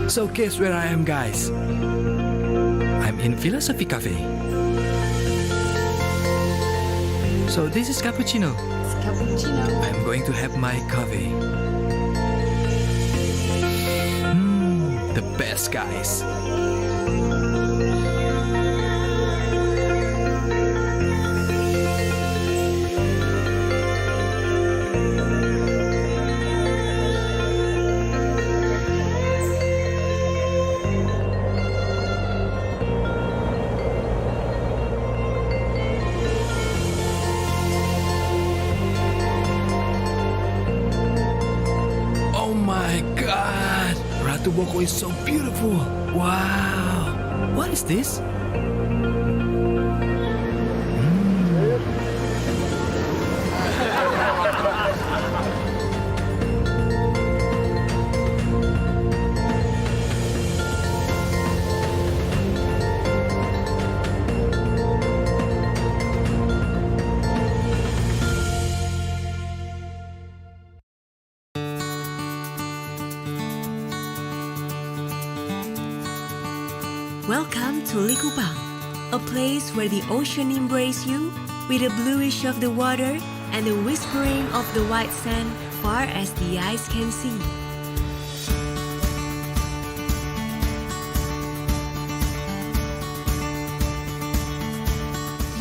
So guess where I am, guys? I'm in Philosophy Cafe. So this is cappuccino. It's cappuccino. I'm going to have my coffee. The best, guys. Oh my God! Ratu Boko is so beautiful. Wow! What is this? Welcome to Likupang, a place where the ocean embraces you with the bluish of the water and the whispering of the white sand far as the eyes can see.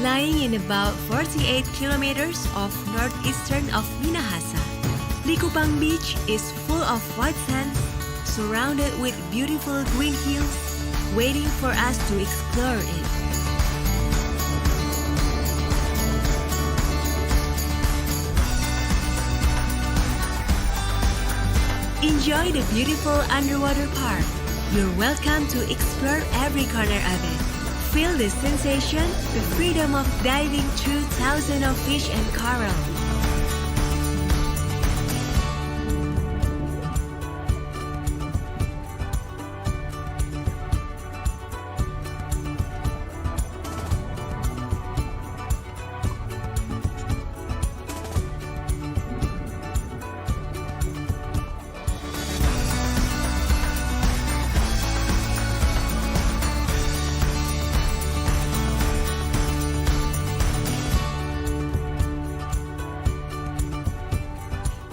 Lying in about 48 kilometers off northeastern of Minahasa, Likupang Beach is full of white sands, surrounded with beautiful green hills, waiting for us to explore it. Enjoy the beautiful underwater park. You're welcome to explore every corner of it. Feel the sensation, the freedom of diving through thousands of fish and coral.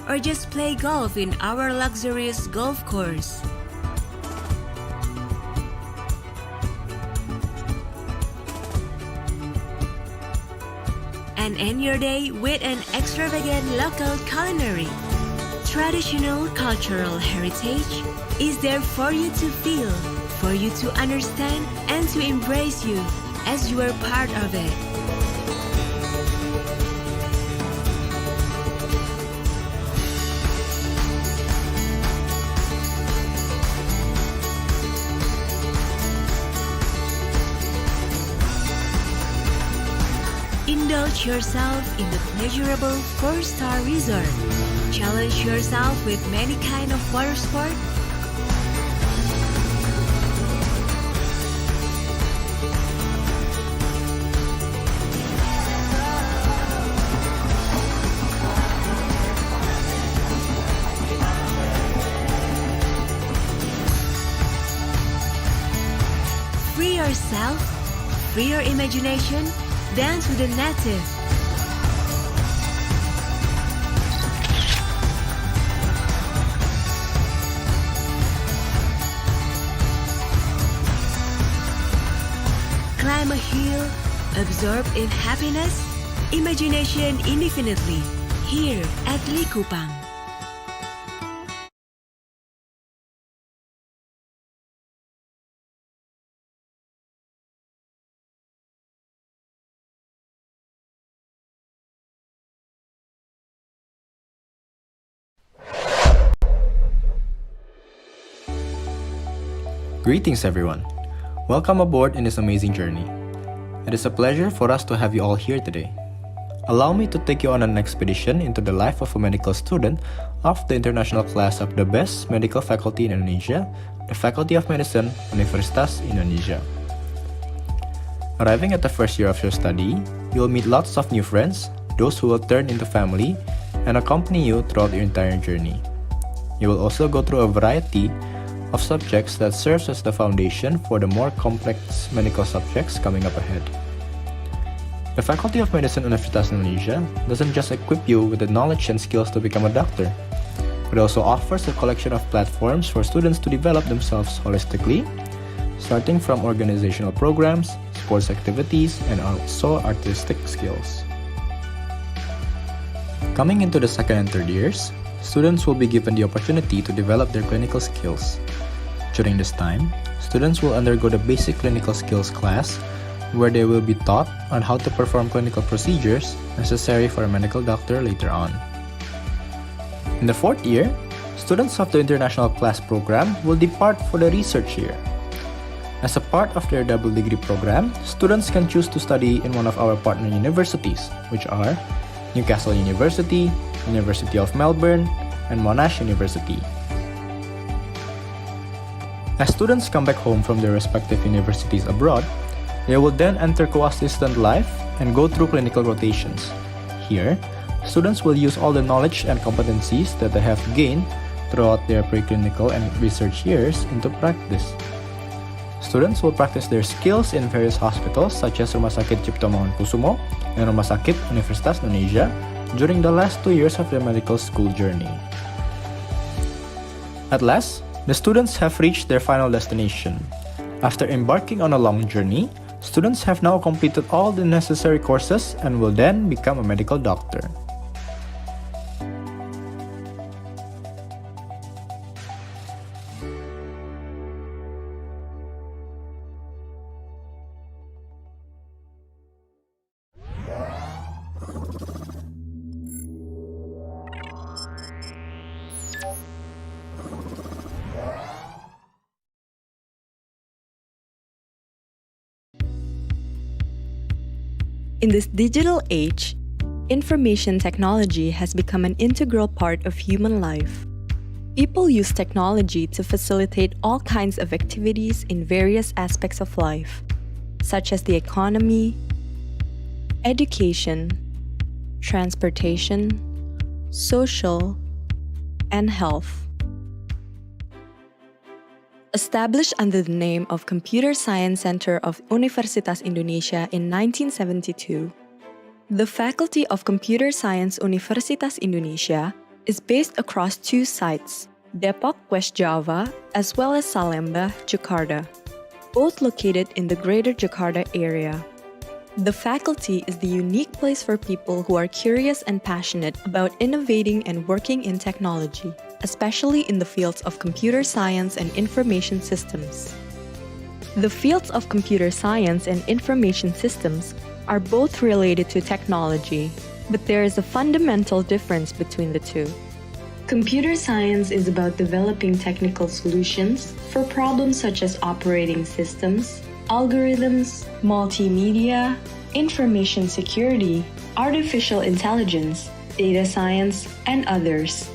Or just play golf in our luxurious golf course. And end your day with an extravagant local culinary. Traditional cultural heritage is there for you to feel, for you to understand, and to embrace you as you are part of it. Indulge yourself in the pleasurable 4-star resort. Challenge yourself with many kinds of water sport. Free yourself, free your imagination, dance with the native. Climb a hill, absorb in happiness, imagination indefinitely, here at Likupang. Greetings everyone! Welcome aboard in this amazing journey. It is a pleasure for us to have you all here today. Allow me to take you on an expedition into the life of a medical student of the international class of the best medical faculty in Indonesia, the Faculty of Medicine, Universitas Indonesia. Arriving at the first year of your study, you will meet lots of new friends, those who will turn into family, and accompany you throughout your entire journey. You will also go through a variety of subjects that serves as the foundation for the more complex medical subjects coming up ahead. The Faculty of Medicine Universitas Indonesia doesn't just equip you with the knowledge and skills to become a doctor, but also offers a collection of platforms for students to develop themselves holistically, starting from organizational programs, sports activities, and also artistic skills. Coming into the second and third years, students will be given the opportunity to develop their clinical skills. During this time, students will undergo the basic clinical skills class, where they will be taught on how to perform clinical procedures necessary for a medical doctor later on. In the fourth year, students of the International Class program will depart for the research year. As a part of their double degree program, students can choose to study in one of our partner universities, which are Newcastle University, University of Melbourne, and Monash University. As students come back home from their respective universities abroad, they will then enter co-assistant life and go through clinical rotations. Here, students will use all the knowledge and competencies that they have gained throughout their preclinical and research years into practice. Students will practice their skills in various hospitals such as Rumah Sakit Cipto Mangunkusumo and Rumah Sakit Universitas Indonesia during the last 2 years of their medical school journey. At last, the students have reached their final destination. After embarking on a long journey, students have now completed all the necessary courses and will then become a medical doctor. In this digital age, information technology has become an integral part of human life. People use technology to facilitate all kinds of activities in various aspects of life, such as the economy, education, transportation, social, and health. Established under the name of Computer Science Center of Universitas Indonesia in 1972, the Faculty of Computer Science Universitas Indonesia is based across 2 sites, Depok, West Java, as well as Salemba, Jakarta, both located in the Greater Jakarta area. The faculty is the unique place for people who are curious and passionate about innovating and working in technology, especially in the fields of computer science and information systems. The fields of computer science and information systems are both related to technology, but there is a fundamental difference between the two. Computer science is about developing technical solutions for problems such as operating systems, algorithms, multimedia, information security, artificial intelligence, data science, and others.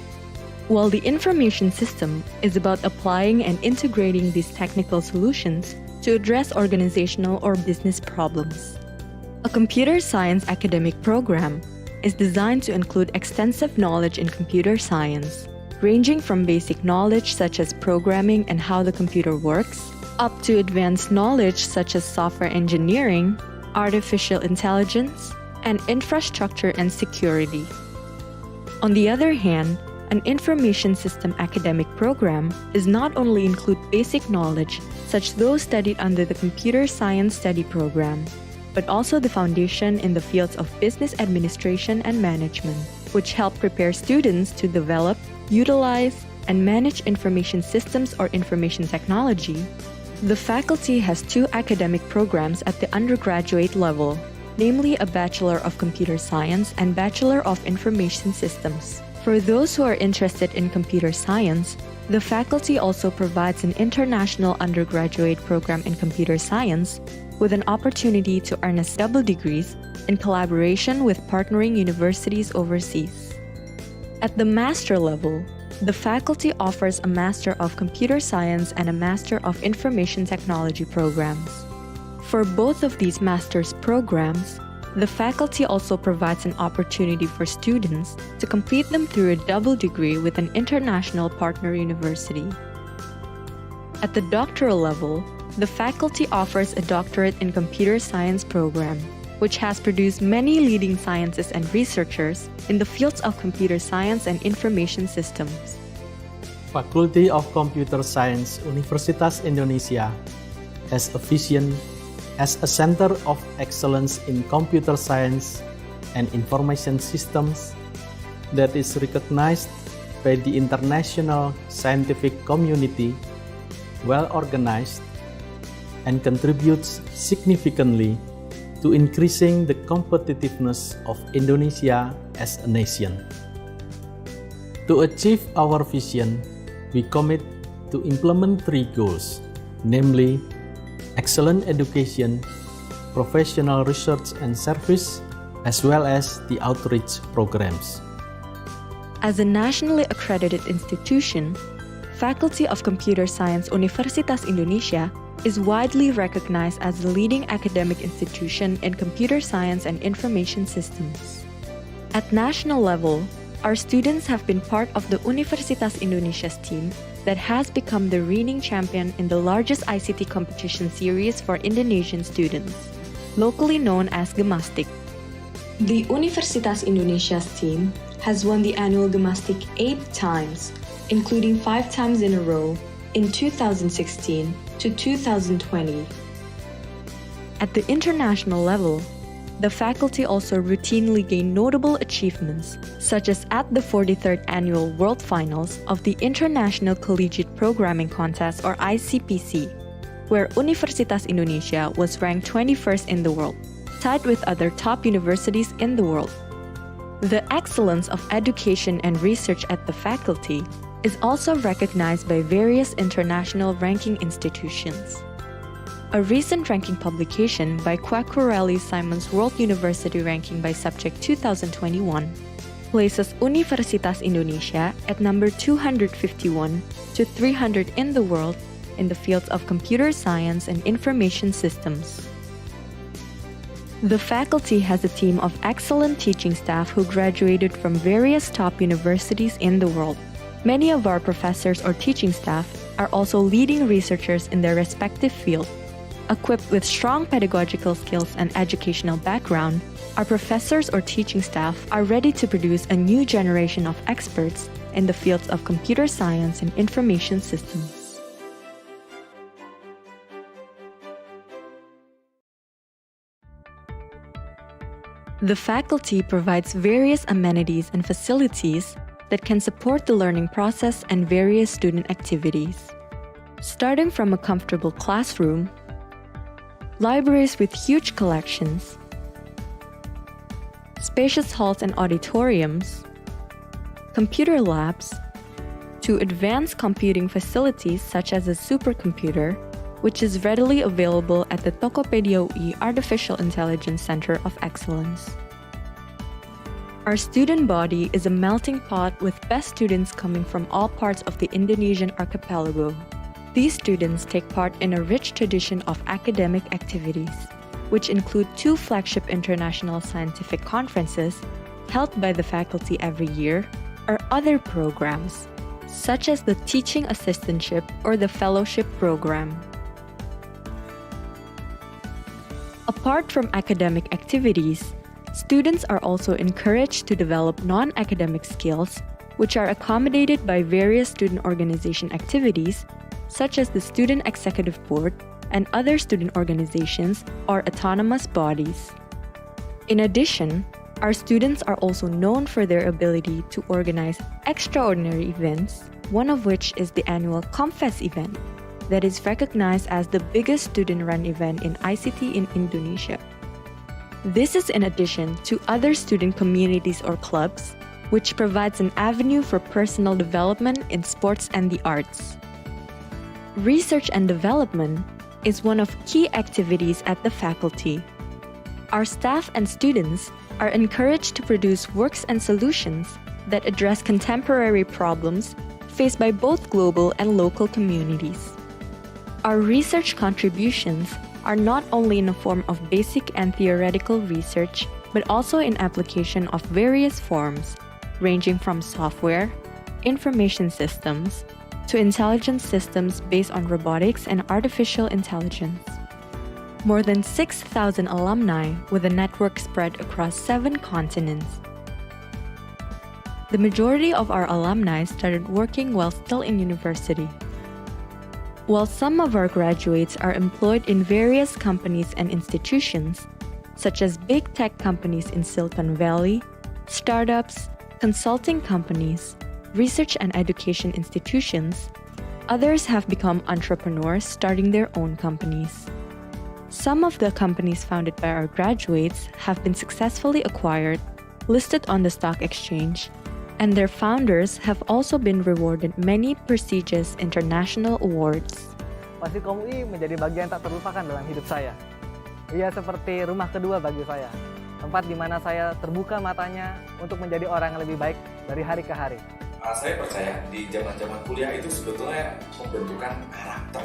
While the information system is about applying and integrating these technical solutions to address organizational or business problems. A computer science academic program is designed to include extensive knowledge in computer science, ranging from basic knowledge such as programming and how the computer works, up to advanced knowledge such as software engineering, artificial intelligence, and infrastructure and security. On the other hand, an information system academic program does not only include basic knowledge, such those studied under the Computer Science Study Program, but also the foundation in the fields of business administration and management, which help prepare students to develop, utilize, and manage information systems or information technology. The faculty has 2 academic programs at the undergraduate level, namely a Bachelor of Computer Science and Bachelor of Information Systems. For those who are interested in computer science, the faculty also provides an international undergraduate program in computer science with an opportunity to earn double degrees in collaboration with partnering universities overseas. At the master level, the faculty offers a Master of Computer Science and a Master of Information Technology programs. For both of these master's programs, the faculty also provides an opportunity for students to complete them through a double degree with an international partner university. At the doctoral level, the faculty offers a doctorate in computer science program, which has produced many leading scientists and researchers in the fields of computer science and information systems. Faculty of Computer Science Universitas Indonesia has a vision as a center of excellence in computer science and information systems that is recognized by the international scientific community, well organized, and contributes significantly to increasing the competitiveness of Indonesia as a nation. To achieve our vision, we commit to implement 3 goals, namely excellent education, professional research and service, as well as the outreach programs. As a nationally accredited institution, Faculty of Computer Science Universitas Indonesia is widely recognized as the leading academic institution in computer science and information systems. At national level, our students have been part of the Universitas Indonesia's team that has become the reigning champion in the largest ICT competition series for Indonesian students, locally known as Gemastik. The Universitas Indonesia's team has won the annual Gemastik 8 times, including 5 times in a row in 2016 to 2020. At the international level, the faculty also routinely gain notable achievements, such as at the 43rd Annual World Finals of the International Collegiate Programming Contest or ICPC, where Universitas Indonesia was ranked 21st in the world, tied with other top universities in the world. The excellence of education and research at the faculty is also recognized by various international ranking institutions. A recent ranking publication by Quacquarelli Simons World University Ranking by Subject 2021 places Universitas Indonesia at number 251 to 300 in the world in the fields of computer science and information systems. The faculty has a team of excellent teaching staff who graduated from various top universities in the world. Many of our professors or teaching staff are also leading researchers in their respective field. Equipped with strong pedagogical skills and educational background, our professors or teaching staff are ready to produce a new generation of experts in the fields of computer science and information systems. The faculty provides various amenities and facilities that can support the learning process and various student activities. Starting from a comfortable classroom, libraries with huge collections, spacious halls and auditoriums, computer labs, to advanced computing facilities such as a supercomputer, which is readily available at the Tokopedia UI Artificial Intelligence Center of Excellence. Our student body is a melting pot with best students coming from all parts of the Indonesian archipelago. These students take part in a rich tradition of academic activities, which include 2 flagship international scientific conferences held by the faculty every year, or other programs, such as the Teaching Assistantship or the Fellowship Program. Apart from academic activities, students are also encouraged to develop non-academic skills, which are accommodated by various student organization activities, such as the Student Executive Board and other student organizations or autonomous bodies. In addition, our students are also known for their ability to organize extraordinary events, one of which is the annual ComFest event, that is recognized as the biggest student-run event in ICT in Indonesia. This is in addition to other student communities or clubs, which provides an avenue for personal development in sports and the arts. Research and development is one of key activities at the faculty. Our staff and students are encouraged to produce works and solutions that address contemporary problems faced by both global and local communities. Our research contributions are not only in the form of basic and theoretical research, but also in application of various forms, ranging from software, information systems, to intelligence systems based on robotics and artificial intelligence. More than 6,000 alumni with a network spread across 7 continents. The majority of our alumni started working while still in university. While some of our graduates are employed in various companies and institutions, such as big tech companies in Silicon Valley, startups, consulting companies, research and education institutions, others have become entrepreneurs starting their own companies. Some of the companies founded by our graduates have been successfully acquired, listed on the stock exchange, and their founders have also been rewarded many prestigious international awards. Fasilkom UI menjadi bagian tak terlupakan dalam hidup saya. Ia seperti rumah kedua bagi saya, tempat di mana saya terbuka matanya untuk menjadi orang yang lebih baik dari hari ke hari. Saya percaya di zaman-zaman kuliah itu sebetulnya pembentukan karakter,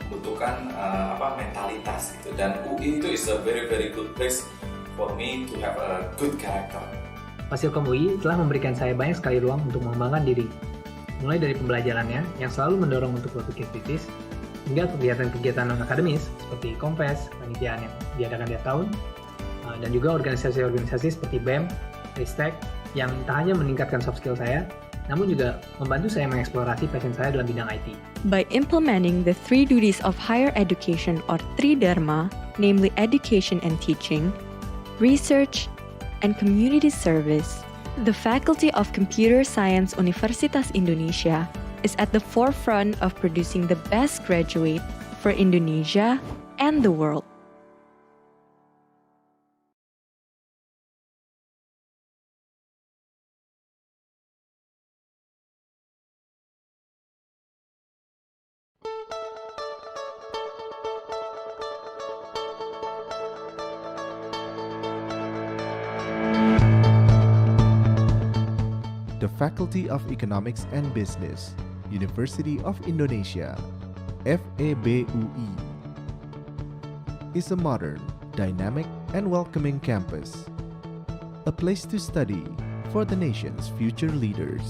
pembentukan mentalitas gitu. Dan UI itu is a very good place for me to have a good character. Fasilkom UI telah memberikan saya banyak sekali ruang untuk mengembangkan diri, mulai dari pembelajarannya yang selalu mendorong untuk berpikir kritis, hingga kegiatan-kegiatan non-akademis seperti Kompes, panitiaan yang diadakan tiap tahun, dan juga organisasi-organisasi seperti BEM, Ristek, yang tak hanya meningkatkan soft skill saya, namun juga membantu saya mengeksplorasi passion saya dalam bidang IT. By implementing the 3 duties of higher education or Tridharma, namely education and teaching, research, and community service, the Faculty of Computer Science Universitas Indonesia is at the forefront of producing the best graduate for Indonesia and the world. The Faculty of Economics and Business, University of Indonesia, FEBUI, is a modern, dynamic, and welcoming campus, a place to study for the nation's future leaders.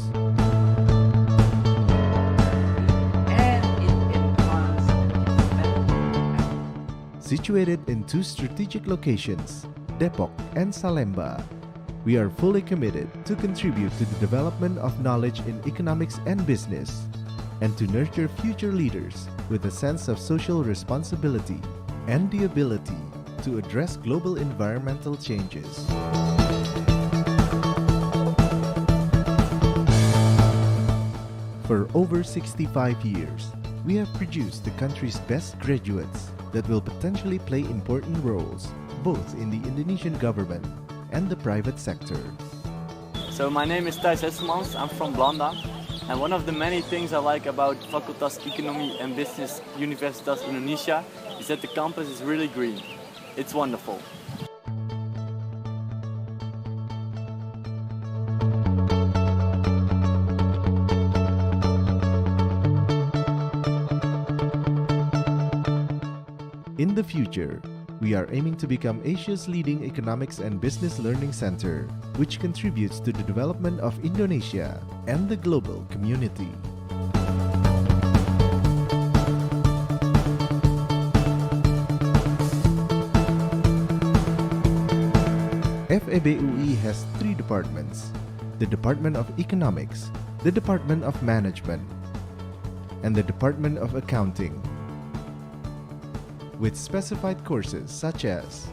Situated in 2 strategic locations, Depok and Salemba, we are fully committed to contribute to the development of knowledge in economics and business, and to nurture future leaders with a sense of social responsibility and the ability to address global environmental changes. For over 65 years, we have produced the country's best graduates that will potentially play important roles both in the Indonesian government and the private sector. So my name is Thijs Hesselmans, I'm from Blanda, and one of the many things I like about Fakultas Ekonomi and Business Universitas Indonesia is that the campus is really green. It's wonderful. In the future, we are aiming to become Asia's leading economics and business learning center, which contributes to the development of Indonesia and the global community. FEBUI has 3 departments: the Department of Economics, the Department of Management, and the Department of Accounting, with specified courses such as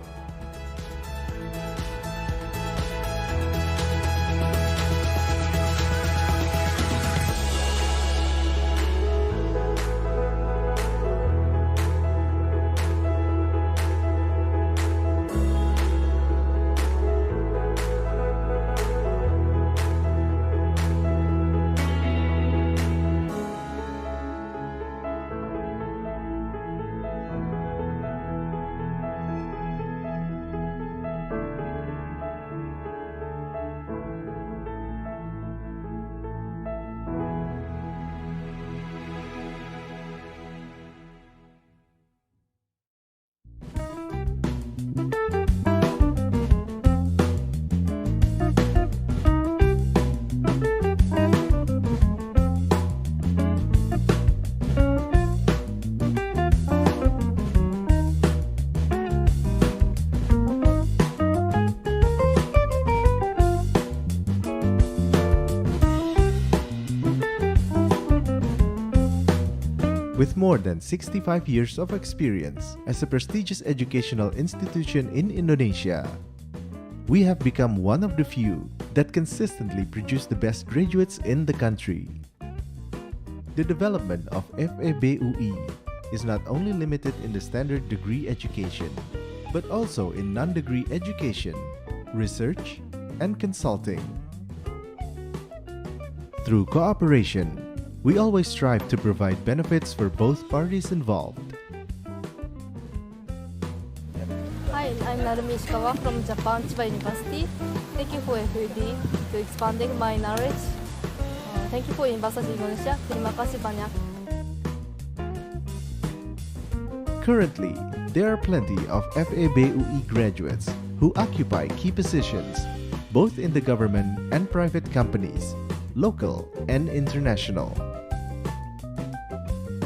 With more than 65 years of experience as a prestigious educational institution in Indonesia, we have become one of the few that consistently produce the best graduates in the country. The development of FEBUI is not only limited in the standard degree education, but also in non-degree education, research, and consulting. Through cooperation, we always strive to provide benefits for both parties involved. Hi, I'm Narumi Ishikawa from Japan Chiba University. Thank you for FED to expanding my knowledge. Thank you for Universitas Indonesia. Terima kasih banyak. Currently, there are plenty of FEBUI graduates who occupy key positions both in the government and private companies, local and international.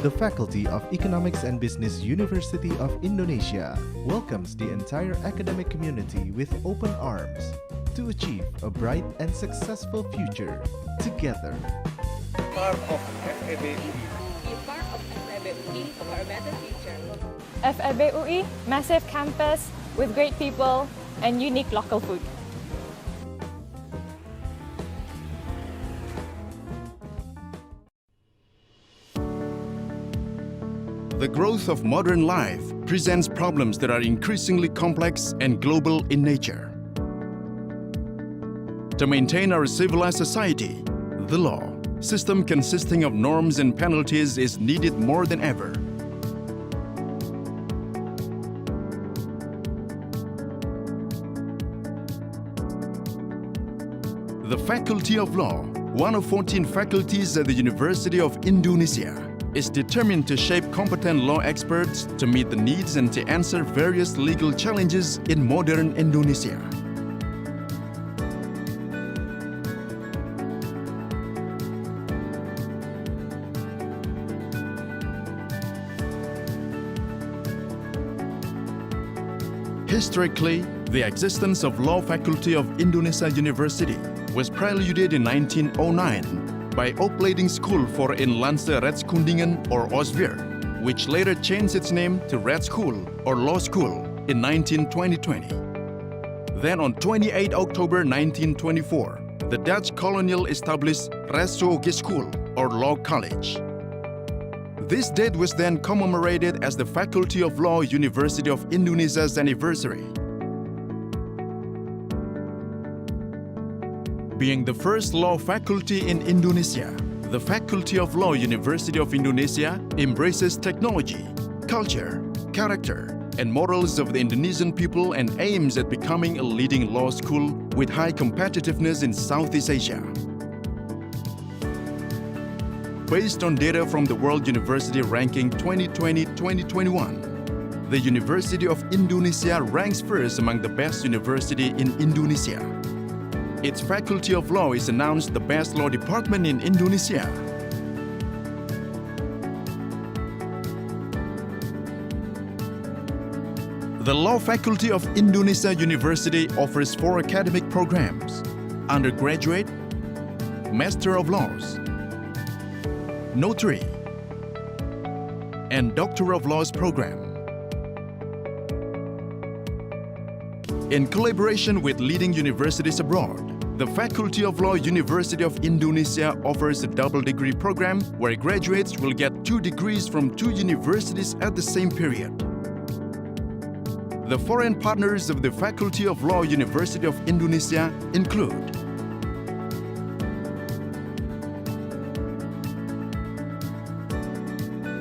The Faculty of Economics and Business University of Indonesia welcomes the entire academic community with open arms to achieve a bright and successful future together. Part of FEBUI. Be part of FEBUI for a better future. FEBUI, massive campus with great people and unique local food. The growth of modern life presents problems that are increasingly complex and global in nature. To maintain our civilized society, the law system consisting of norms and penalties is needed more than ever. The Faculty of Law, one of 14 faculties at the University of Indonesia, is determined to shape competent law experts to meet the needs and to answer various legal challenges in modern Indonesia. Historically, the existence of Law Faculty of Indonesia University was preluded in 1909 by Opleiding School for Inlandse Rechtskundingen or OSVIR, which later changed its name to Red School or Law School in 2020. Then on 28 October 1924, the Dutch colonial established School or Law College. This date was then commemorated as the Faculty of Law University of Indonesia's anniversary. Being the first law faculty in Indonesia, the Faculty of Law University of Indonesia embraces technology, culture, character, and morals of the Indonesian people and aims at becoming a leading law school with high competitiveness in Southeast Asia. Based on data from the World University Ranking 2020-2021, the University of Indonesia ranks first among the best university in Indonesia. Its Faculty of Law is announced the best law department in Indonesia. The Law Faculty of Indonesia University offers 4 academic programs: undergraduate, Master of Laws, Notary, and Doctor of Laws program. In collaboration with leading universities abroad, the Faculty of Law University of Indonesia offers a double degree program where graduates will get 2 degrees from 2 universities at the same period. The foreign partners of the Faculty of Law University of Indonesia include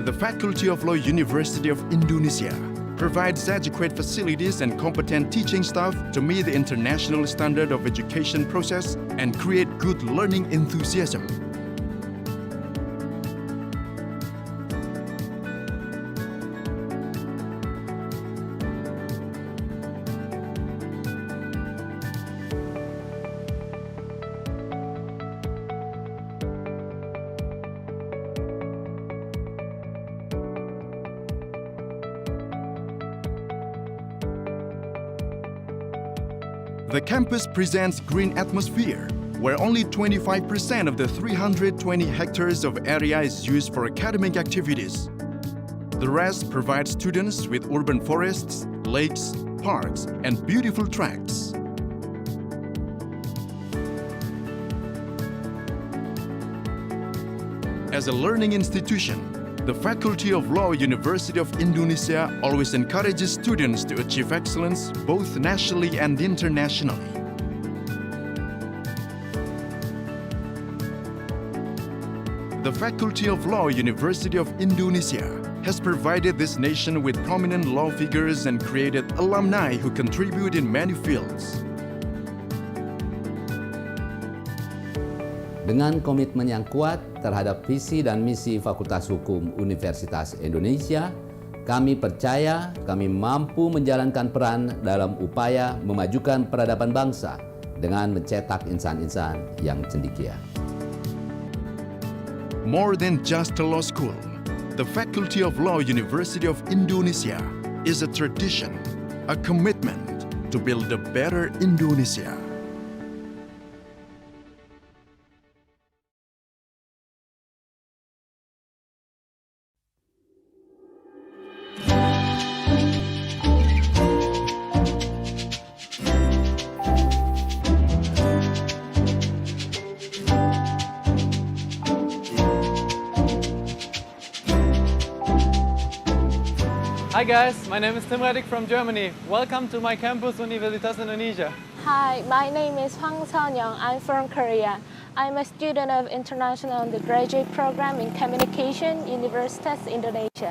the Faculty of Law University of Indonesia provides adequate facilities and competent teaching staff to meet the international standard of education process and create good learning enthusiasm. The campus presents green atmosphere, where only 25% of the 320 hectares of area is used for academic activities, The rest provides students with urban forests, lakes, parks, and beautiful tracks. As a learning institution, the Faculty of Law University of Indonesia always encourages students to achieve excellence both nationally and internationally. The Faculty of Law University of Indonesia has provided this nation with prominent law figures and created alumni who contribute in many fields. Dengan komitmen yang kuat terhadap visi dan misi Fakultas Hukum Universitas Indonesia, kami percaya kami mampu menjalankan peran dalam upaya memajukan peradaban bangsa dengan mencetak insan-insan yang cendekia. More than just a law school, the Faculty of Law University of Indonesia is a tradition, a commitment to build a better Indonesia. Hi guys, my name is Tim Reddick from Germany. Welcome to my campus, Universitas Indonesia. Hi, my name is Hwang Seon-young. I'm from Korea. I'm a student of International Undergraduate Program in Communication, Universitas Indonesia.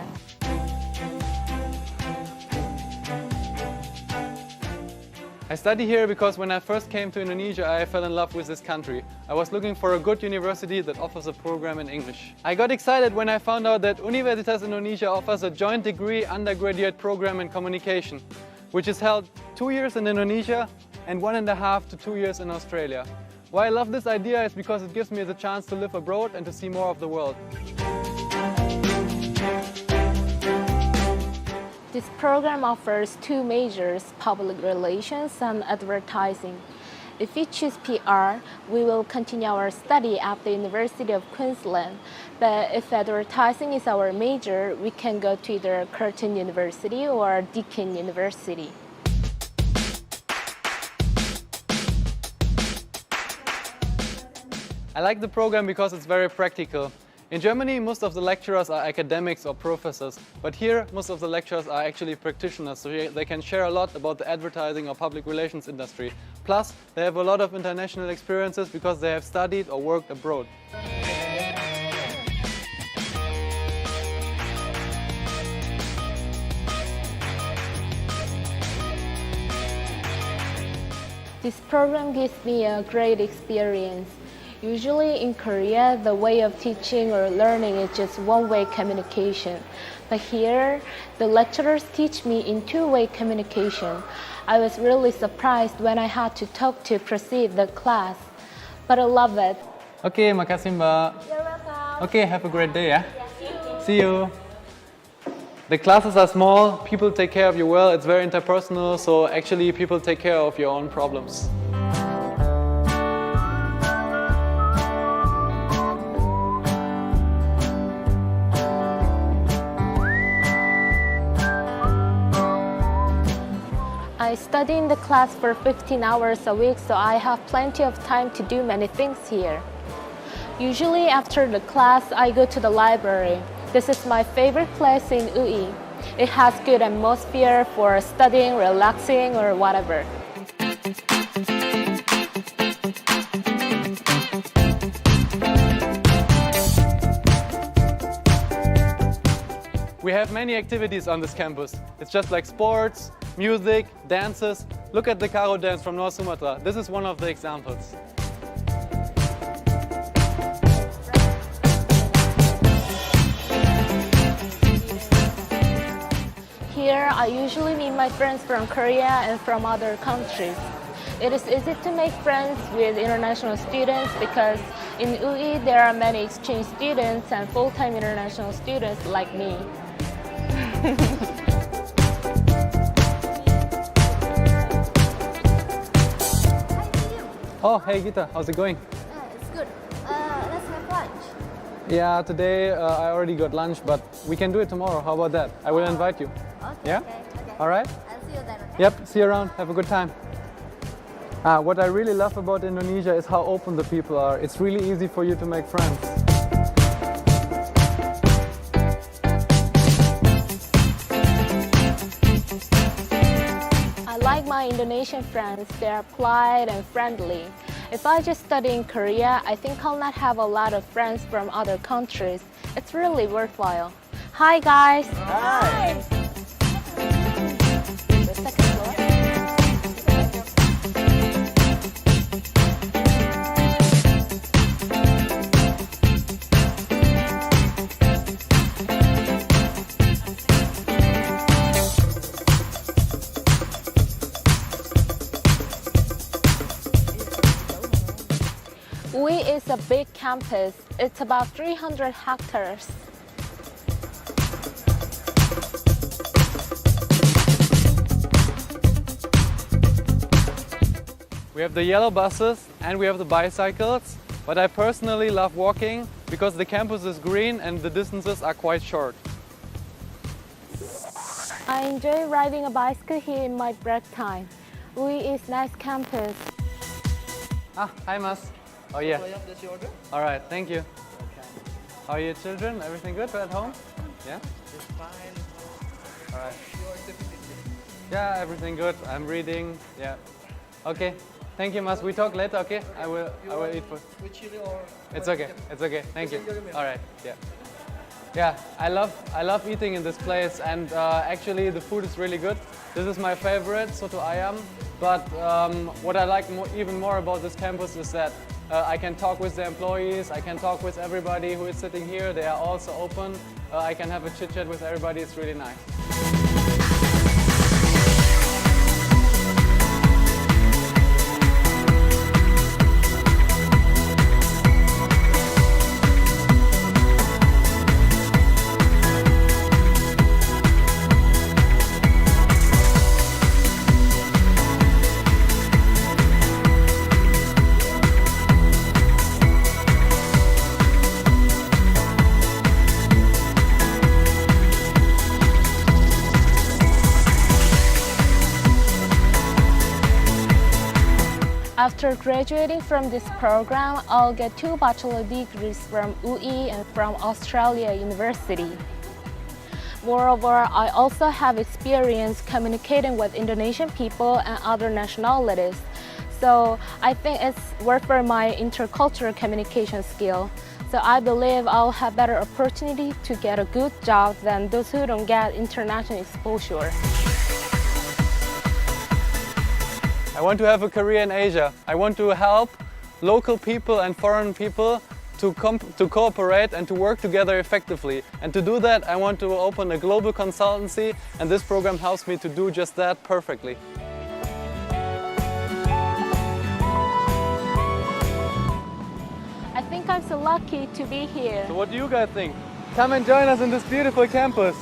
I study here because when I first came to Indonesia, I fell in love with this country. I was looking for a good university that offers a program in English. I got excited when I found out that Universitas Indonesia offers a joint degree undergraduate program in communication, which is held 2 years in Indonesia and 1.5 to 2 years in Australia. Why I love this idea is because it gives me the chance to live abroad and to see more of the world. This program offers 2 majors, public relations and advertising. If we choose PR, we will continue our study at the University of Queensland. But if advertising is our major, we can go to either Curtin University or Deakin University. I like the program because it's very practical. In Germany, most of the lecturers are academics or professors, but here most of the lecturers are actually practitioners, so they can share a lot about the advertising or public relations industry. Plus, they have a lot of international experiences because they have studied or worked abroad. This program gives me a great experience. Usually in Korea, the way of teaching or learning is just one-way communication. But here, the lecturers teach me in two-way communication. I was really surprised when I had to talk to proceed the class. But I love it. Okay, makasih Mbak. You're welcome. Okay, have a great day, yeah? See you. The classes are small, people take care of you well, it's very interpersonal, so actually people take care of your own problems. I study in the class for 15 hours a week, so I have plenty of time to do many things here. Usually after the class, I go to the library. This is my favorite place in UI. It has good atmosphere for studying, relaxing, or whatever. We have many activities on this campus. It's just like sports, music, dances. Look at the Karo dance from North Sumatra. This is one of the examples. Here, I usually meet my friends from Korea and from other countries. It is easy to make friends with international students because in UI there are many exchange students and full-time international students like me. Oh, hey Gita, how's it going? It's good. Let's have lunch. Yeah, today I already got lunch, but we can do it tomorrow. How about that? I will invite you. Okay, Yeah? okay. All right? I'll see you then, okay? Yep, see you around. Have a good time. What I really love about Indonesia is how open the people are. It's really easy for you to make friends. I like my Indonesian friends. They are polite and friendly. If I just study in Korea, I think I'll not have a lot of friends from other countries. It's really worthwhile. Hi guys! Hi! The second floor. UI is a big campus. It's about 300 hectares. We have the yellow buses and we have the bicycles, but I personally love walking because the campus is green and the distances are quite short. I enjoy riding a bicycle here in my break time. UI is nice campus. Hi Mas. Oh yeah. That's your order? All right, thank you. Okay. How are your children? Everything good at home? Yeah? It's fine. All right. Your activity? Yeah, everything good. I'm reading. Yeah. Okay. Thank you, Mas. We talk later, okay? I will eat food. With chili or? It's okay. It's okay. Thank you. Just enjoy your meal. All right. Yeah. Yeah, I love eating in this place, and actually the food is really good. This is my favorite, soto ayam. But what I like even more about this campus is that I can talk with the employees, I can talk with everybody who is sitting here. They are also open. I can have a chit chat with everybody. It's really nice. After graduating from this program, I'll get 2 bachelor degrees from UI and from Australia University. Moreover, I also have experience communicating with Indonesian people and other nationalities. So I think it's worth for my intercultural communication skill. So I believe I'll have better opportunity to get a good job than those who don't get international exposure. I want to have a career in Asia. I want to help local people and foreign people to cooperate and to work together effectively. And to do that, I want to open a global consultancy, and this program helps me to do just that perfectly. I think I'm so lucky to be here. So what do you guys think? Come and join us in this beautiful campus.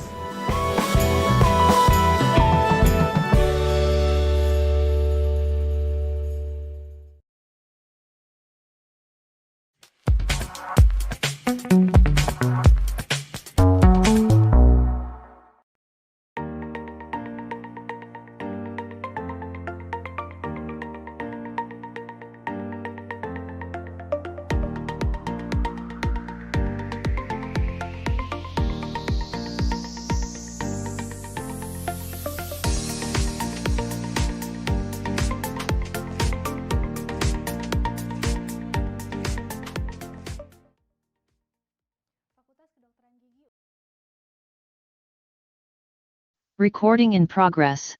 Recording in progress.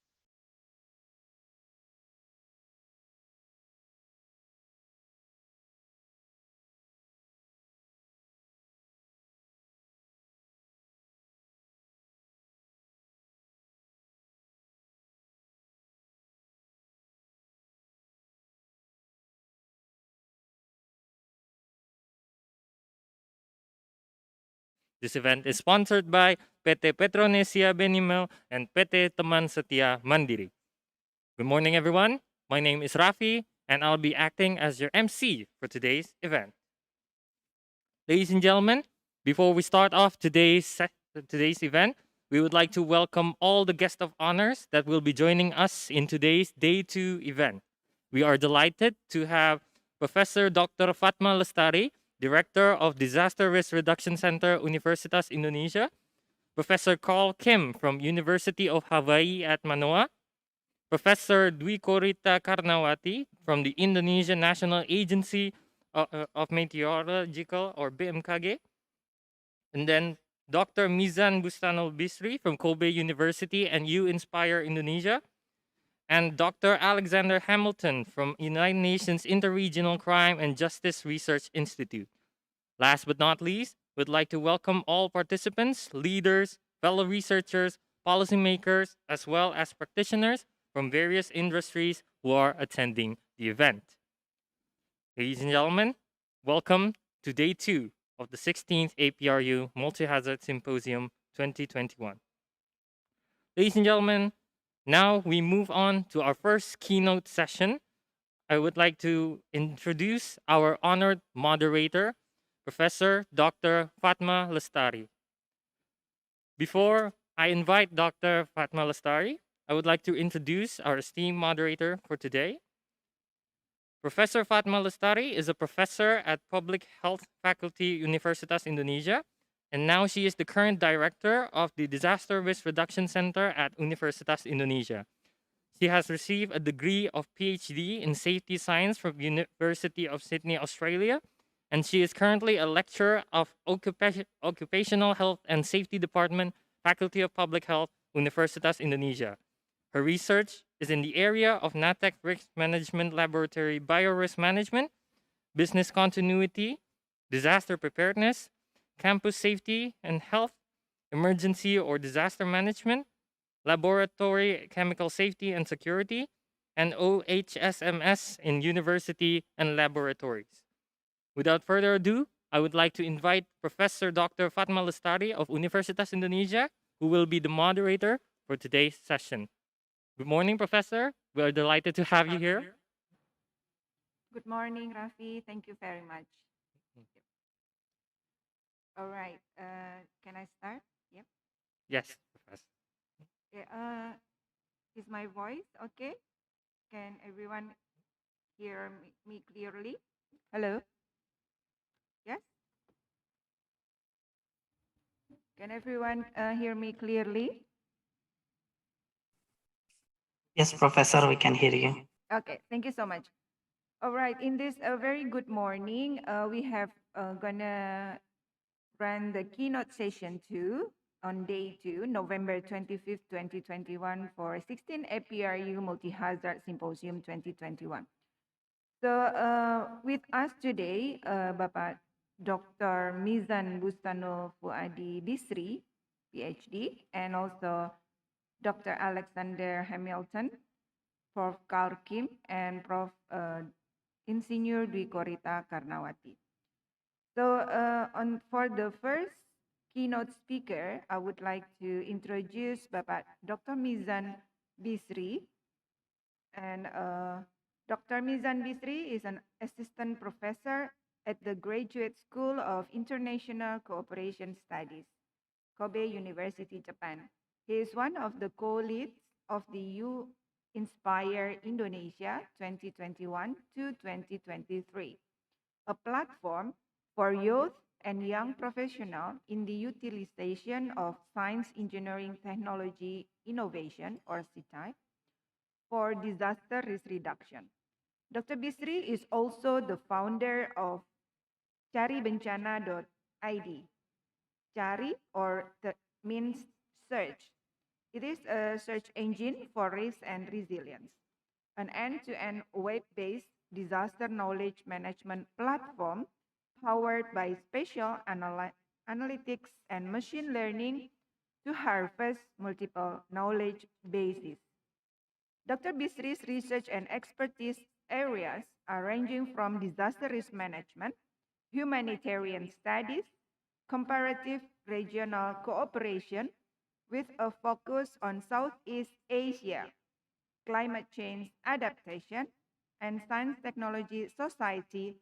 This event is sponsored by PT Petronesia Benimel and PT Teman Setia Mandiri. Good morning, everyone. My name is Rafi, and I'll be acting as your MC for today's event. Ladies and gentlemen, Before we start off today's event, we would like to welcome all the guests of honors that will be joining us in today's Day 2 event. We are delighted to have Professor Dr. Fatma Lestari, Director of Disaster Risk Reduction Center, Universitas Indonesia, Professor Carl Kim from University of Hawaii at Manoa, Professor Dwi Korita Karnawati from the Indonesian National Agency of Meteorological, or BMKG, and then Dr. Mizan Bustanul Bisri from Kobe University and U Inspire Indonesia, and Dr. Alexander Hamilton from United Nations Interregional Crime and Justice Research Institute. Last but not least, we'd like to welcome all participants, leaders, fellow researchers, policymakers, as well as practitioners from various industries who are attending the event. Ladies and gentlemen, welcome to Day 2 of the 16th APRU Multi-Hazard Symposium 2021. Ladies and gentlemen, now we move on to our first keynote session. I would like to introduce our honored moderator, Professor Dr. Fatma Lestari. Before I invite Dr. Fatma Lestari, I would like to introduce our esteemed moderator for today. Professor Fatma Lestari is a professor at Public Health Faculty Universitas Indonesia, and now she is the current director of the Disaster Risk Reduction Center at Universitas Indonesia. She has received a degree of PhD in Safety Science from University of Sydney, Australia, and she is currently a lecturer of Occupational Health and Safety Department, Faculty of Public Health, Universitas Indonesia. Her research is in the area of NATEC Risk Management Laboratory Biorisk Management, Business Continuity, Disaster Preparedness, Campus Safety and Health, Emergency or Disaster Management, Laboratory Chemical Safety and Security, and OHSMS in university and laboratories. Without further ado, I would like to invite Professor Dr. Fatma Lestari of Universitas Indonesia, who will be the moderator for today's session. Good morning, Professor. We are delighted to have you here. Good morning, Rafi. Thank you very much. All right. Can I start? Yep. Yes, Professor. Yeah, is my voice okay? Can everyone hear me clearly? Hello? Yes? Can everyone hear me clearly? Yes, Professor, we can hear you. Okay, thank you so much. All right, in this very good morning, we have gonna run the keynote session 2 on day 2, November 25th, 2021 for 16 APRU Multi-Hazard Symposium 2021. So with us today, Bapak Dr. Mizan Bustanul Fuadi Bisri, PhD, and also Dr. Alexander Hamilton, Prof. Carl Kim, and Prof. Insinyur Dwi Korita Karnawati. So for the first keynote speaker, I would like to introduce Bapak Dr. Mizan Bisri. And Dr. Mizan Bisri is an assistant professor at the Graduate School of International Cooperation Studies, Kobe University, Japan. He is one of the co-leads of the U Inspire Indonesia 2021 to 2023, a platform for youth and young professionals in the utilization of science, engineering, technology, innovation, or CTI, for disaster risk reduction. Dr. Bisri is also the founder of caribencana.id. Cari or means search. It is a search engine for risk and resilience, an end-to-end web-based disaster knowledge management platform powered by spatial analytics and machine learning to harvest multiple knowledge bases. Dr. Bisri's research and expertise areas are ranging from disaster risk management, humanitarian studies, comparative regional cooperation with a focus on Southeast Asia, climate change adaptation, and science technology society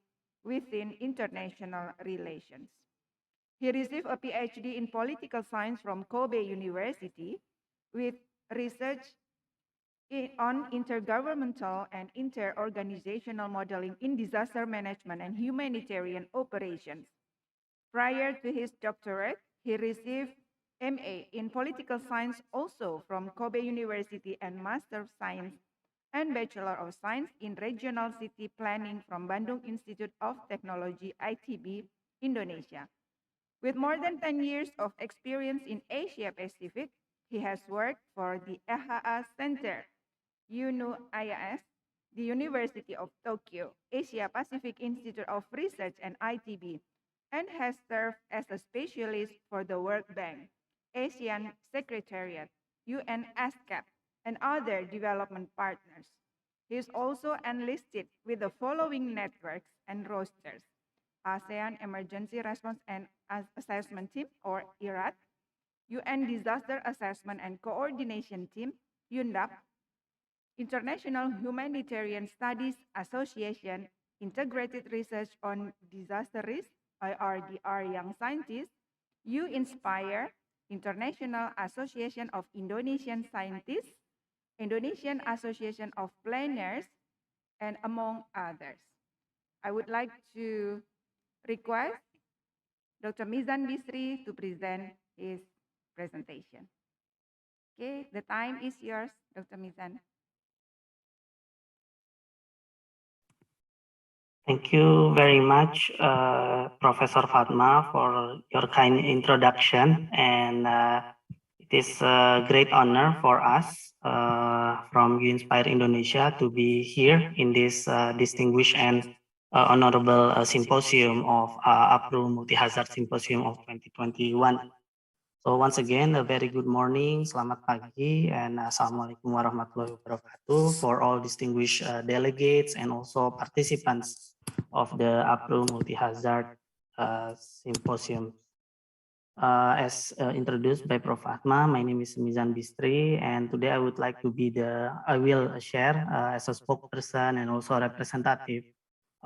within international relations. He received a PhD in political science from Kobe University with research on intergovernmental and inter-organizational modeling in disaster management and humanitarian operations. Prior to his doctorate, he received MA in political science also from Kobe University and Master of Science and Bachelor of Science in Regional City Planning from Bandung Institute of Technology, ITB, Indonesia. With more than 10 years of experience in Asia Pacific, he has worked for the EHA Center, UNU-IAS, the University of Tokyo, Asia Pacific Institute of Research and ITB, and has served as a specialist for the World Bank, ASEAN Secretariat, UN ASCAP, and other development partners. He is also enlisted with the following networks and rosters: ASEAN Emergency Response and Assessment Team, or IRAT, UN Disaster Assessment and Coordination Team, UNDAP, International Humanitarian Studies Association, Integrated Research on Disaster Risk, IRDR Young Scientists, U-Inspire, International Association of Indonesian Scientists, Indonesian Association of Planners, and among others. I would like to request Dr. Mizan Bisri to present his presentation. Okay, the time is yours, Dr. Mizan. Thank you very much, Professor Fatma, for your kind introduction. And it is a great honor for us from U-Inspire Indonesia to be here in this distinguished and honorable symposium of APRU Multi-Hazard Symposium of 2021. So once again, a very good morning, selamat pagi, and Assalamualaikum warahmatullahi wabarakatuh for all distinguished delegates and also participants of the APRU Multi-Hazard Symposium. As introduced by Prof. Fatma, my name is Mizan Bistri, and today I would like to be I will share as a spokesperson and also representative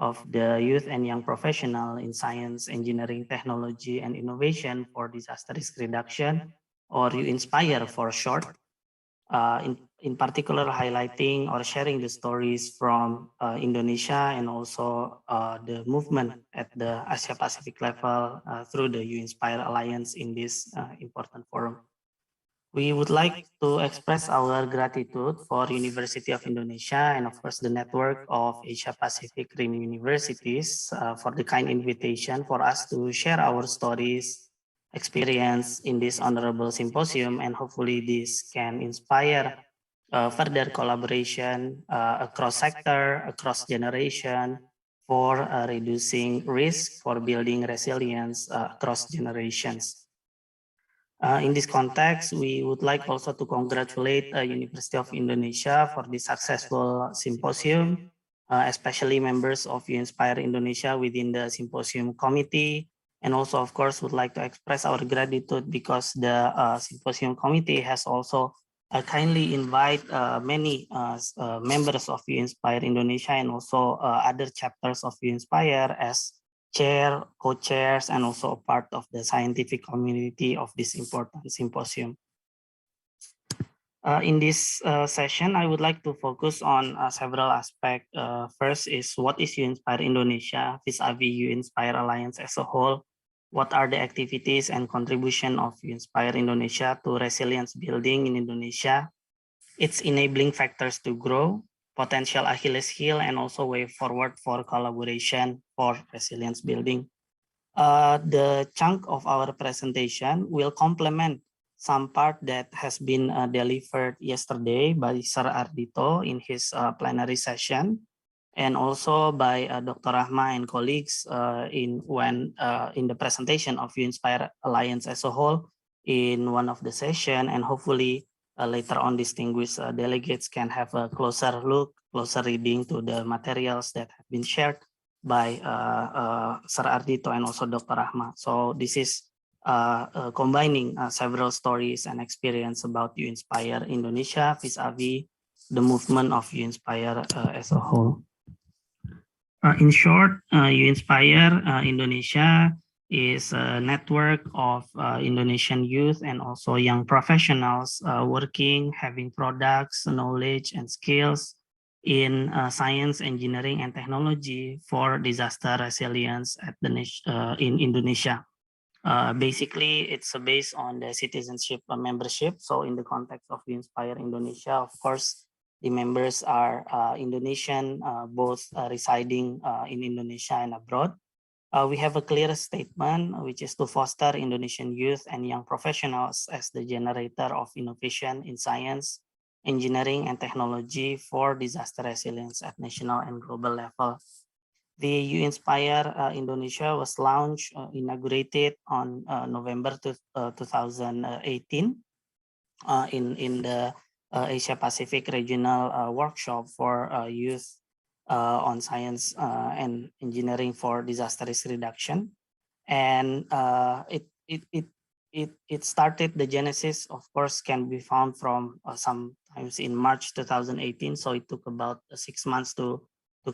of the youth and young professional in science, engineering, technology, and innovation for disaster risk reduction, or U-Inspire for short, in particular highlighting or sharing the stories from Indonesia and also the movement at the Asia Pacific level through the U-Inspire Alliance in this important forum. We would like to express our gratitude for University of Indonesia and of course the network of Asia Pacific Rim Universities for the kind invitation for us to share our stories, experience in this honorable symposium, and hopefully this can inspire further collaboration across sector, across generation for reducing risk, for building resilience across generations. In this context, we would like also to congratulate University of Indonesia for this successful symposium, especially members of U-Inspire Indonesia within the symposium committee, and also, of course, would like to express our gratitude because the symposium committee has also kindly invite many members of U-Inspire Indonesia and also other chapters of U-Inspire as chair, co-chairs, and also a part of the scientific community of this important symposium. In this session, I would like to focus on several aspects. First is what is U-Inspire Indonesia vis-a-vis U-Inspire Alliance as a whole? What are the activities and contribution of U-Inspire Indonesia to resilience building in Indonesia? Its enabling factors to grow, potential Achilles heel, and also way forward for collaboration for resilience building. The chunk of our presentation will complement some part that has been delivered yesterday by Sir Ardito in his plenary session, and also by Dr. Rahma and colleagues in the presentation of U-Inspire Alliance as a whole in one of the session, and hopefully later on distinguished delegates can have a closer look, closer reading to the materials that have been shared by Sir Ardito and also Dr. Rahma. So this is combining several stories and experience about U-Inspire Indonesia vis-a-vis the movement of U-Inspire as a whole. In short, U-Inspire Indonesia is a network of Indonesian youth and also young professionals working, having products, knowledge, and skills in science, engineering, and technology for disaster resilience at in Indonesia. Basically, it's based on the citizenship membership. So in the context of Inspire Indonesia, of course, the members are Indonesian, both residing in Indonesia and abroad. We have a clear statement, which is to foster Indonesian youth and young professionals as the generator of innovation in science, engineering, and technology for disaster resilience at national and global level. The You Inspire Indonesia was launched, inaugurated on November 2018 in the Asia Pacific Regional Workshop for Youth on Science and Engineering for Disaster Risk Reduction. And it started, the genesis, of course, can be found from sometimes in March 2018. So it took about 6 months to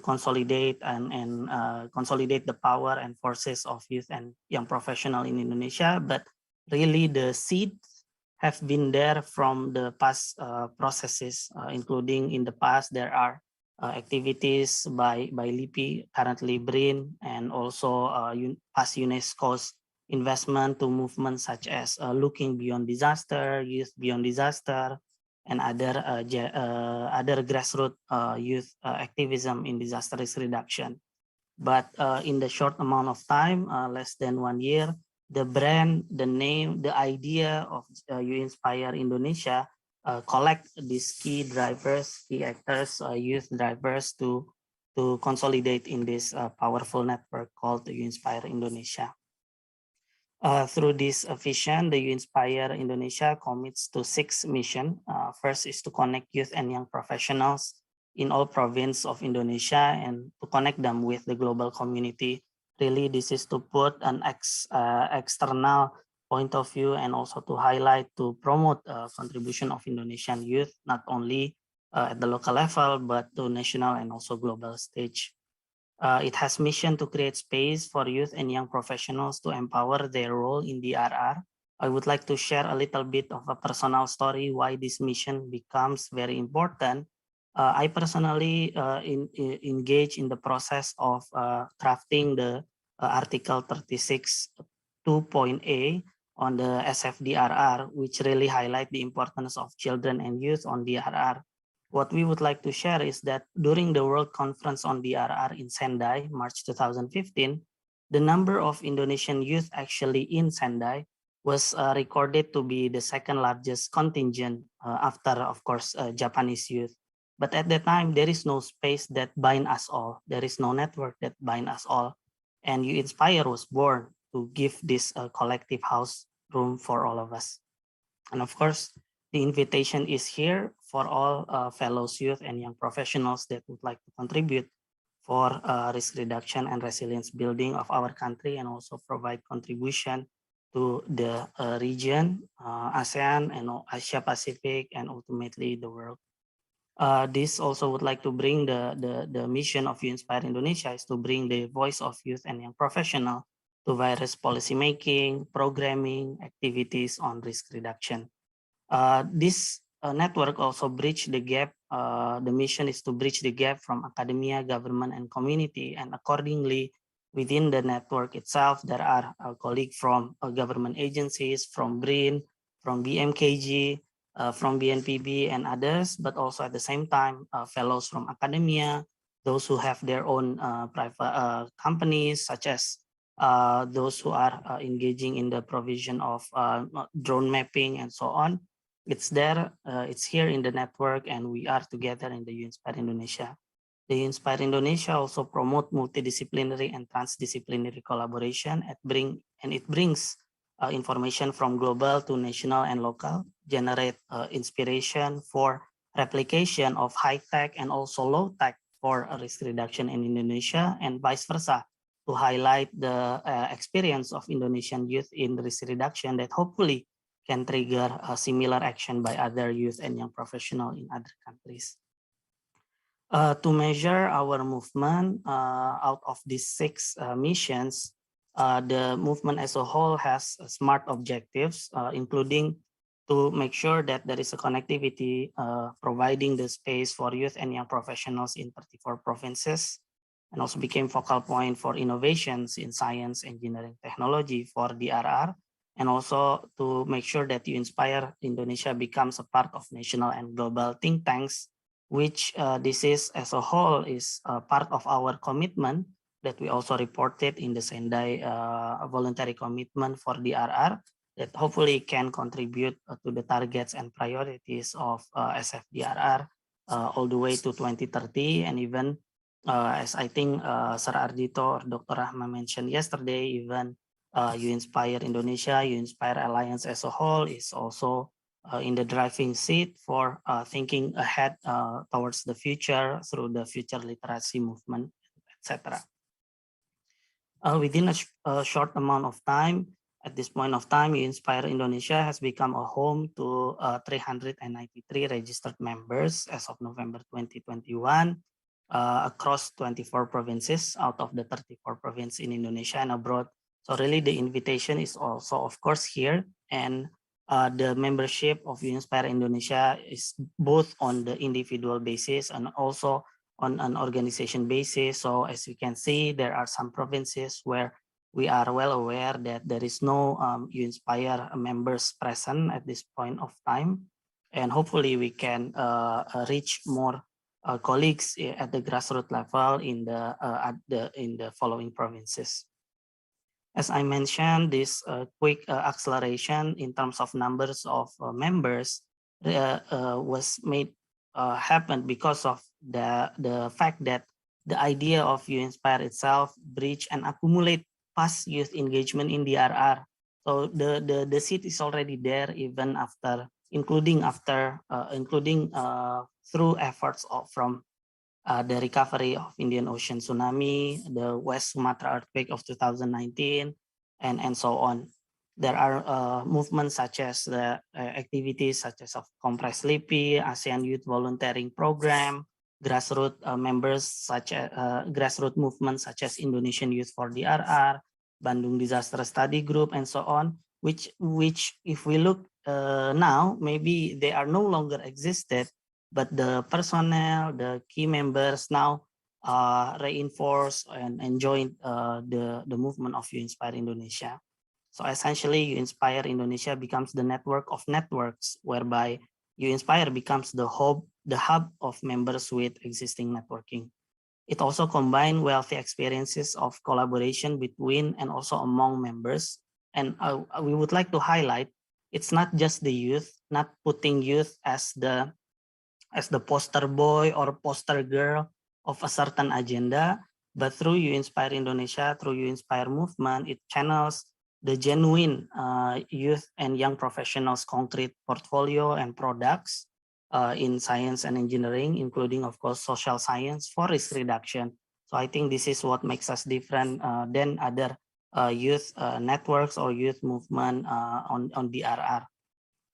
consolidate and consolidate the power and forces of youth and young professional in Indonesia. But really the seeds have been there from the past processes, including in the past there are activities by LIPI, currently BRIN, and also past UNESCO's investment to movements such as Looking Beyond Disaster, Youth Beyond Disaster, and other grassroots youth activism in disaster risk reduction. But in the short amount of time, less than 1 year, the brand, the name, the idea of You Inspire Indonesia collect these key drivers, key actors, youth drivers to consolidate in this powerful network called the You Inspire Indonesia. Through this vision, the You Inspire Indonesia commits to 6 missions. First is to connect youth and young professionals in all provinces of Indonesia and to connect them with the global community. Really, this is to put an external point of view and also to highlight, to promote contribution of Indonesian youth, not only at the local level, but to national and also global stage. It has mission to create space for youth and young professionals to empower their role in DRR. I would like to share a little bit of a personal story why this mission becomes very important. I personally engage in the process of crafting the Article 36 2.A on the SFDRR, which really highlight the importance of children and youth on DRR. What we would like to share is that during the World Conference on DRR in Sendai, March 2015, the number of Indonesian youth actually in Sendai was recorded to be the second largest contingent after, of course, Japanese youth. But at that time, there is no space that bind us all. There is no network that bind us all. And You Inspire was born to give this collective house room for all of us. And of course, the invitation is here for all fellows youth and young professionals that would like to contribute for risk reduction and resilience building of our country, and also provide contribution to the region, ASEAN and Asia Pacific, and ultimately the world. This also would like to bring the mission of You Inspire Indonesia is to bring the voice of youth and young professional to various policy making, programming, activities on risk reduction. This network also bridge the gap. The mission is to bridge the gap from academia, government, and community. And accordingly, within the network itself, there are colleagues from government agencies, from BRIN, from BMKG, from BNPB, and others, but also at the same time, fellows from academia, those who have their own private companies, such as those who are engaging in the provision of drone mapping and so on. It's there, it's here in the network, and we are together in the You Inspire Indonesia. The You Inspire Indonesia also promote multidisciplinary and transdisciplinary collaboration and it brings information from global to national and local, generate inspiration for replication of high-tech and also low-tech for risk reduction in Indonesia, and vice versa, to highlight the experience of Indonesian youth in risk reduction that hopefully can trigger a similar action by other youth and young professionals in other countries. To measure our movement out of these 6 missions, the movement as a whole has smart objectives, including to make sure that there is a connectivity, providing the space for youth and young professionals in 34 provinces, and also became focal point for innovations in science, engineering, technology for DRR, and also to make sure that You Inspire Indonesia becomes a part of national and global think tanks, which this is as a whole is part of our commitment that we also reported in the Sendai voluntary commitment for DRR that hopefully can contribute to the targets and priorities of SFDRR all the way to 2030, and even as I think Sir Ardito or Dr. Rahma mentioned yesterday, even You Inspire Indonesia, You Inspire Alliance as a whole is also in the driving seat for thinking ahead towards the future through the future literacy movement, etc. Within a short amount of time, at this point of time, You Inspire Indonesia has become a home to 393 registered members as of November 2021 across 24 provinces out of the 34 provinces in Indonesia and abroad. So really the invitation is also, of course, here, and the membership of You Inspire Indonesia is both on the individual basis and also on an organization basis. So as you can see, there are some provinces where we are well aware that there is no You Inspire members present at this point of time. And hopefully we can reach more colleagues at the grassroots level in the following provinces. As I mentioned, this quick acceleration in terms of numbers of members was made happen because of the fact that the idea of You Inspire itself bridge and accumulate past youth engagement in DRR. So the seed is already there even after, including through efforts from the recovery of Indian Ocean tsunami, the West Sumatra earthquake of 2019, and so on. There are movements such as the activities such as of Compress LIPI, ASEAN Youth Volunteering Program, grassroots members such as grassroots movements such as Indonesian Youth for DRR, Bandung Disaster Study Group, and so on, which if we look now, maybe they are no longer existed, but the personnel, the key members now reinforce and join the movement of You Inspire Indonesia. So essentially, You Inspire Indonesia becomes the network of networks, whereby You Inspire becomes the hub of members with existing networking. It also combines wealthy experiences of collaboration between and also among members. And we would like to highlight, it's not just the youth, not putting youth as the poster boy or poster girl of a certain agenda, but through You Inspire Indonesia, through You Inspire movement, it channels the genuine youth and young professionals' concrete portfolio and products in science and engineering, including, of course, social science for risk reduction. So I think this is what makes us different than other youth networks or youth movement on DRR.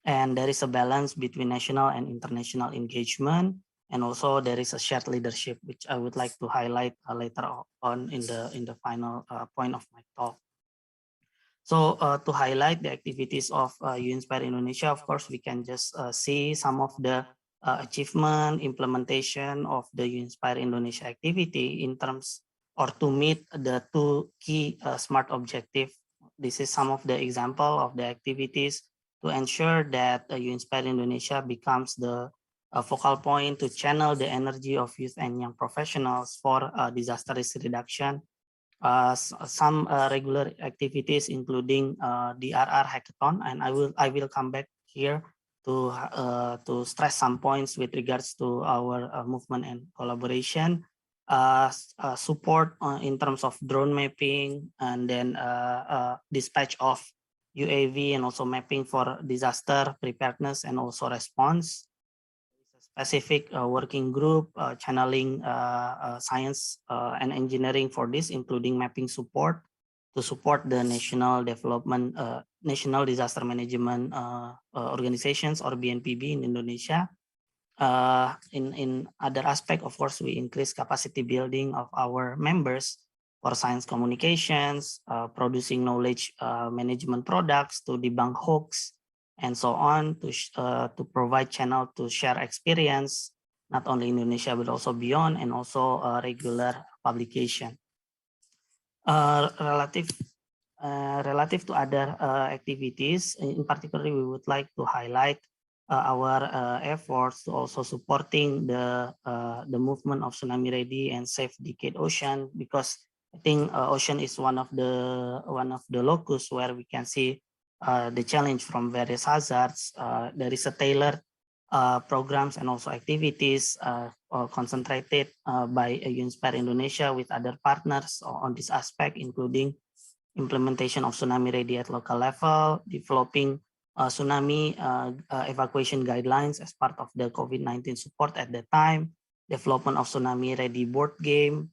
And there is a balance between national and international engagement. And also there is a shared leadership, which I would like to highlight later on in the final point of my talk. So to highlight the activities of You Inspire Indonesia, of course, we can just see some of the achievement, implementation of the You Inspire Indonesia activity in terms or to meet the two key SMART objective. This is some of the example of the activities to ensure that You Inspire Indonesia becomes the focal point to channel the energy of youth and young professionals for disaster risk reduction. Some regular activities, including DRR hackathon, and I will come back here to stress some points with regards to our movement and collaboration. Support in terms of drone mapping, and then dispatch of UAV, and also mapping for disaster preparedness and also response. Specific working group channeling science and engineering for this, including mapping support to support the national development, national disaster management organizations or BNPB in Indonesia. In other aspect, of course, we increase capacity building of our members for science communications, producing knowledge management products to debunk hoax, and so on, to provide channel to share experience, not only in Indonesia but also beyond, and also regular publication. Relative to other activities, in particular, we would like to highlight our efforts to also supporting the movement of Tsunami Ready and Safe Decade Ocean, because I think ocean is one of the locus where we can see the challenge from various hazards. There is a tailored programs and also activities concentrated by UNSPIRE Indonesia with other partners on this aspect, including implementation of Tsunami Ready at local level, developing tsunami evacuation guidelines as part of the COVID-19 support at the time, development of Tsunami Ready board game,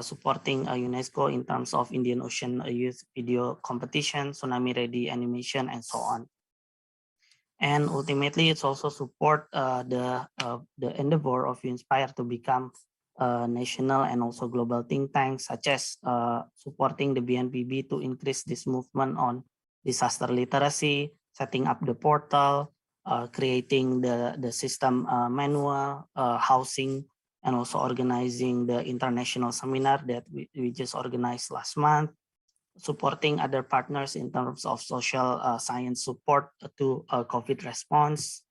supporting UNESCO in terms of Indian Ocean Youth Video Competition, Tsunami Ready animation, and so on. And ultimately, it's also support the endeavor of UNSPIRE to become national and also global think tanks, such as supporting the BNPB to increase this movement on disaster literacy, setting up the portal, creating the system manual, housing, and also organizing the international seminar that we just organized last month, supporting other partners in terms of social science support to COVID response.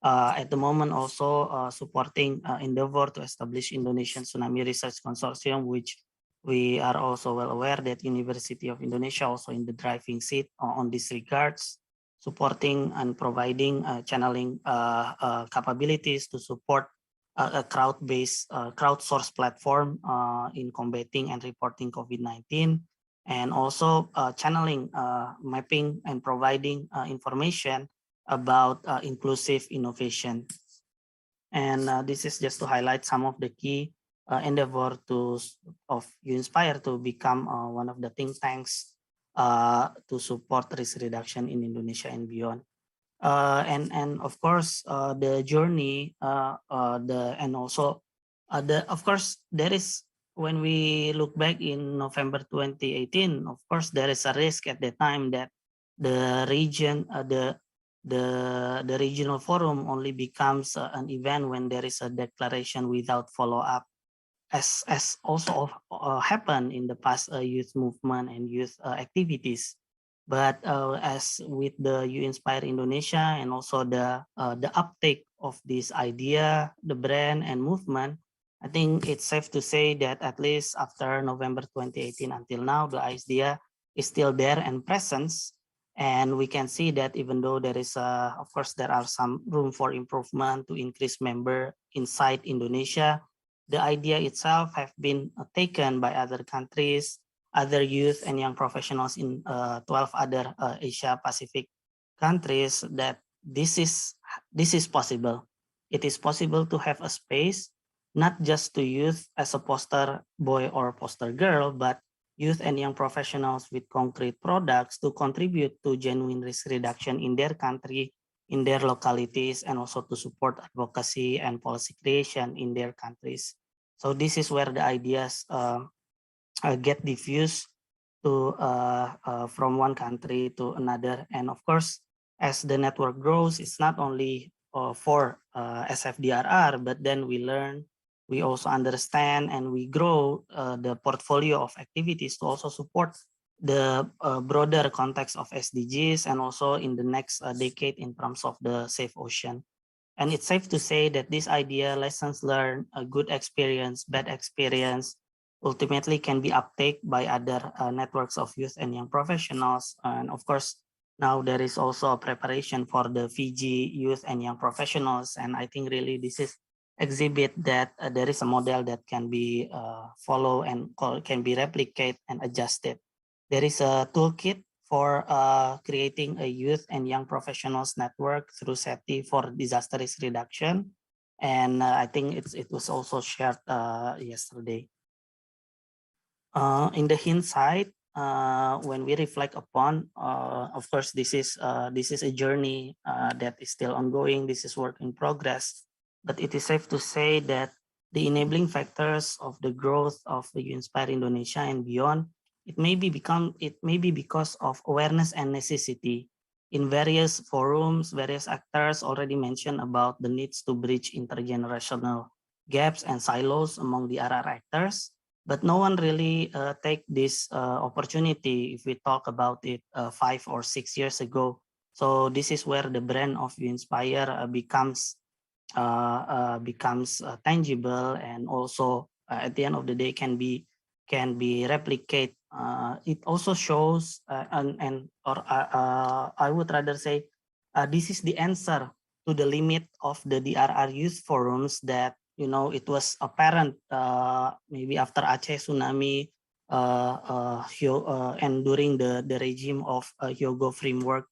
At the moment, also supporting endeavor to establish Indonesian Tsunami Research Consortium, which we are also well aware that University of Indonesia also in the driving seat on these regards, supporting and providing channeling capabilities to support a crowd-based, crowdsourced platform in combating and reporting COVID-19. And also channeling, mapping, and providing information about inclusive innovation. And this is just to highlight some of the key endeavor of UNSPIRE to become one of the think tanks to support risk reduction in Indonesia and beyond. And of course the journey, and also of course there is, when we look back in November 2018, of course, there is a risk at the time that the region, the regional forum only becomes an event when there is a declaration without follow-up, as also happened in the past youth movement and youth activities. But as with the UNSPIRE Indonesia and also the uptake of this idea, the brand and movement, I think it's safe to say that at least after November 2018 until now, the idea is still there and present. And we can see that even though there is, of course, there are some room for improvement to increase member inside Indonesia, the idea itself have been taken by other countries, other youth and young professionals in 12 other Asia Pacific countries, that this is possible. It is possible to have a space, not just to youth as a poster boy or poster girl, but youth and young professionals with concrete products to contribute to genuine risk reduction in their country, in their localities, and also to support advocacy and policy creation in their countries. So this is where the ideas get diffused to from one country to another. And of course, as the network grows, it's not only for SFDRR, but then we learn, we also understand, and we grow the portfolio of activities to also support the broader context of SDGs and also in the next decade in terms of the safe ocean. And it's safe to say that this idea, lessons learned, a good experience, bad experience, ultimately can be uptake by other networks of youth and young professionals. And of course, now there is also a preparation for the Fiji youth and young professionals. And I think really this is exhibit that there is a model that can be followed and can be replicated and adjusted. There is a toolkit for creating a youth and young professionals network through safety for disaster risk reduction. And I think it was also shared yesterday. In the hindsight, when we reflect upon, of course, this is a journey that is still ongoing. This is work in progress. But it is safe to say that the enabling factors of the growth of the Inspire Indonesia and beyond, it may be because of awareness and necessity. In various forums, various actors already mentioned about the needs to bridge intergenerational gaps and silos among the RR actors, but no one really take this opportunity if we talk about it 5 or 6 years ago. So this is where the brand of Inspire becomes tangible, and also at the end of the day can be replicated. It also shows I would rather say this is the answer to the limit of the DRR youth forums that it was apparent maybe after Aceh tsunami and during the regime of Hyogo framework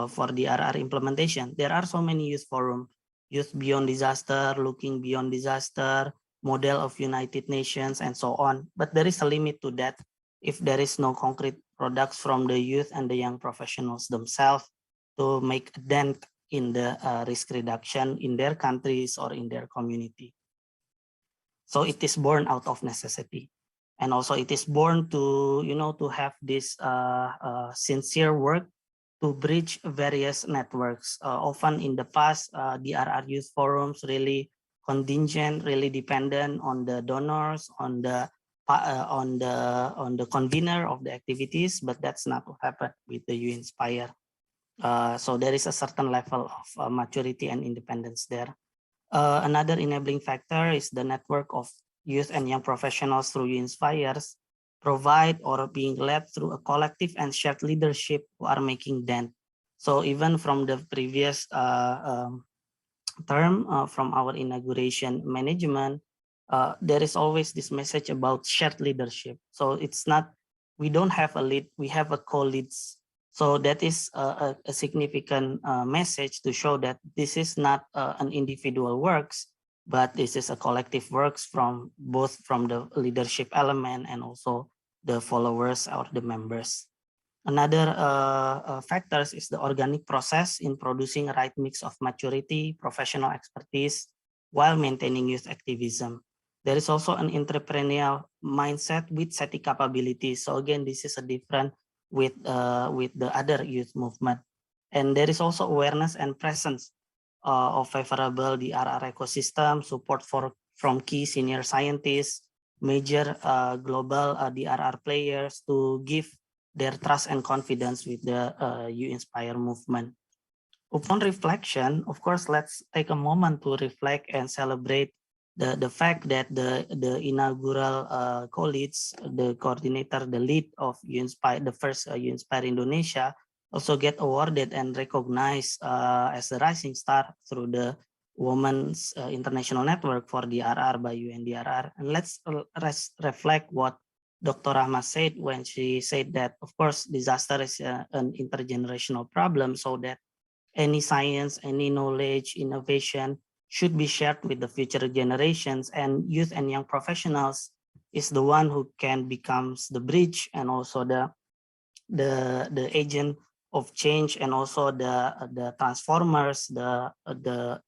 for the RR implementation. There are so many youth forums: Youth Beyond Disaster, Looking Beyond Disaster, Model of United Nations, and so on. But there is a limit to that if there is no concrete products from the youth and the young professionals themselves to make a dent in the risk reduction in their countries or in their community. So it is born out of necessity. And also it is born to, to have this sincere work to bridge various networks. Often in the past, the RR youth forums really contingent, really dependent on the donors, on the convener of the activities, but that's not what happened with the Inspire. So there is a certain level of maturity and independence there. Another enabling factor is the network of youth and young professionals through Inspires provide or being led through a collective and shared leadership who are making dent. So even from the previous term, from our inauguration management, there is always this message about shared leadership. So it's not, we don't have a lead, we have a co-leads. So that is a significant message to show that this is not an individual works, but this is a collective works from both from the leadership element and also the followers or the members. Another factors is the organic process in producing a right mix of maturity, professional expertise, while maintaining youth activism. There is also an entrepreneurial mindset with setting capabilities. So again, this is a different with the other youth movement. And there is also awareness and presence of favorable DRR ecosystem, support from key senior scientists, major global DRR players to give their trust and confidence with the Inspire movement. Upon reflection, of course, let's take a moment to reflect and celebrate the fact that the inaugural co-leads, the coordinator, the lead of Inspire, the first Inspire Indonesia, also get awarded and recognized as a rising star through the Women's International Network for DRR by UNDRR. And let's reflect what Dr. Rahma said when she said that, of course, disaster is an intergenerational problem, so that any science, any knowledge, innovation should be shared with the future generations, and youth and young professionals is the one who can becomes the bridge and also the agent of change, and also the transformers, the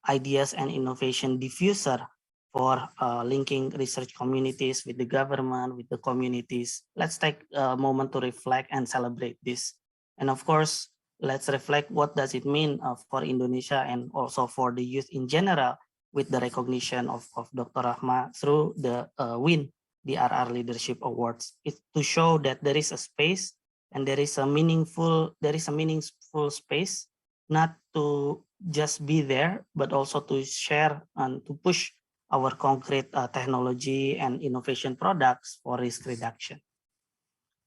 ideas and innovation diffuser for linking research communities with the government, with the communities. Let's take a moment to reflect and celebrate this. And of course, let's reflect what does it mean for Indonesia and also for the youth in general with the recognition of Dr. Rahma through the WIN, the RR Leadership Awards. It's to show that there is a space and there is a meaningful space, not to just be there, but also to share and to push our concrete technology and innovation products for risk reduction.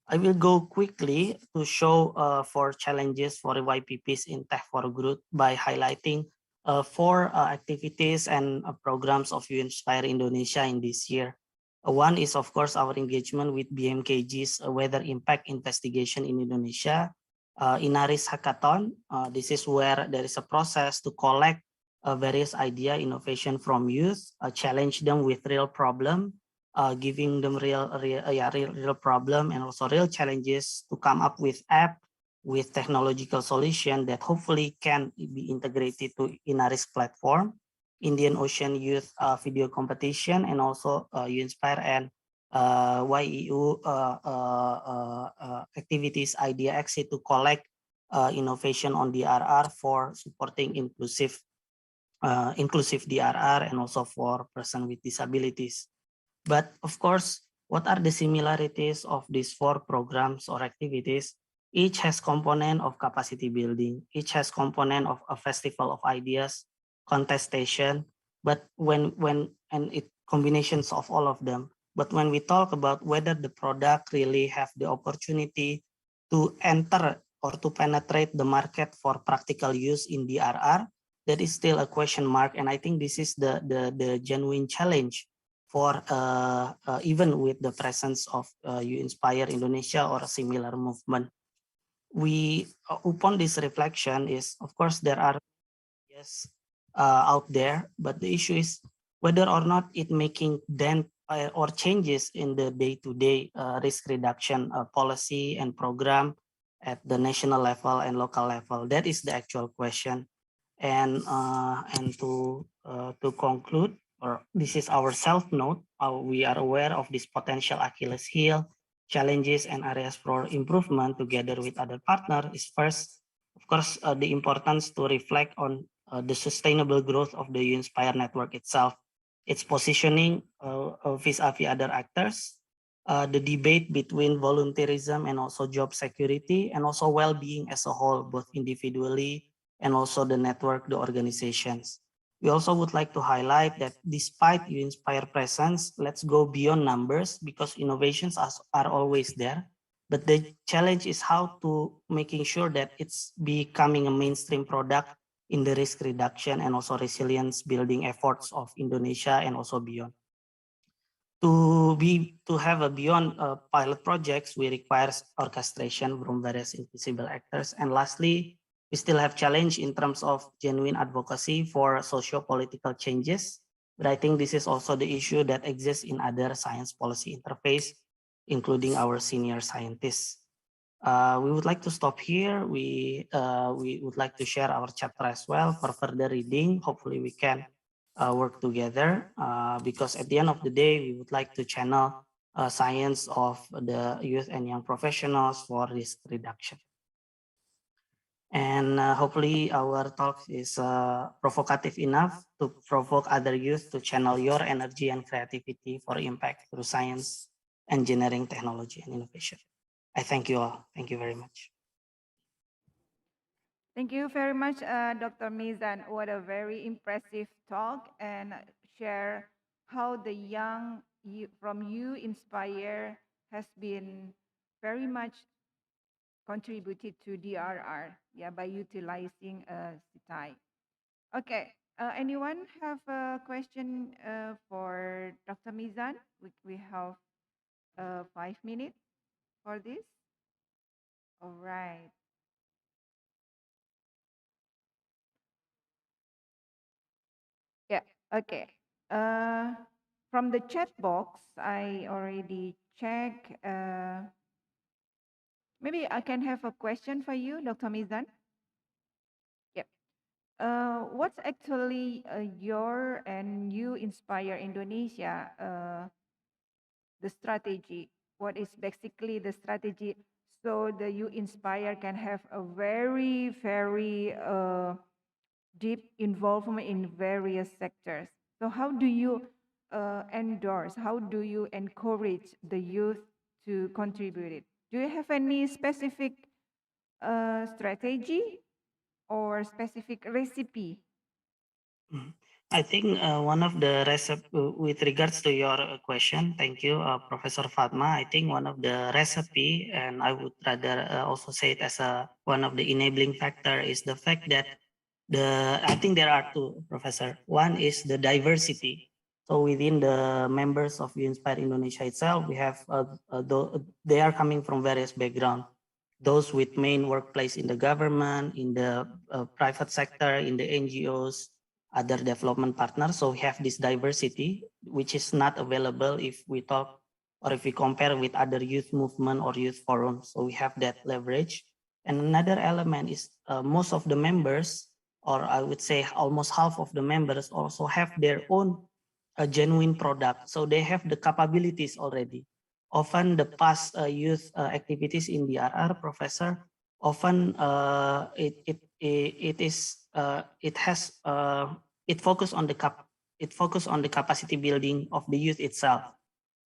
I will go quickly to show 4 challenges for YPPs in Tech4 Group by highlighting 4 activities and programs of Inspire Indonesia in this year. One is, of course, our engagement with BMKG's Weather Impact Investigation in Indonesia. Inaris Hackathon, this is where there is a process to collect various idea innovation from youth, challenge them with real problem, giving them real problem and also real challenges to come up with app with technological solution that hopefully can be integrated to Inaris platform. Indian Ocean Youth Video Competition, and also You Inspire and YEU activities idea exit to collect innovation on DRR for supporting inclusive DRR and also for person with disabilities. But of course, what are the similarities of these 4 programs or activities? Each has component of capacity building. Each has component of a festival of ideas, contestation, but and it combinations of all of them. But when we talk about whether the product really have the opportunity to enter or to penetrate the market for practical use in DRR, that is still a question mark. And I think this is the genuine challenge for even with the presence of You Inspire Indonesia or a similar movement. We upon this reflection is, of course, there are yes out there, but the issue is whether or not it making dent or changes in the day-to-day risk reduction policy and program at the national level and local level. That is the actual question. And to conclude, or this is our self note, we are aware of this potential Achilles heel, challenges and areas for improvement together with other partners is first, of course, the importance to reflect on the sustainable growth of the Inspire network itself, its positioning vis-a-vis other actors, the debate between volunteerism and also job security, and also well-being as a whole, both individually and also the network, the organizations. We also would like to highlight that despite You Inspire presence, let's go beyond numbers because innovations are always there. But the challenge is how to making sure that it's becoming a mainstream product in the risk reduction and also resilience building efforts of Indonesia and also beyond. To have a beyond pilot projects, we require orchestration from various invisible actors. And lastly, we still have challenge in terms of genuine advocacy for socio-political changes. But I think this is also the issue that exists in other science policy interface, including our senior scientists. We would like to stop here. We would like to share our chapter as well for further reading. Hopefully we can work together because at the end of the day, we would like to channel science of the youth and young professionals for risk reduction. And hopefully our talk is provocative enough to provoke other youth to channel your energy and creativity for impact through science, engineering, technology, and innovation. I thank you all. Thank you very much. Thank you very much, Dr. Mizan. What a very impressive talk and share how the young from You Inspire has been very much contributed to DRR, yeah, by utilizing CITAI. Okay, anyone have a question for Dr. Mizan? We have 5 minutes for this. All right. Yeah, okay. From the chat box, I already checked. Maybe I can have a question for you, Dr. Mizan. Yep. What's actually your and You Inspire Indonesia, the strategy? What is basically the strategy so the You Inspire can have a very, very deep involvement in various sectors? So how do you endorse, how do you encourage the youth to contribute it? Do you have any specific strategy or specific recipe? I think one of the recipe with regards to your question, thank you, Professor Fatma. I think one of the recipe, and I would rather also say it as one of the enabling factor is the fact that I think there are two, Professor. One is the diversity. So within the members of Inspire Indonesia itself, we have they are coming from various backgrounds. Those with main workplace in the government, in the private sector, in the NGOs, other development partners. So we have this diversity, which is not available if we talk or if we compare with other youth movement or youth forums. So we have that leverage. And another element is most of the members or I would say almost half of the members also have their own genuine product. So they have the capabilities already. Often the past youth activities in DRR, Professor, often it focus on the capacity building of the youth itself.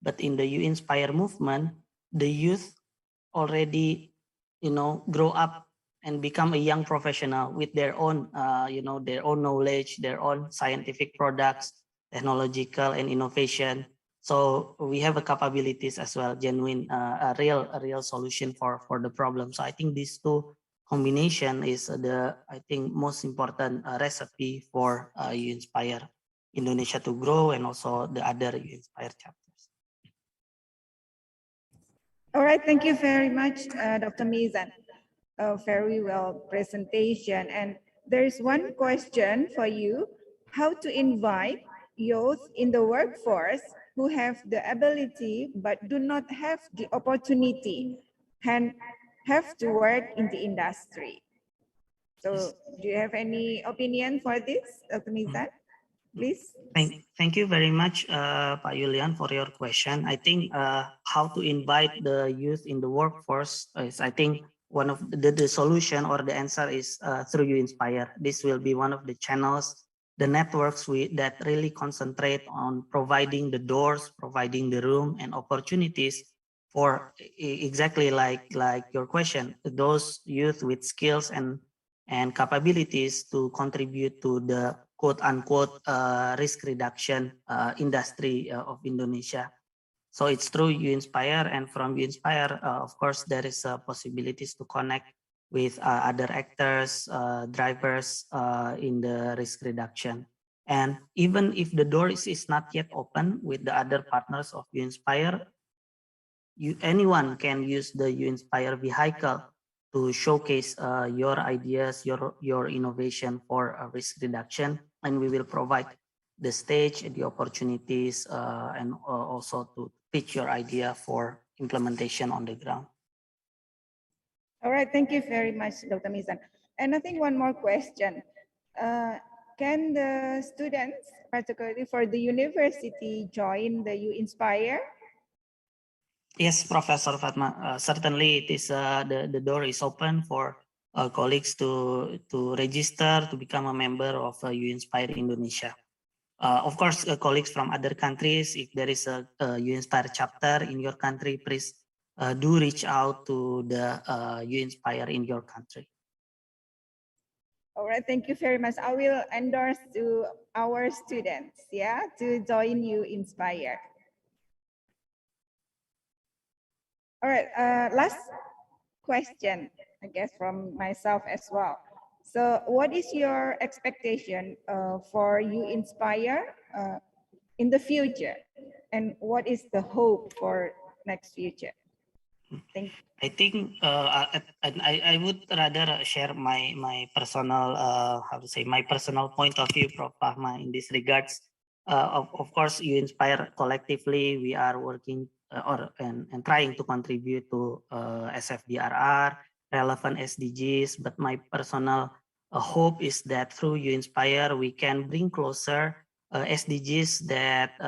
But in the You Inspire movement, the youth already, grow up and become a young professional with their own, their own knowledge, their own scientific products, technological and innovation. So we have a capabilities as well, genuine, a real solution for the problem. So I think these two combination is I think most important recipe for You Inspire Indonesia to grow, and also the other You Inspire chapters. All right, thank you very much, Dr. Mizan. A very well presentation. And there is one question for you: how to invite youth in the workforce who have the ability but do not have the opportunity and have to work in the industry? So do you have any opinion for this, Dr. Mizan? Please. Thank you very much, Pak Yulian, for your question. I think how to invite the youth in the workforce is, I think, one of the solution or the answer is through You Inspire. This will be one of the channels, the networks that really concentrate on providing the doors, providing the room and opportunities for exactly like your question, those youth with skills and capabilities to contribute to the quote-unquote risk reduction industry of Indonesia. So it's through You Inspire, and from You Inspire, of course, there is possibilities to connect with other actors, drivers in the risk reduction. And even if the door is not yet open with the other partners of You Inspire, anyone can use the You Inspire vehicle to showcase your ideas, your innovation for risk reduction, and we will provide the stage, the opportunities, and also to pitch your idea for implementation on the ground. All right, thank you very much, Dr. Mizan. And I think one more question. Can the students, particularly for the university, join the You Inspire? Yes, Professor Fatma. Certainly, it is the door is open for colleagues to register to become a member of You Inspire Indonesia. Of course, colleagues from other countries, if there is a You Inspire chapter in your country, please do reach out to the You Inspire in your country. All right, thank you very much. I will endorse to our students, to join You Inspire. All right, last question, I guess, from myself as well. So what is your expectation for You Inspire in the future? And what is the hope for next future? Thank you. I think I would rather share my personal my personal point of view, Prof. Fahma, in this regards. Of course, You Inspire collectively, we are working and trying to contribute to SFDRR, relevant SDGs. But my personal hope is that through You Inspire, we can bring closer SDGs that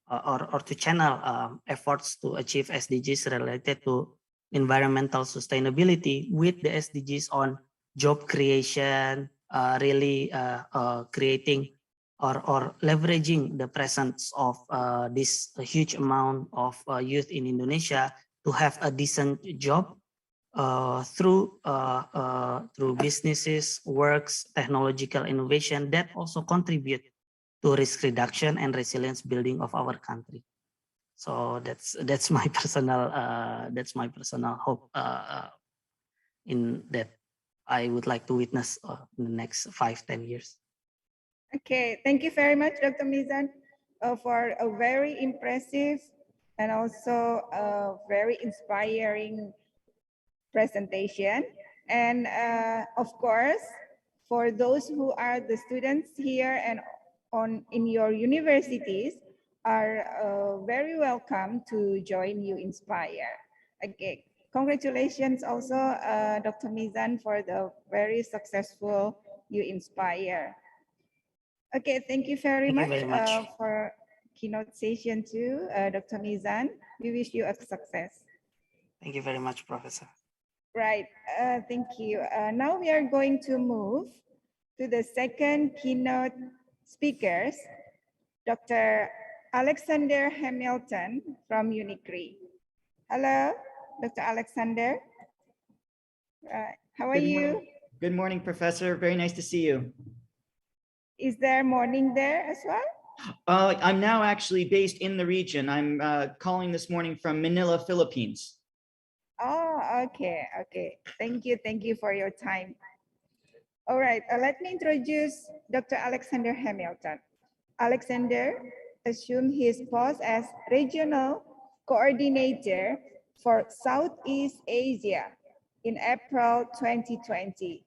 or to channel efforts to achieve SDGs related to environmental sustainability with the SDGs on job creation, really creating or leveraging the presence of this huge amount of youth in Indonesia to have a decent job through businesses, works, technological innovation that also contribute to risk reduction and resilience building of our country. So that's my personal hope in that I would like to witness in the next 5-10 years. Okay, thank you very much, Dr. Mizan, for a very impressive and also a very inspiring presentation. And of course, for those who are the students here and in your universities, are very welcome to join You Inspire. Okay, congratulations also, Dr. Mizan, for the very successful you inspire. Okay, thank you very Thank you much, very much. For keynote session 2, Dr. Mizan. We wish you a success. Thank you very much, Professor. Right, thank you. Now we are going to move to the second keynote speakers, Dr. Alexander Hamilton from UNICRI. Hello, Dr. Alexander. How are you? Good morning, Professor. Very nice to see you. Is there morning there as well? I'm now actually based in the region. I'm calling this morning from Manila, Philippines. Oh, okay, okay. Thank you for your time. All right, let me introduce Dr. Alexander Hamilton. Alexander assumed his post as Regional Coordinator for Southeast Asia in April 2020,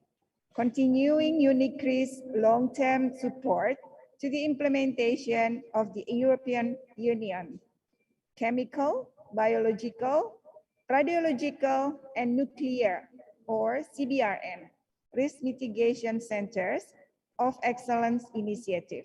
continuing UNICRI's long-term support to the implementation of the European Union Chemical, Biological, Radiological, and Nuclear, or CBRN, Risk Mitigation Centers of Excellence Initiative.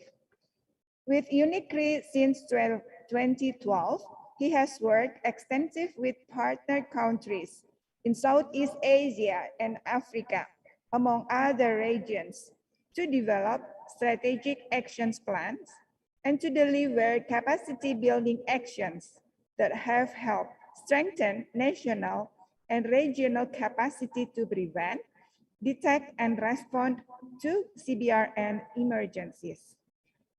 With UNICRI since 2012, he has worked extensively with partner countries in Southeast Asia and Africa, among other regions, to develop strategic action plans and to deliver capacity building actions that have helped strengthen national and regional capacity to prevent, detect, and respond to CBRN emergencies.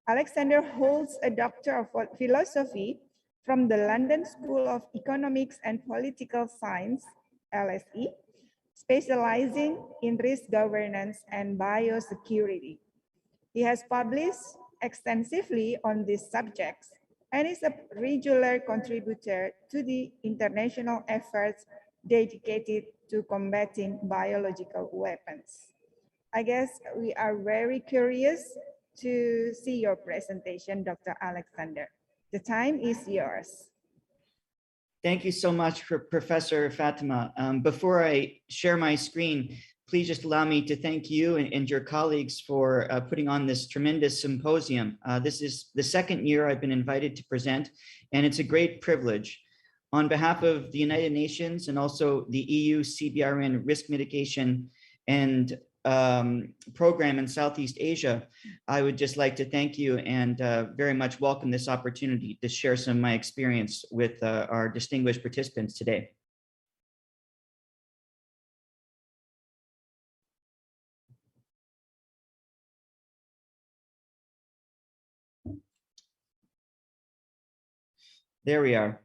Alexander holds a Doctor of Philosophy from the London School of Economics and Political Science, LSE, specializing in risk governance and biosecurity. He has published extensively on these subjects and is a regular contributor to the international efforts dedicated to combating biological weapons. I guess we are very curious to see your presentation, Dr. Alexander. The time is yours. Thank you so much, Professor Fatima. Before I share my screen, please just allow me to thank you and your colleagues for putting on this tremendous symposium. This is the second year I've been invited to present, and it's a great privilege. On behalf of the United Nations and also the EU CBRN Risk Mitigation and program in Southeast Asia, I would just like to thank you and very much welcome this opportunity to share some of my experience with our distinguished participants today. There we are.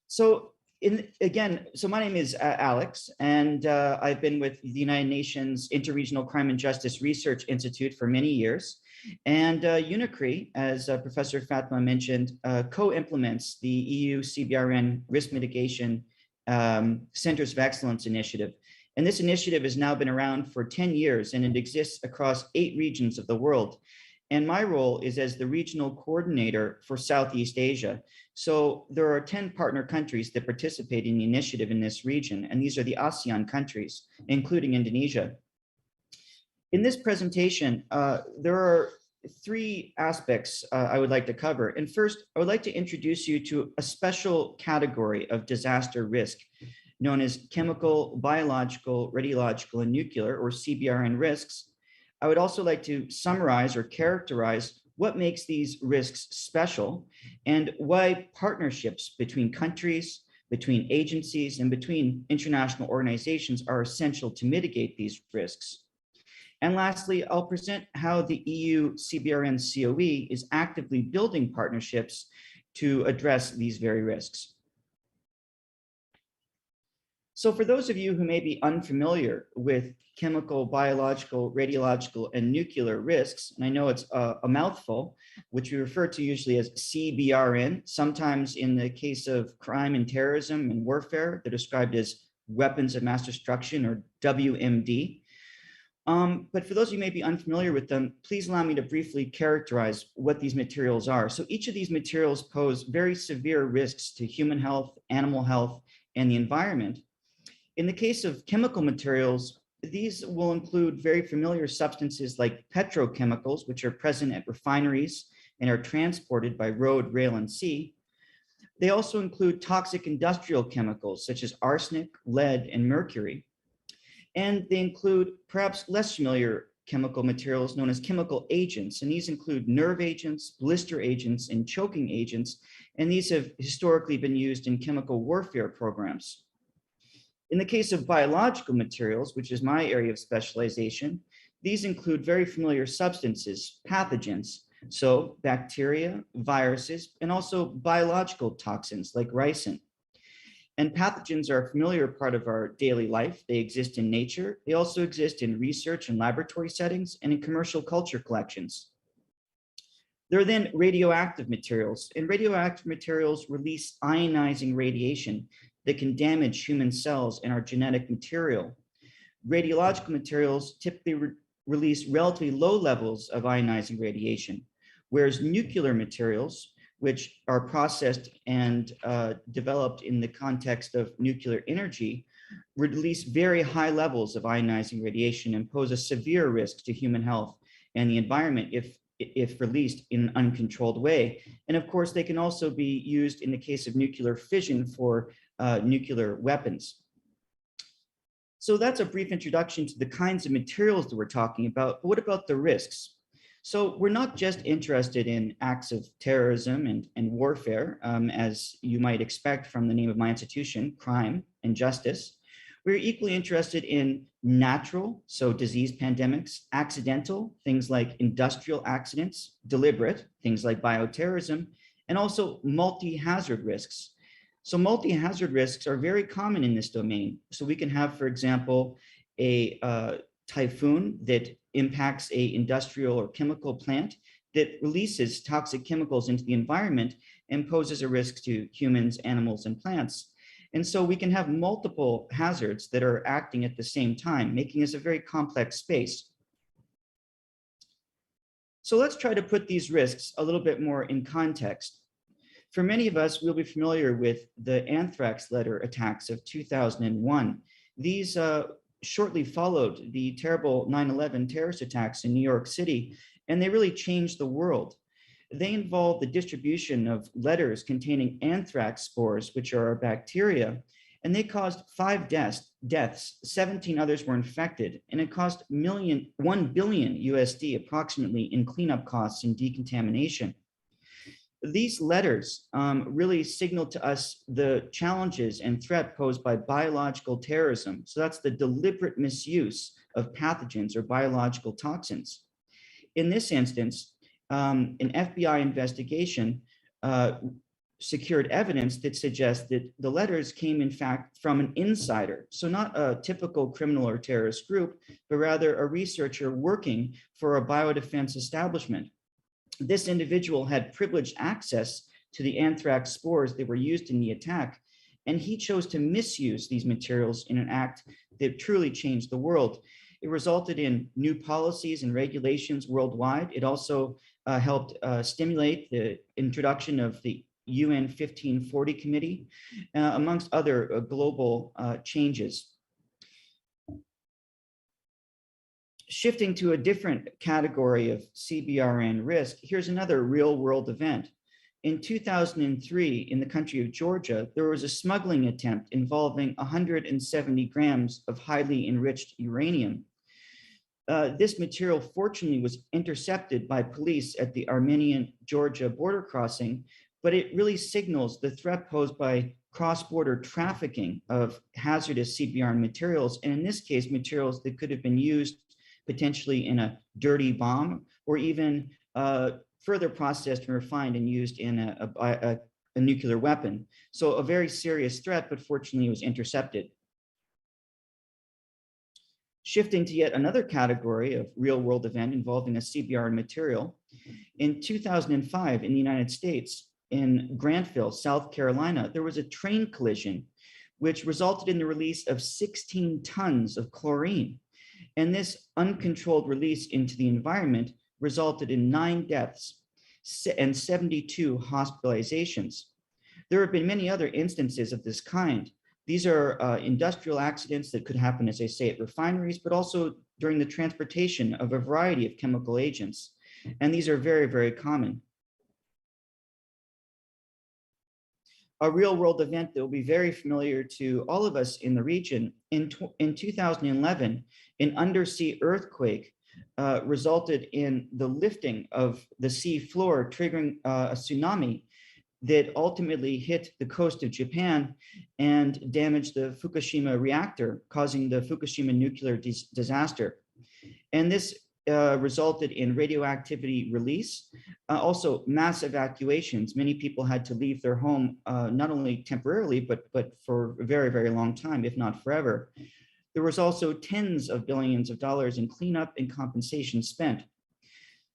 So my name is Alex, and I've been with the United Nations Interregional Crime and Justice Research Institute for many years. And UNICRI, as Professor Fatma mentioned, co-implements the EU CBRN Risk Mitigation Centers of Excellence initiative. And this initiative has now been around for 10 years, and it exists across 8 regions of the world. And my role is as the regional coordinator for Southeast Asia. So there are 10 partner countries that participate in the initiative in this region, and these are the ASEAN countries, including Indonesia. In this presentation, there are 3 aspects I would like to cover. And first, I would like to introduce you to a special category of disaster risk known as chemical, biological, radiological, and nuclear, or CBRN risks. I would also like to summarize or characterize what makes these risks special and why partnerships between countries, between agencies, and between international organizations are essential to mitigate these risks. And lastly, I'll present how the EU CBRN COE is actively building partnerships to address these very risks. So for those of you who may be unfamiliar with chemical, biological, radiological, and nuclear risks, and I know it's a mouthful, which we refer to usually as CBRN. Sometimes in the case of crime and terrorism and warfare, they're described as weapons of mass destruction, or WMD. But for those of you who may be unfamiliar with them, please allow me to briefly characterize what these materials are. So each of these materials pose very severe risks to human health, animal health, and the environment. In the case of chemical materials, These will include very familiar substances like petrochemicals, which are present at refineries and are transported by road, rail, and sea. They also include toxic industrial chemicals such as arsenic, lead, and mercury. And they include perhaps less familiar chemical materials known as chemical agents. And these include nerve agents, blister agents, and choking agents. And these have historically been used in chemical warfare programs. In the case of biological materials, which is my area of specialization, these include very familiar substances, pathogens, so bacteria, viruses, and also biological toxins like ricin. And pathogens are a familiar part of our daily life. They exist in nature. They also exist in research and laboratory settings and in commercial culture collections. There are then radioactive materials, and radioactive materials release ionizing radiation that can damage human cells and our genetic material. Radiological materials typically release relatively low levels of ionizing radiation, whereas nuclear materials, which are processed and developed in the context of nuclear energy, release very high levels of ionizing radiation and pose a severe risk to human health and the environment if released in an uncontrolled way. And of course, they can also be used in the case of nuclear fission for nuclear weapons. So that's a brief introduction to the kinds of materials that we're talking about. But what about the risks? So we're not just interested in acts of terrorism and warfare, as you might expect from the name of my institution, crime and justice. We're equally interested in natural, so disease pandemics, accidental, things like industrial accidents, deliberate, things like bioterrorism, and also multi-hazard risks. So multi-hazard risks are very common in this domain. So we can have, for example, a typhoon that impacts a industrial or chemical plant that releases toxic chemicals into the environment and poses a risk to humans, animals, and plants. And so we can have multiple hazards that are acting at the same time, making this a very complex space. So let's try to put these risks a little bit more in context. For many of us, we'll be familiar with the anthrax letter attacks of 2001. These shortly followed the terrible 9/11 terrorist attacks in New York City, and they really changed the world. They involved the distribution of letters containing anthrax spores, which are a bacteria, and they caused 5 deaths, 17 others were infected, and it cost $1 billion USD approximately in cleanup costs and decontamination. These letters really signal to us the challenges and threat posed by biological terrorism. So that's the deliberate misuse of pathogens or biological toxins. In this instance, an FBI investigation secured evidence that suggests that the letters came in fact from an insider. So not a typical criminal or terrorist group, but rather a researcher working for a biodefense establishment. This individual had privileged access to the anthrax spores that were used in the attack, and he chose to misuse these materials in an act that truly changed the world. It resulted in new policies and regulations worldwide. It also helped stimulate the introduction of the UN 1540 Committee, amongst other global changes. Shifting to a different category of CBRN risk, here's another real-world event. In 2003, in the country of Georgia, there was a smuggling attempt involving 170 grams of highly enriched uranium. This material fortunately was intercepted by police at the Armenian-Georgia border crossing, but it really signals the threat posed by cross-border trafficking of hazardous CBRN materials, and in this case, materials that could have been used potentially in a dirty bomb, or even further processed and refined and used in a nuclear weapon. So a very serious threat, but fortunately it was intercepted. Shifting to yet another category of real-world event involving a CBRN material, in 2005 in the United States, in Grantville, South Carolina, there was a train collision which resulted in the release of 16 tons of chlorine. And this uncontrolled release into the environment resulted in 9 deaths and 72 hospitalizations. There have been many other instances of this kind, These are industrial accidents that could happen, as I say, at refineries, but also during the transportation of a variety of chemical agents. And these are very, very common. A real world event that will be very familiar to all of us in the region. In 2011, an undersea earthquake resulted in the lifting of the sea floor, triggering a tsunami that ultimately hit the coast of Japan and damaged the Fukushima reactor, causing the Fukushima nuclear disaster. And this resulted in radioactivity release, also mass evacuations. Many people had to leave their home, not only temporarily, but for a very, very long time, if not forever. There was also tens of billions of dollars in cleanup and compensation spent.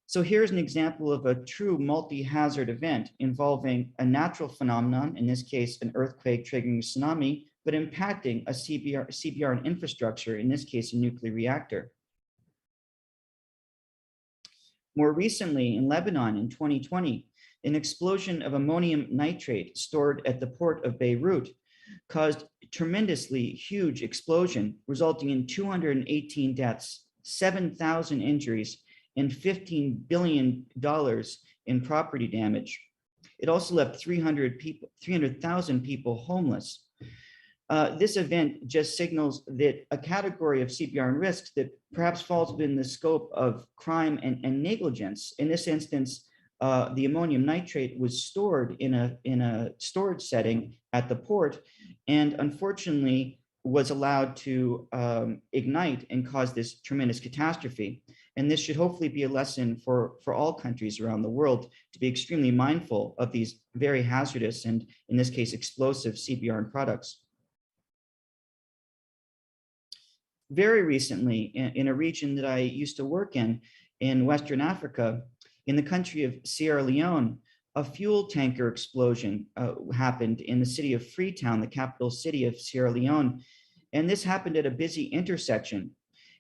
So here's an example of a true multi-hazard event involving a natural phenomenon, in this case, an earthquake triggering a tsunami, but impacting a CBR and infrastructure, in this case, a nuclear reactor. More recently, in Lebanon in 2020, an explosion of ammonium nitrate stored at the port of Beirut caused a tremendously huge explosion, resulting in 218 deaths, 7,000 injuries, and $15 billion in property damage. It also left 300,000 people homeless. This event just signals that a category of CBR and risks that perhaps falls within the scope of crime and negligence. In this instance, the ammonium nitrate was stored in a storage setting at the port, and unfortunately was allowed to ignite and cause this tremendous catastrophe. And this should hopefully be a lesson for all countries around the world to be extremely mindful of these very hazardous and, in this case, explosive CBR products. Very recently, in a region that I used to work in Western Africa, in the country of Sierra Leone, a fuel tanker explosion happened in the city of Freetown, the capital city of Sierra Leone. And this happened at a busy intersection.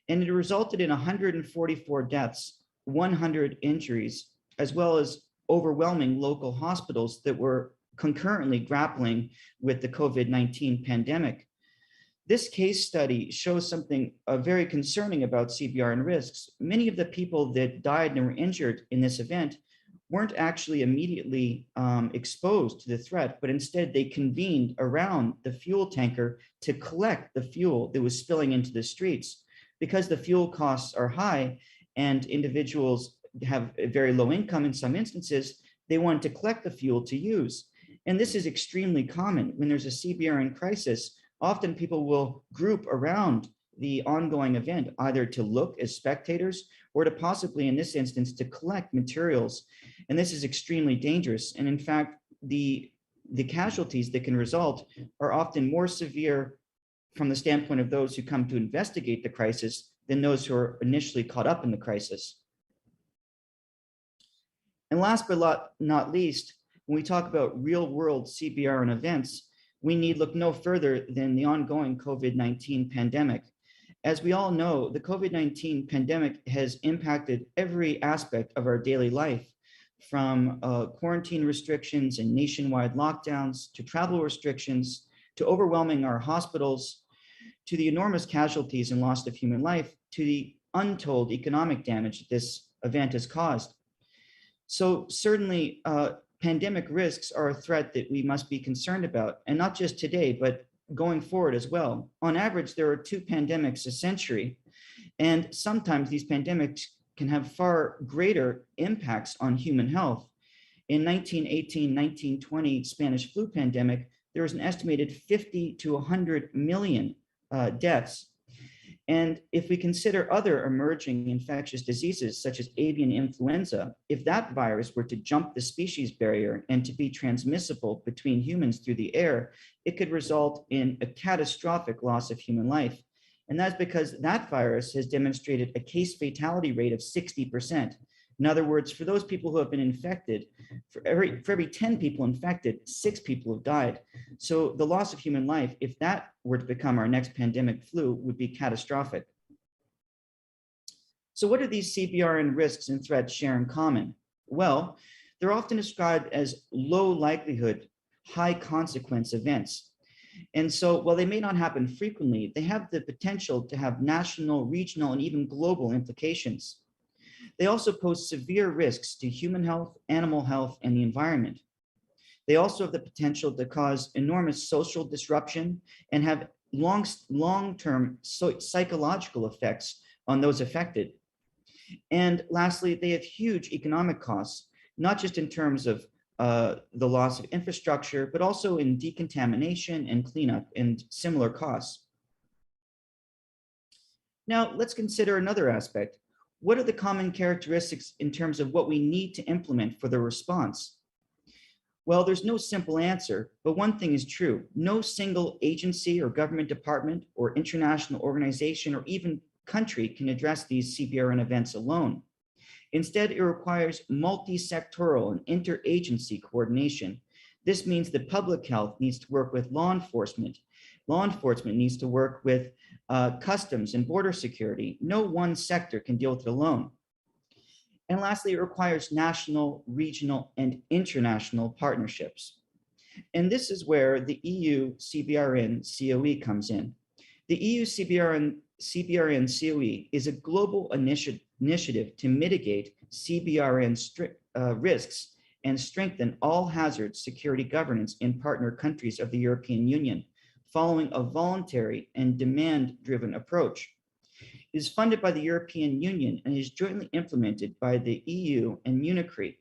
And it resulted in 144 deaths, 100 injuries, as well as overwhelming local hospitals that were concurrently grappling with the COVID-19 pandemic. This case study shows something very concerning about CBR and risks. Many of the people that died and were injured in this event weren't actually immediately exposed to the threat, but instead they convened around the fuel tanker to collect the fuel that was spilling into the streets. Because the fuel costs are high and individuals have a very low income in some instances, they want to collect the fuel to use. And this is extremely common. When there's a CBRN crisis, often people will group around the ongoing event, either to look as spectators or to possibly, in this instance, to collect materials. And this is extremely dangerous. And in fact, the casualties that can result are often more severe from the standpoint of those who come to investigate the crisis than those who are initially caught up in the crisis. And last but not least, when we talk about real world CBR and events, we need look no further than the ongoing COVID-19 pandemic. As we all know, the COVID-19 pandemic has impacted every aspect of our daily life, from quarantine restrictions and nationwide lockdowns, to travel restrictions, to overwhelming our hospitals, to the enormous casualties and loss of human life, to the untold economic damage this event has caused. So certainly, pandemic risks are a threat that we must be concerned about, and not just today, but going forward as well. On average, there are 2 pandemics a century, and sometimes these pandemics can have far greater impacts on human health. In 1918-1920 Spanish flu pandemic, there was an estimated 50 to 100 million deaths. And if we consider other emerging infectious diseases such as avian influenza, if that virus were to jump the species barrier and to be transmissible between humans through the air, it could result in a catastrophic loss of human life. And that's because that virus has demonstrated a case fatality rate of 60%. In other words, for those people who have been infected, for every 10 people infected, 6 people have died. So the loss of human life, if that were to become our next pandemic flu, would be catastrophic. So what do these CBRN risks and threats share in common? Well, they're often described as low likelihood, high consequence events. And so while they may not happen frequently, they have the potential to have national, regional, and even global implications. They also pose severe risks to human health, animal health, and the environment. They also have the potential to cause enormous social disruption and have long-term psychological effects on those affected. And lastly, they have huge economic costs, not just in terms of the loss of infrastructure, but also in decontamination and cleanup and similar costs. Now, let's consider another aspect. What are the common characteristics in terms of what we need to implement for the response? Well, there's no simple answer, but one thing is true. No single agency or government department or international organization or even country can address these CBRN events alone. Instead, it requires multi-sectoral and interagency coordination. This means that public health needs to work with law enforcement. Law enforcement needs to work with customs and border security. No one sector can deal with it alone. And lastly, it requires national, regional, and international partnerships. And this is where the EU CBRN COE comes in. The EU CBRN COE is a global initiative to mitigate CBRN risks and strengthen all hazards security governance in partner countries of the European Union, following a voluntary and demand-driven approach. It is funded by the European Union and is jointly implemented by the EU and UNICRI.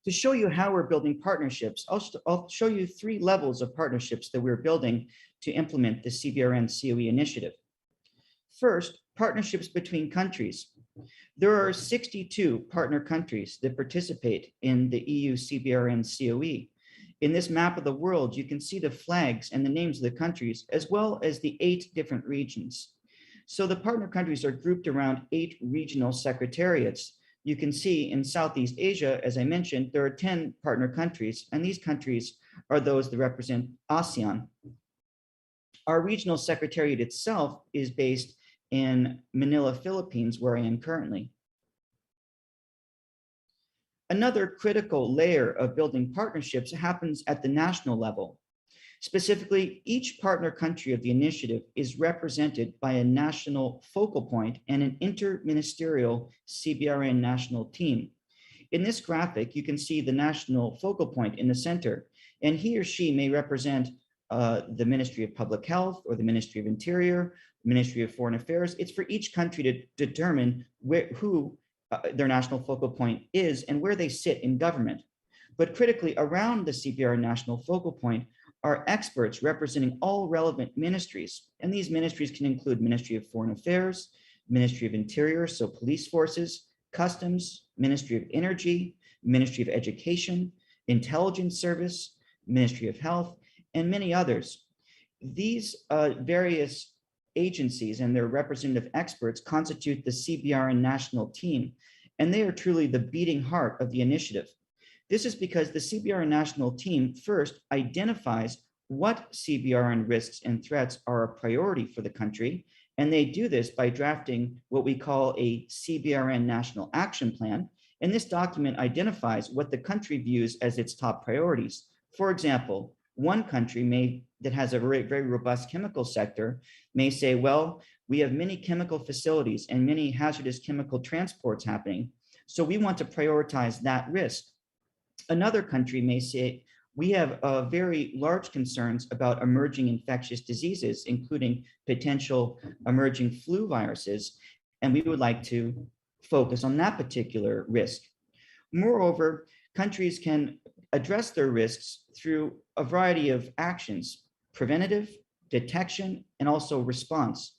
To show you how we're building partnerships, I'll show you 3 levels of partnerships that we're building to implement the CBRN COE initiative. First, partnerships between countries. There are 62 partner countries that participate in the EU CBRN COE. In this map of the world, you can see the flags and the names of the countries, as well as the 8 different regions. So the partner countries are grouped around 8 regional secretariats. You can see in Southeast Asia, as I mentioned, there are 10 partner countries, and these countries are those that represent ASEAN. Our regional secretariat itself is based in Manila, Philippines, where I am currently. Another critical layer of building partnerships happens at the national level. Specifically, each partner country of the initiative is represented by a national focal point and an interministerial CBRN national team. In this graphic, you can see the national focal point in the center, and he or she may represent the Ministry of Public Health or the Ministry of Interior, Ministry of Foreign Affairs. It's for each country to determine who their national focal point is and where they sit in government. But critically, around the CBRN national focal point are experts representing all relevant ministries. And these ministries can include Ministry of Foreign Affairs, Ministry of Interior, so police forces, Customs, Ministry of Energy, Ministry of Education, Intelligence Service, Ministry of Health, and many others. These various agencies and their representative experts constitute the CBRN national team, and they are truly the beating heart of the initiative. This is because the CBRN national team first identifies what CBRN risks and threats are a priority for the country, and they do this by drafting what we call a CBRN National Action Plan, and this document identifies what the country views as its top priorities. For example, one country that has a very robust chemical sector may say, well, we have many chemical facilities and many hazardous chemical transports happening, so we want to prioritize that risk. Another country may say, we have very large concerns about emerging infectious diseases, including potential emerging flu viruses, and we would like to focus on that particular risk. Moreover, countries can address their risks through a variety of actions: preventative, detection, and also response.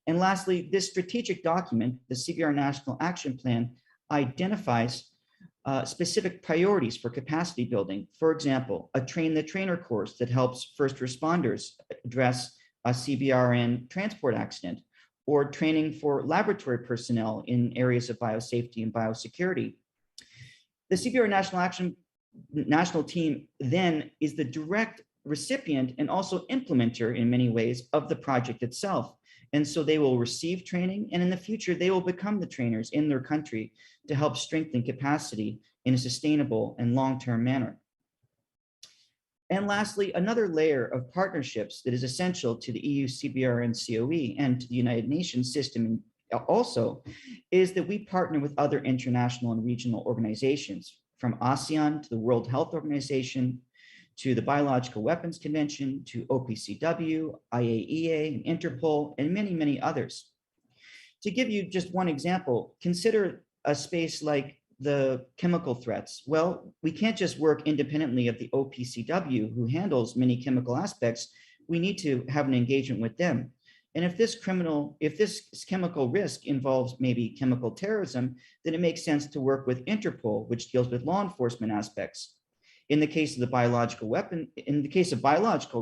And lastly, this strategic document, the CBRN National Action Plan, identifies specific priorities for capacity building. For example, a train the trainer course that helps first responders address a CBRN transport accident, or training for laboratory personnel in areas of biosafety and biosecurity. The CBRN National Team then is the direct recipient and also implementer in many ways of the project itself. And so they will receive training, and in the future, they will become the trainers in their country to help strengthen capacity in a sustainable and long-term manner. And lastly, another layer of partnerships that is essential to the EU CBRN COE and to the United Nations system also is that we partner with other international and regional organizations, from ASEAN to the World Health Organization, to the Biological Weapons Convention, to OPCW, IAEA, and Interpol, and many, many others. To give you just one example, consider a space like the chemical threats. Well, we can't just work independently of the OPCW, who handles many chemical aspects. We need to have an engagement with them. And if this chemical risk involves maybe chemical terrorism, then it makes sense to work with Interpol, which deals with law enforcement aspects. In the case of biological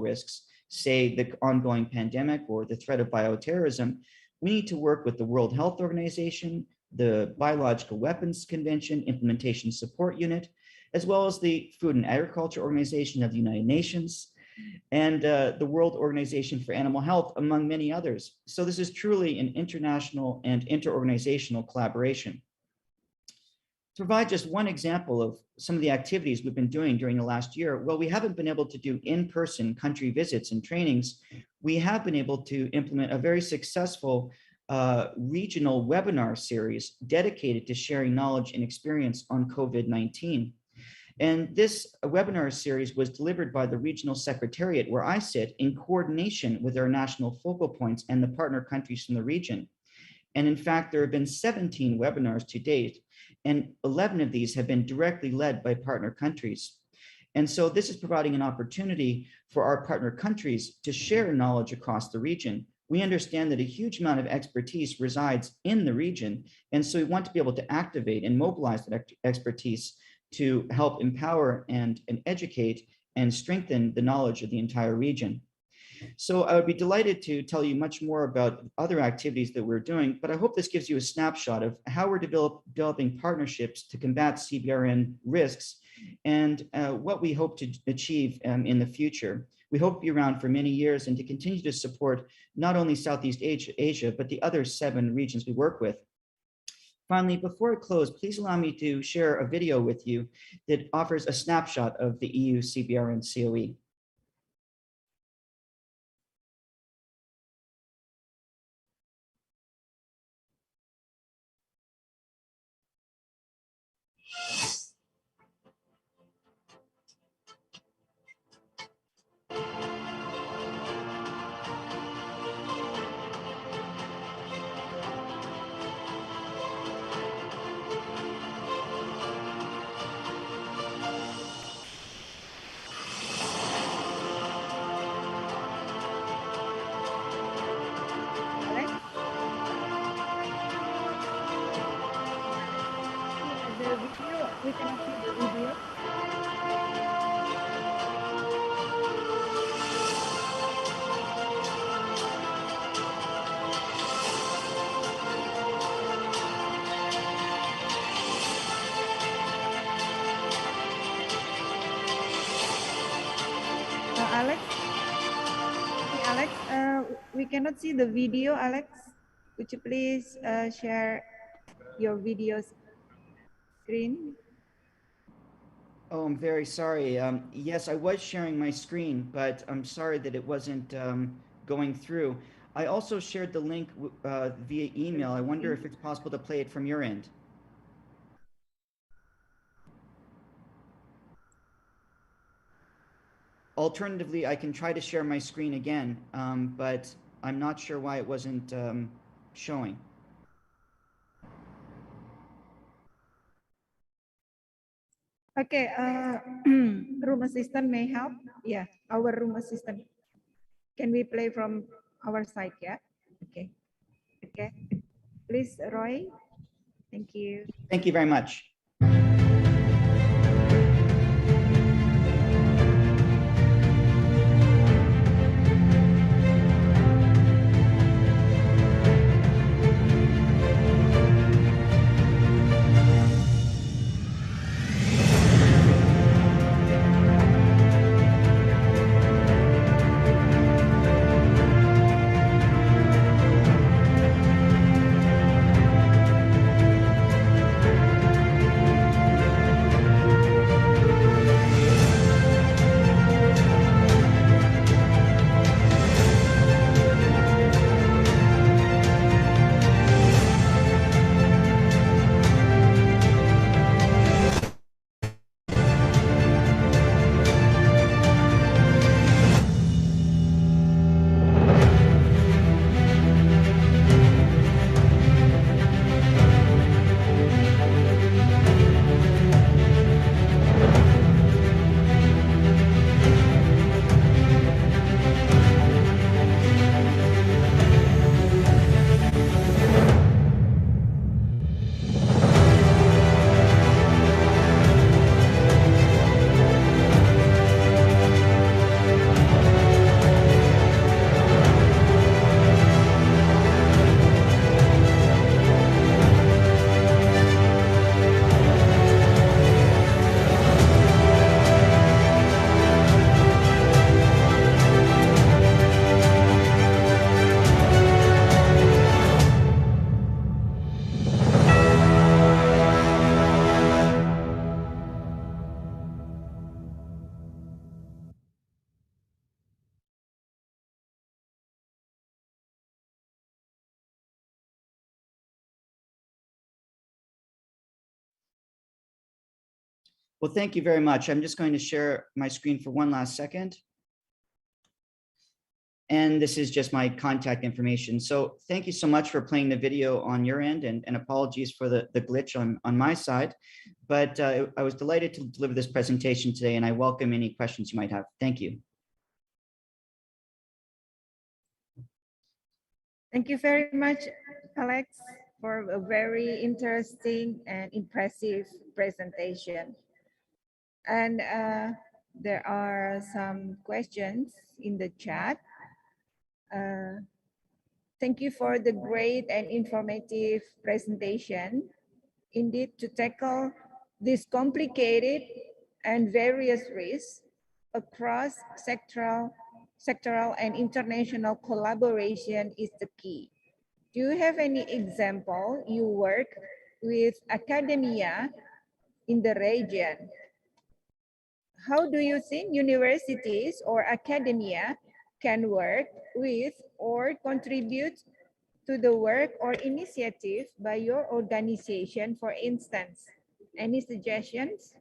risks, say the ongoing pandemic or the threat of bioterrorism, we need to work with the World Health Organization, the Biological Weapons Convention Implementation Support Unit, as well as the Food and Agriculture Organization of the United Nations, and the World Organization for Animal Health, among many others. So this is truly an international and interorganizational collaboration. To provide just one example of some of the activities we've been doing during the last year, well, we haven't been able to do in-person country visits and trainings. We have been able to implement a very successful regional webinar series dedicated to sharing knowledge and experience on COVID-19. And this webinar series was delivered by the Regional Secretariat, where I sit, in coordination with our national focal points and the partner countries from the region. And in fact, there have been 17 webinars to date, and 11 of these have been directly led by partner countries. And so this is providing an opportunity for our partner countries to share knowledge across the region. We understand that a huge amount of expertise resides in the region, and so we want to be able to activate and mobilize that expertise to help empower and educate and strengthen the knowledge of the entire region. So I would be delighted to tell you much more about other activities that we're doing, but I hope this gives you a snapshot of how we're developing partnerships to combat CBRN risks and what we hope to achieve in the future. We hope to be around for many years and to continue to support not only Southeast Asia, but the other 7 regions we work with. Finally, before I close, please allow me to share a video with you that offers a snapshot of the EU CBRN COE. We cannot see the video. Alex? Alex, we cannot see the video, Alex. Would you please share your video screen? Oh, I'm very sorry. Yes, I was sharing my screen, but I'm sorry that it wasn't going through. I also shared the link via email. I wonder if it's possible to play it from your end. Alternatively, I can try to share my screen again, but I'm not sure why it wasn't showing. Okay, room assistant may help. Yeah, our room assistant. Can we play from our side? Yeah. Okay. Okay. Please, Roy. Thank you. Thank you very much. Well, thank you very much. I'm just going to share my screen for one last second. And this is just my contact information. So thank you so much for playing the video on your end, and apologies for the glitch on my side. But I was delighted to deliver this presentation today, and I welcome any questions you might have. Thank you. Thank you very much, Alex, for a very interesting and impressive presentation. And there are some questions in the chat. Thank you for the great and informative presentation. Indeed, to tackle this complicated and various risks across sectoral and international collaboration is the key. Do you have any example you work with academia in the region? How do you think universities or academia can work with or contribute to the work or initiative by your organization, for instance? Any suggestions?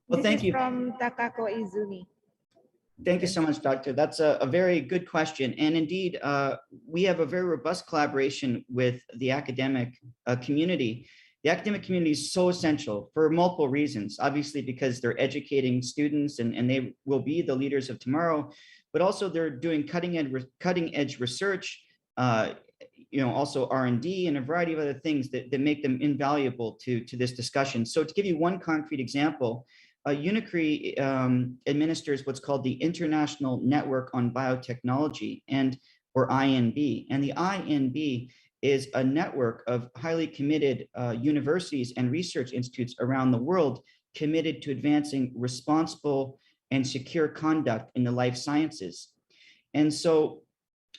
Well, thank you. From Takako Izumi. Thank you so much, Doctor. That's a very good question. And indeed, we have a very robust collaboration with the academic community. The academic community is so essential for multiple reasons, obviously because they're educating students and they will be the leaders of tomorrow, but also they're doing cutting edge research, also R&D and a variety of other things that make them invaluable to this discussion. So to give you one concrete example, UNICRI administers what's called the International Network on Biotechnology, or INB. And the INB is a network of highly committed universities and research institutes around the world committed to advancing responsible and secure conduct in the life sciences. And so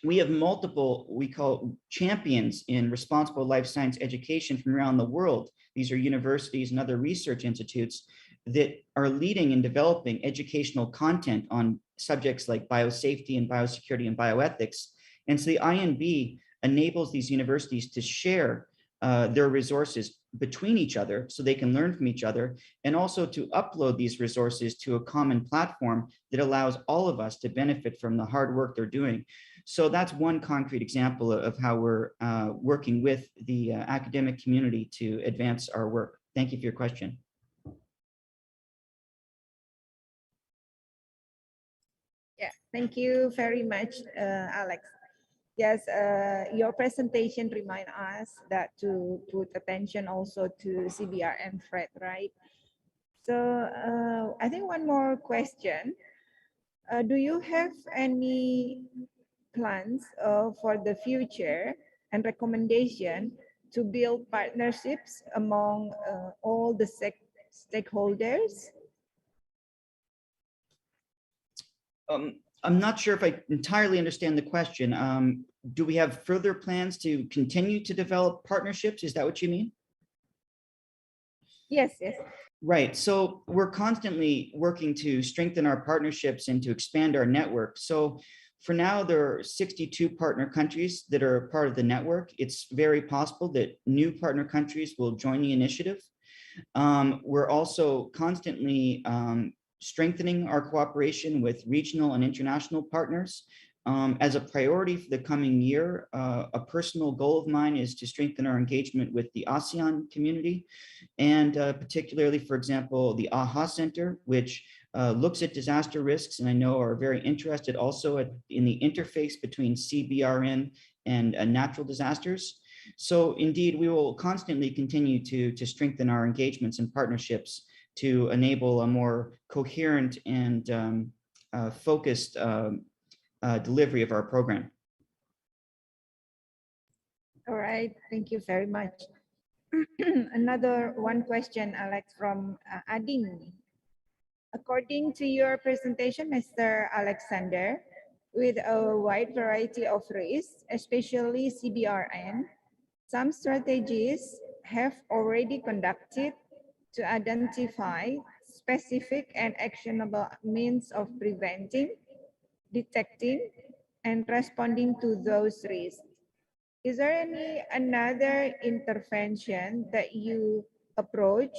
we have multiple, we call champions in responsible life science education from around the world. These are universities and other research institutes that are leading and developing educational content on subjects like biosafety and biosecurity and bioethics. And so the INB enables these universities to share their resources between each other so they can learn from each other, and also to upload these resources to a common platform that allows all of us to benefit from the hard work they're doing. So that's one concrete example of how we're working with the academic community to advance our work. Thank you for your question. Yeah, thank you very much, Alex. Yes, your presentation remind us that to put attention also to CBRN threat, right? So I think one more question. Do you have any plans for the future and recommendation to build partnerships among all the stakeholders? I'm not sure if I entirely understand the question. Do we have further plans to continue to develop partnerships? Is that what you mean? Yes, yes. Right. So we're constantly working to strengthen our partnerships and to expand our network. So for now, there are 62 partner countries that are part of the network. It's very possible that new partner countries will join the initiative. We're also constantly strengthening our cooperation with regional and international partners. As a priority for the coming year, a personal goal of mine is to strengthen our engagement with the ASEAN community, and particularly, for example, the AHA Center, which looks at disaster risks, and I know are very interested also in the interface between CBRN and natural disasters. So indeed, we will constantly continue to strengthen our engagements and partnerships to enable a more coherent and focused delivery of our program. All right, thank you very much. Another one question, Alex, from Ading. According to your presentation, Mr. Alexander, with a wide variety of risks, especially CBRN, some strategies have already conducted to identify specific and actionable means of preventing, detecting, and responding to those risks. Is there another intervention that you approach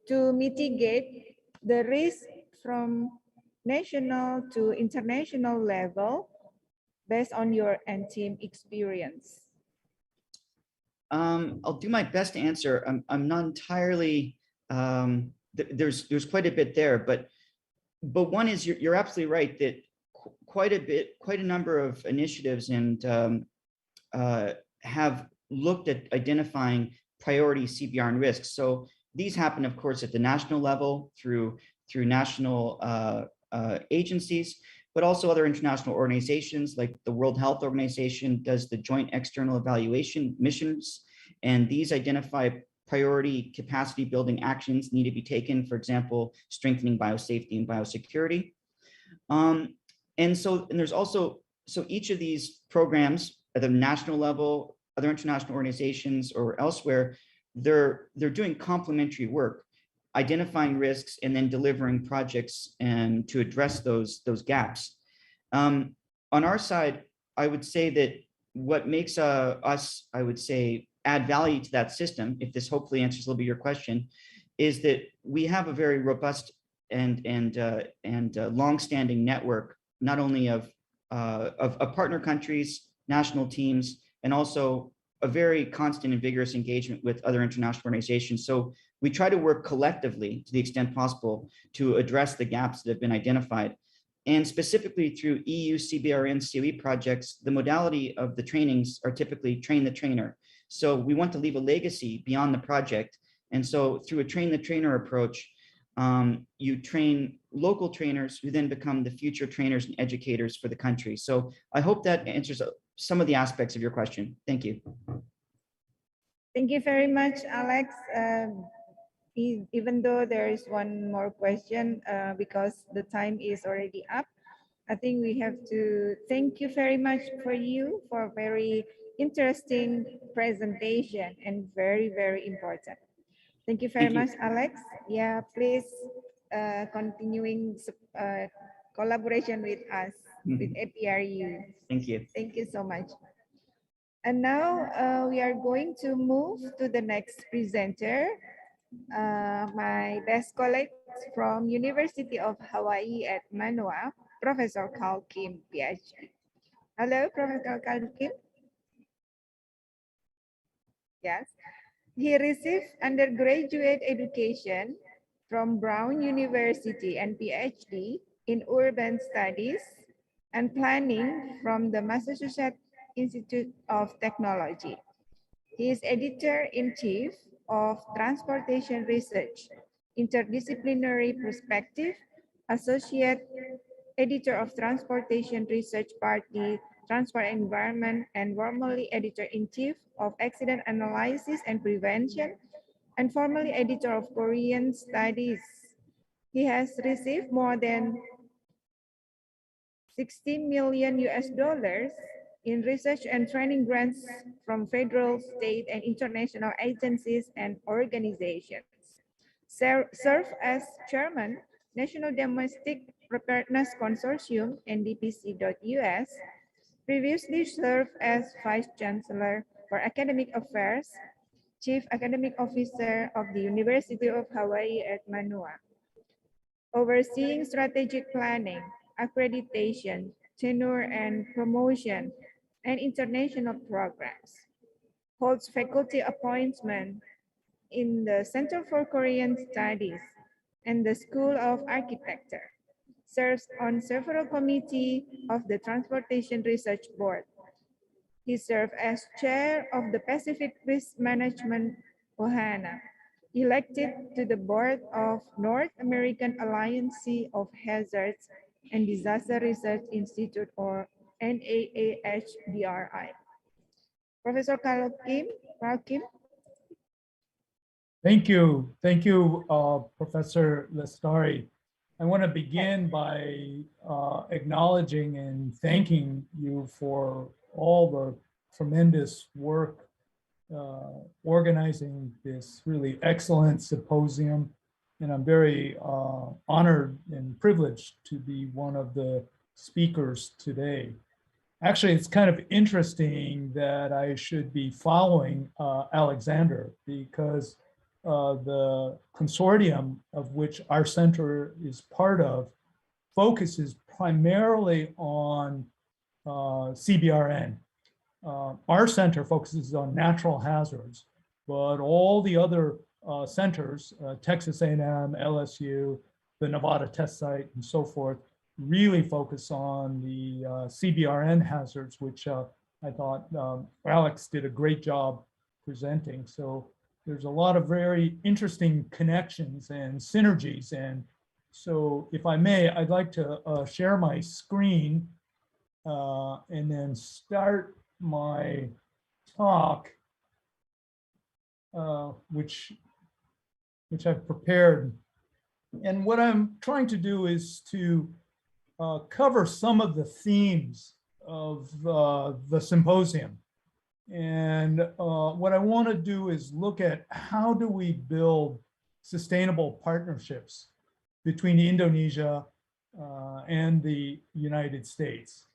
to mitigate the risk from national to international level based on your and team experience? I'll do my best to answer. I'm not entirely, there's quite a bit there, but one is you're absolutely right that quite a number of initiatives and have looked at identifying priority CBR and risks. So these happen, of course, at the national level through national agencies, but also other international organizations like the World Health Organization does the joint external evaluation missions, and these identify priority capacity building actions need to be taken, for example, strengthening biosafety and biosecurity. And there's also, so each of these programs at the national level, other international organizations or elsewhere, they're doing complementary work, identifying risks and then delivering projects and to address those gaps. On our side, I would say that what makes us, I would say, add value to that system, if this hopefully answers a little bit your question, is that we have a very robust and long-standing network, not only of partner countries, national teams, and also a very constant and vigorous engagement with other international organizations. So we try to work collectively to the extent possible to address the gaps that have been identified. And specifically through EU CBRN COE projects, the modality of the trainings are typically train the trainer. So we want to leave a legacy beyond the project. And so through a train the trainer approach, you train local trainers who then become the future trainers and educators for the country. So I hope that answers some of the aspects of your question. Thank you. Thank you very much, Alex. Even though there is one more question, because the time is already up, I think we have to thank you very much for a very interesting presentation and very, very important. Thank you very much, Alex. Yeah, please continuing collaboration with us, with APRU. Thank you. Thank you so much. And now we are going to move to the next presenter, my best colleague from University of Hawaii at Manoa, Professor Carl Kim, PhD. Hello, Professor Carl Kim. Yes. He received undergraduate education from Brown University and PhD in Urban Studies and Planning from the Massachusetts Institute of Technology. He is editor-in-chief of Transportation Research, Interdisciplinary Perspective, associate editor of Transportation Research Party, Transport Environment, and formerly editor-in-chief of Accident Analysis and Prevention, and formerly editor of Korean Studies. He has received more than 16 million US dollars in research and training grants from federal, state, and international agencies and organizations. Served as chairman, National Domestic Preparedness Consortium, NDPC.US, previously served as Vice Chancellor for Academic Affairs, Chief Academic Officer of the University of Hawaii at Manoa, overseeing strategic planning, accreditation, tenure and promotion, and international programs. Holds faculty appointment in the Center for Korean Studies and the School of Architecture. Serves on several committees of the Transportation Research Board. He served as chair of the Pacific Risk Management OHANA, elected to the board of North American Alliance of Hazards and Disaster Research Institute, or NAAHDRI. Professor Carl Kim. Thank you, Professor Lestari. I want to begin by acknowledging and thanking you for all the tremendous work organizing this really excellent symposium. And I'm very honored and privileged to be one of the speakers today. Actually, it's kind of interesting that I should be following Alexander, because the consortium of which our center is part of focuses primarily on CBRN. Our center focuses on natural hazards, but all the other centers, Texas A&M, LSU, the Nevada test site, and so forth, really focus on the CBRN hazards, which I thought Alex did a great job presenting. So there's a lot of very interesting connections and synergies. And so if I may, I'd like to share my screen and then start my talk, which I've prepared. And what I'm trying to do is to cover some of the themes of the symposium. And what I want to do is look at how do we build sustainable partnerships between Indonesia and the United States.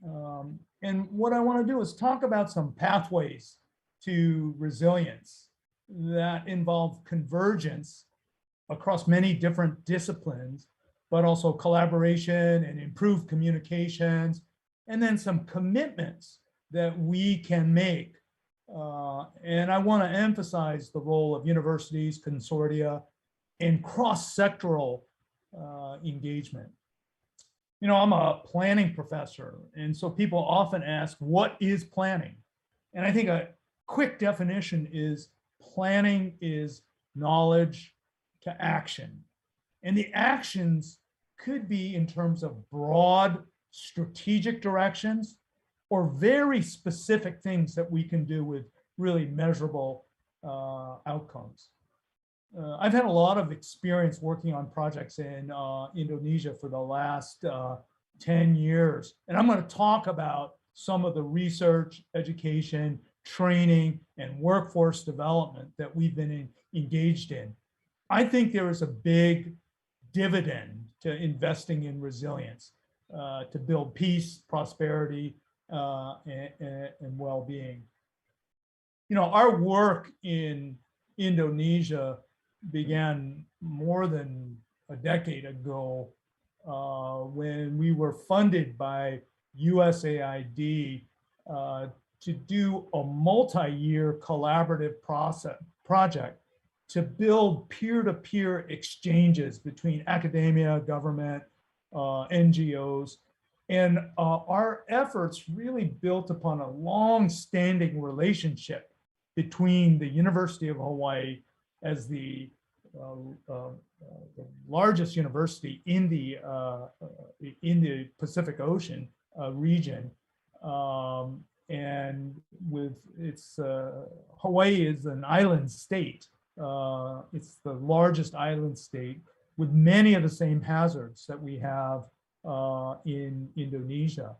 And what I want to do is talk about some pathways to resilience that involve convergence across many different disciplines, but also collaboration and improved communications, and then some commitments that we can make. And I want to emphasize the role of universities, consortia, and cross-sectoral engagement. You know, I'm a planning professor, and so people often ask, what is planning? And I think a quick definition is planning is knowledge to action. And the actions could be in terms of broad strategic directions or very specific things that we can do with really measurable outcomes. I've had a lot of experience working on projects in Indonesia for the last 10 years. And I'm going to talk about some of the research, education, training, and workforce development that we've been engaged in. I think there is a big dividend to investing in resilience to build peace, prosperity, and well-being. You know, our work in Indonesia began more than a decade ago when we were funded by USAID to do a multi-year collaborative project to build peer-to-peer exchanges between academia, government, NGOs. And our efforts really built upon a long-standing relationship between the University of Hawaii as the largest university in the Pacific Ocean region, and with its Hawaii is an island state. It's the largest island state with many of the same hazards that we have in Indonesia.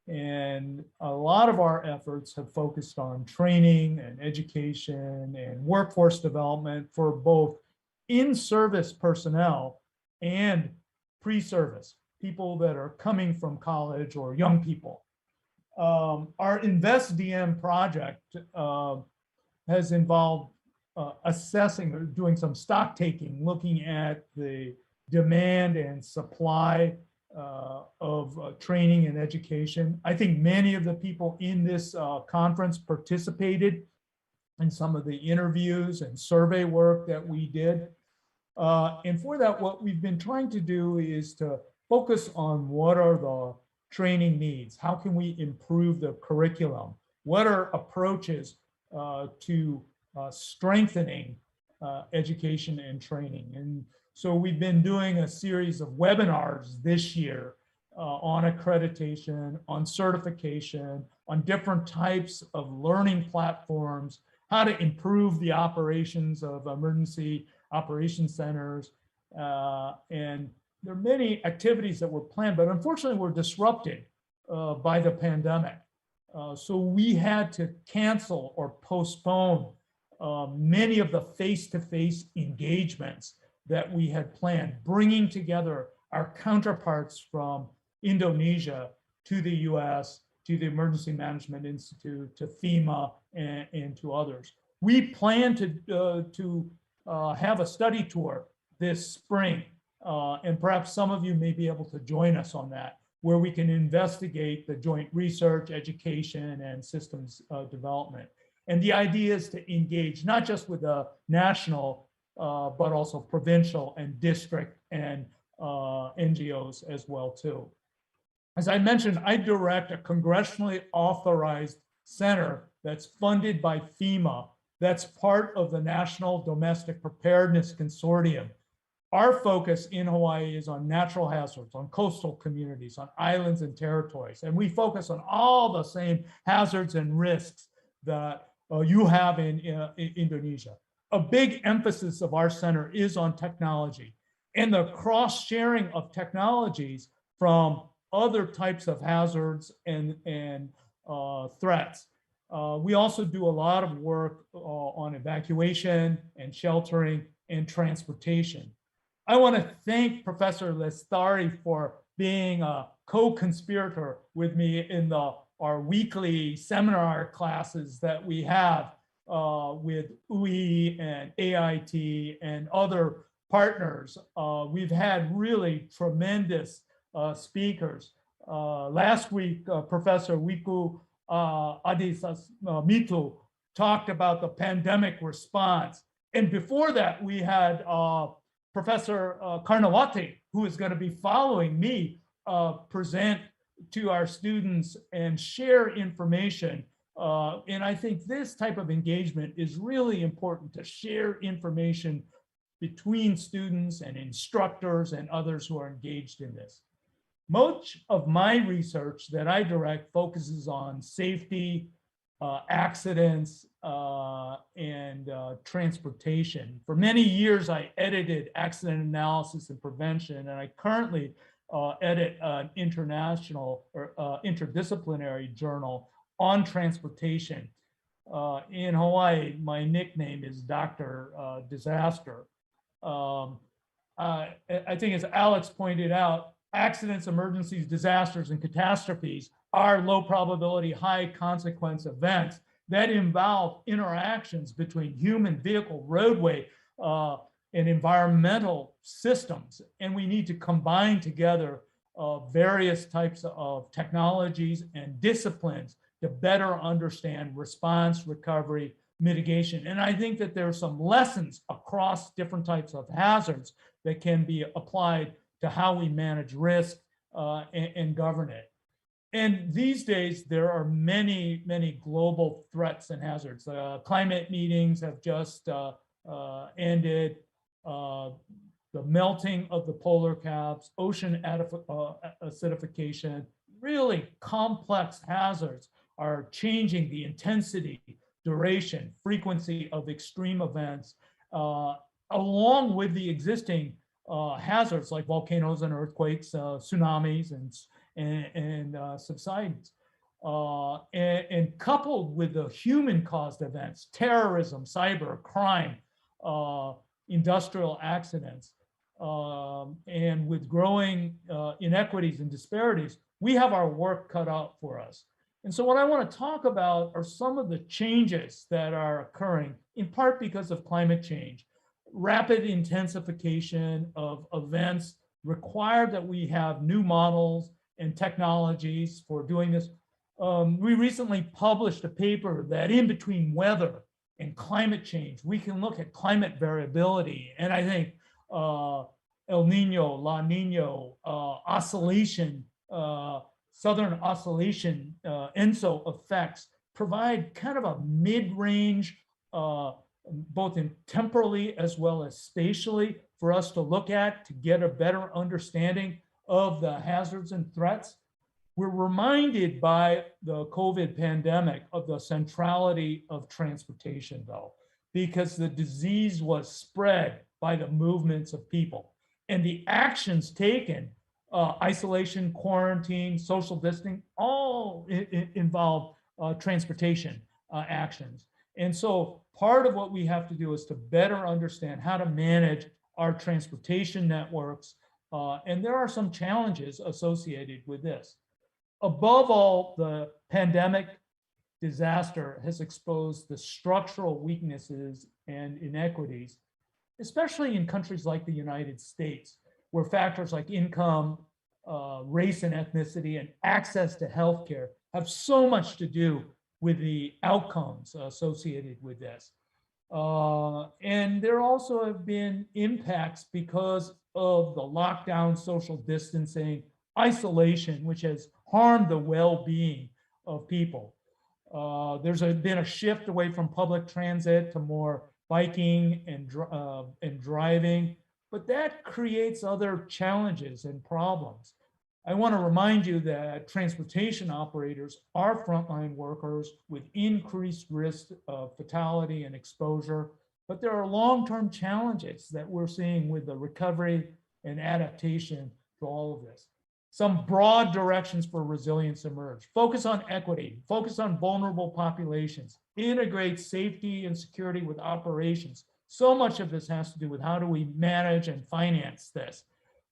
And a lot of our efforts have focused on training and education and workforce development for both in-service personnel and pre-service, people that are coming from college or young people. Our InvestDM project has involved assessing or doing some stock taking, looking at the demand and supply of training and education. I think many of the people in this conference participated in some of the interviews and survey work that we did. And for that, what we've been trying to do is to focus on what are the training needs? How can we improve the curriculum? What are approaches to strengthening education and training? And so we've been doing a series of webinars this year on accreditation, on certification, on different types of learning platforms, how to improve the operations of emergency operation centers. And there are many activities that were planned, but unfortunately were disrupted by the pandemic. So we had to cancel or postpone many of the face-to-face engagements that we had planned, bringing together our counterparts from Indonesia to the US, to the Emergency Management Institute, to FEMA, and to others. We plan to have a study tour this spring, and perhaps some of you may be able to join us on that, where we can investigate the joint research, education, and systems development. And the idea is to engage not just with the national, but also provincial and district and NGOs as well too. As I mentioned, I direct a congressionally authorized center that's funded by FEMA, that's part of the National Domestic Preparedness Consortium. Our focus in Hawaii is on natural hazards, on coastal communities, on islands and territories. And we focus on all the same hazards and risks that you have in Indonesia. A big emphasis of our center is on technology and the cross-sharing of technologies from other types of hazards and threats. We also do a lot of work on evacuation and sheltering and transportation. I want to thank Professor Lestari for being a co-conspirator with me in our weekly seminar classes that we have with UI and AIT and other partners. We've had really tremendous speakers. Last week, Professor Wiku Adisasmito talked about the pandemic response. And before that, we had Professor Karnawati, who is going to be following me, present to our students and share information. And I think this type of engagement is really important, to share information between students and instructors and others who are engaged in this. Much of my research that I direct focuses on safety, accidents, and transportation. For many years, I edited accident analysis and prevention, and I currently edit an international or interdisciplinary journal on transportation. In Hawaii, my nickname is Dr. Disaster. I think, as Alex pointed out, accidents, emergencies, disasters, and catastrophes are low probability, high consequence events that involve interactions between human, vehicle, roadway, and environmental systems. And we need to combine together various types of technologies and disciplines to better understand response, recovery, mitigation. And I think that there are some lessons across different types of hazards that can be applied to how we manage risk and govern it. And these days, there are many, many global threats and hazards. Climate meetings have just ended. The melting of the polar caps, ocean acidification, really complex hazards are changing the intensity, duration, frequency of extreme events, along with the existing hazards like volcanoes and earthquakes, tsunamis, and subsidence. And coupled with the human-caused events, terrorism, cyber, crime, industrial accidents, and with growing inequities and disparities, we have our work cut out for us. And so what I want to talk about are some of the changes that are occurring, in part because of climate change. Rapid intensification of events require that we have new models and technologies for doing this. We recently published a paper that in between weather and climate change, we can look at climate variability. And I think El Nino, La Nino, oscillation, Southern oscillation, ENSO effects provide kind of a mid-range, both in temporally as well as spatially, for us to look at to get a better understanding of the hazards and threats. We're reminded by the COVID pandemic of the centrality of transportation, though, because the disease was spread by the movements of people. And the actions taken, isolation, quarantine, social distancing, all involve transportation actions. And so part of what we have to do is to better understand how to manage our transportation networks. And there are some challenges associated with this. Above all, the pandemic disaster has exposed the structural weaknesses and inequities, especially in countries like the United States, where factors like income, race and ethnicity, and access to healthcare have so much to do with the outcomes associated with this. And there also have been impacts because of the lockdown, social distancing, isolation, which has harmed the well-being of people. There's been a shift away from public transit to more biking and driving, but that creates other challenges and problems. I want to remind you that transportation operators are frontline workers with increased risk of fatality and exposure, but there are long-term challenges that we're seeing with the recovery and adaptation to all of this. Some broad directions for resilience emerge. Focus on equity, focus on vulnerable populations, integrate safety and security with operations. So much of this has to do with how do we manage and finance this.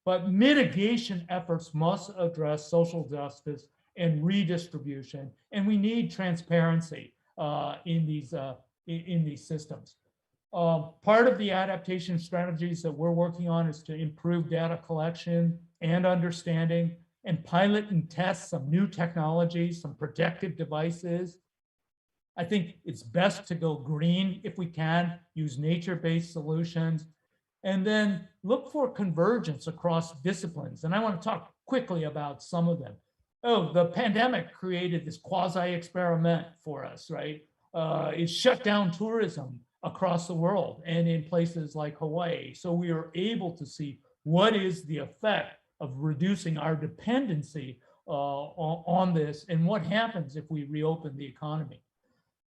But mitigation efforts must address social justice and redistribution, and we need transparency in these systems. Part of the adaptation strategies that we're working on is to improve data collection and understanding, and pilot and test some new technologies, some protective devices. I think it's best to go green if we can, use nature-based solutions, and then look for convergence across disciplines. And I want to talk quickly about some of them. Oh, the pandemic created this quasi-experiment for us, right? It shut down tourism across the world and in places like Hawaii. So we are able to see what is the effect of reducing our dependency on this and what happens if we reopen the economy.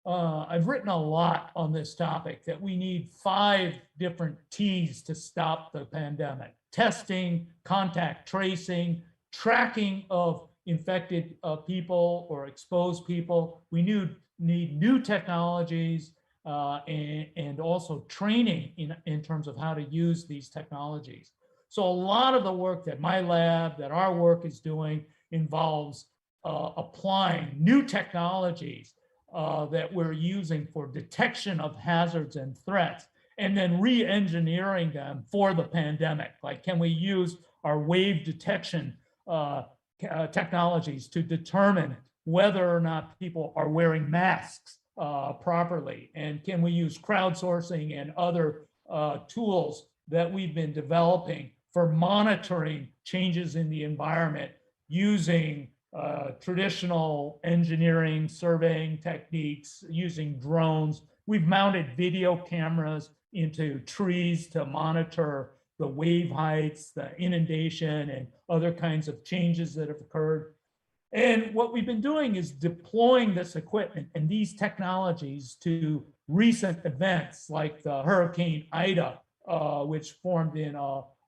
I've written a lot on this topic that we need 5 different T's to stop the pandemic: testing, contact tracing, tracking of infected people or exposed people. We need new technologies and also training in terms of how to use these technologies. So a lot of the work that my lab, that our work is doing involves applying new technologies that we're using for detection of hazards and threats, and then re-engineering them for the pandemic. Like, can we use our wave detection technologies to determine whether or not people are wearing masks properly? And can we use crowdsourcing and other tools that we've been developing for monitoring changes in the environment using traditional engineering, surveying techniques, using drones? We've mounted video cameras into trees to monitor the wave heights, the inundation, and other kinds of changes that have occurred. And what we've been doing is deploying this equipment and these technologies to recent events like the Hurricane Ida, which formed in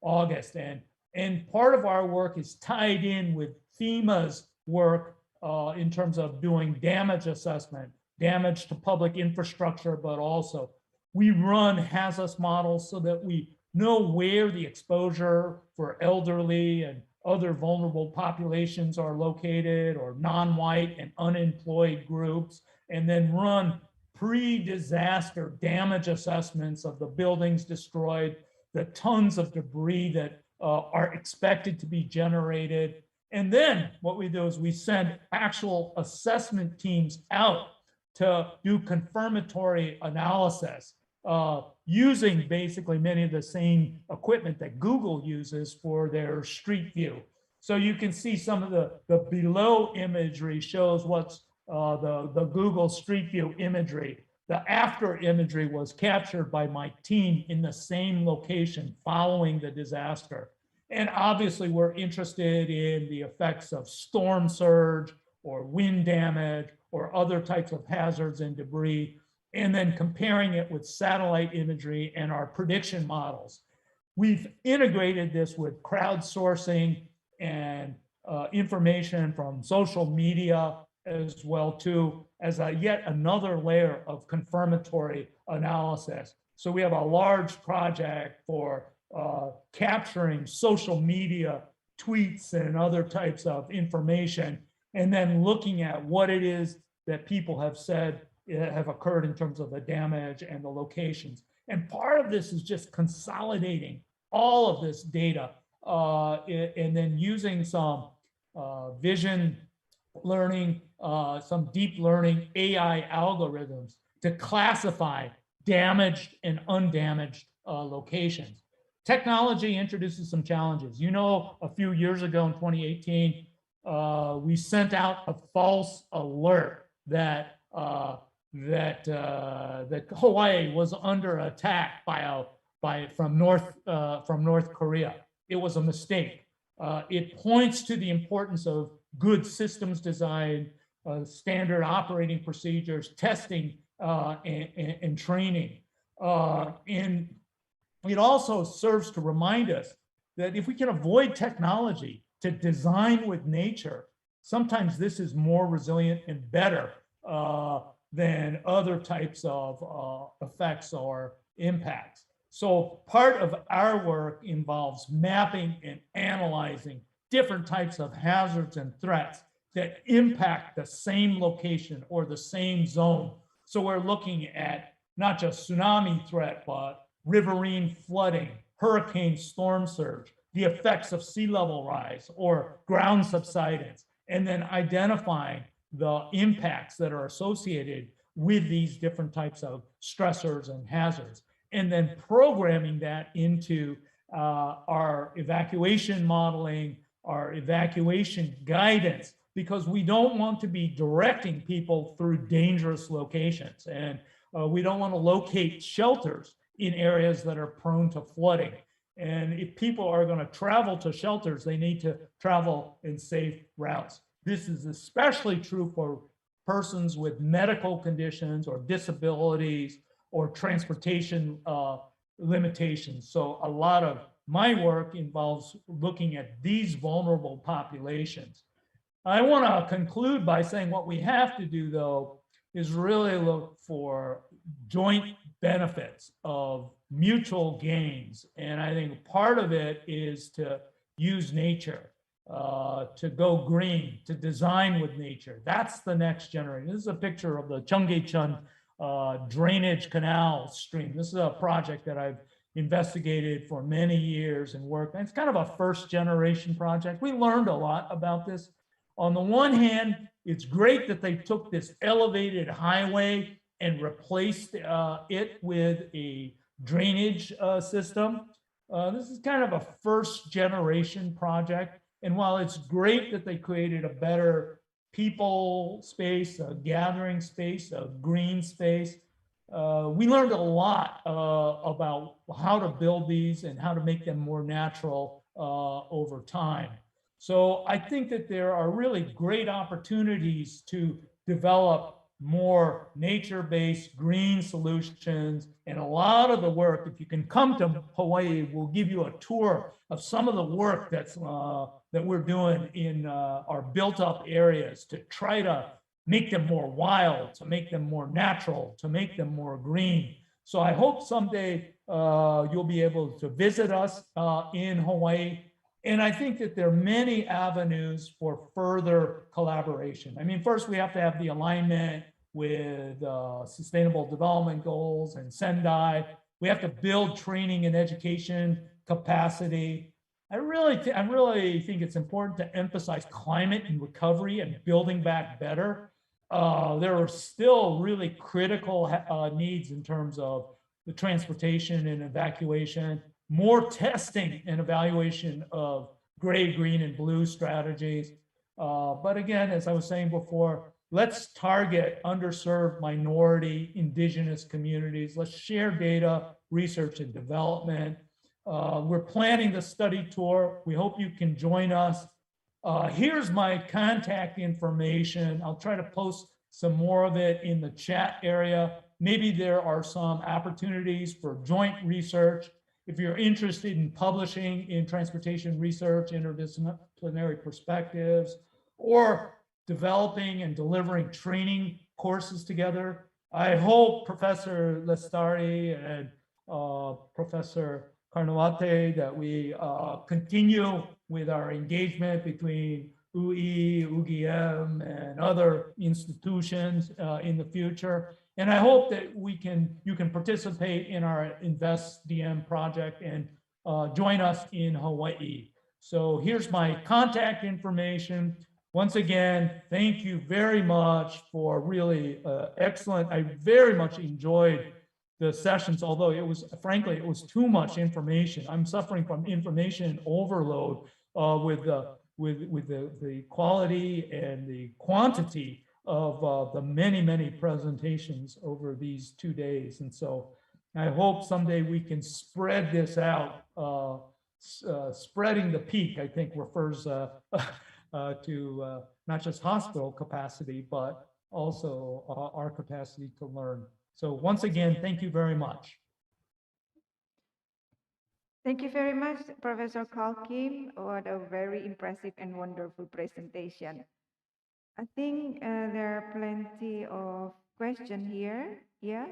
August. And part of our work is tied in with FEMA's work in terms of doing damage assessment, damage to public infrastructure, but also we run HAZUS models so that we know where the exposure for elderly and other vulnerable populations are located, or non-white and unemployed groups, and then run pre-disaster damage assessments of the buildings destroyed, the tons of debris that are expected to be generated. And then what we do is we send actual assessment teams out to do confirmatory analysis using basically many of the same equipment that Google uses for their Street View. So you can see some of the below imagery shows what's the Google Street View imagery. The after imagery was captured by my team in the same location following the disaster. And obviously we're interested in the effects of storm surge or wind damage or other types of hazards and debris, and then comparing it with satellite imagery and our prediction models. We've integrated this with crowdsourcing and information from social media as well too, as yet another layer of confirmatory analysis. So we have a large project for capturing social media tweets and other types of information, and then looking at what it is that people have said have occurred in terms of the damage and the locations. And part of this is just consolidating all of this data and then using some vision learning, some deep learning AI algorithms to classify damaged and undamaged locations. Technology introduces some challenges. You know, a few years ago in 2018, we sent out a false alert that that Hawaii was under attack from North Korea. It was a mistake. It points to the importance of good systems design, standard operating procedures, testing, and training. And it also serves to remind us that if we can avoid technology to design with nature, sometimes this is more resilient and better than other types of effects or impacts. So part of our work involves mapping and analyzing different types of hazards and threats that impact the same location or the same zone. So we're looking at not just tsunami threat, but riverine flooding, hurricane storm surge, the effects of sea level rise or ground subsidence, and then identifying the impacts that are associated with these different types of stressors and hazards, and then programming that into our evacuation modeling, our evacuation guidance, because we don't want to be directing people through dangerous locations. And we don't want to locate shelters in areas that are prone to flooding. And if people are going to travel to shelters, they need to travel in safe routes. This is especially true for persons with medical conditions or disabilities or transportation limitations. So a lot of my work involves looking at these vulnerable populations. I want to conclude by saying what we have to do, though, is really look for joint benefits of mutual gains. And I think part of it is to use nature, to go green, to design with nature. That's the next generation. This is a picture of the Cheonggyecheon drainage canal stream. This is a project that I've investigated for many years and worked. And it's kind of a first generation project. We learned a lot about this. On the one hand, it's great that they took this elevated highway and replaced it with a drainage system. This is kind of a first generation project. And while it's great that they created a better people space, a gathering space, a green space, we learned a lot about how to build these and how to make them more natural over time. So I think that there are really great opportunities to develop more nature-based green solutions. And a lot of the work, if you can come to Hawaii, we'll give you a tour of some of the work that's that we're doing in our built-up areas to try to make them more wild, to make them more natural, to make them more green. So I hope someday you'll be able to visit us in Hawaii. And I think that there are many avenues for further collaboration. I mean, first we have to have the alignment with Sustainable Development Goals and Sendai. We have to build training and education capacity. I really think it's important to emphasize climate and recovery and building back better. There are still really critical needs in terms of the transportation and evacuation, more testing and evaluation of gray, green, and blue strategies. But again, as I was saying before, let's target underserved minority, indigenous communities. Let's share data, research, and development. We're planning the study tour. We hope you can join us. Here's my contact information. I'll try to post some more of it in the chat area. Maybe there are some opportunities for joint research. If you're interested in publishing in transportation research, interdisciplinary perspectives, or developing and delivering training courses together, I hope Professor Lestari and Professor Carnavate that we continue with our engagement between UI, UGM, and other institutions in the future. And I hope that you can participate in our Invest DM project and join us in Hawaii. So here's my contact information. Once again, thank you very much for really excellent. I very much enjoyed the sessions, although it was, frankly, it was too much information. I'm suffering from information overload with the quality and the quantity of the many presentations over these 2 days. And so I hope someday we can spread this out. Spreading the peak, I think, refers to not just hospital capacity, but also our capacity to learn. So once again, thank you very much. Thank you very much, Professor Carl Kim. What a very impressive and wonderful presentation. I think there are plenty of questions here. Yeah.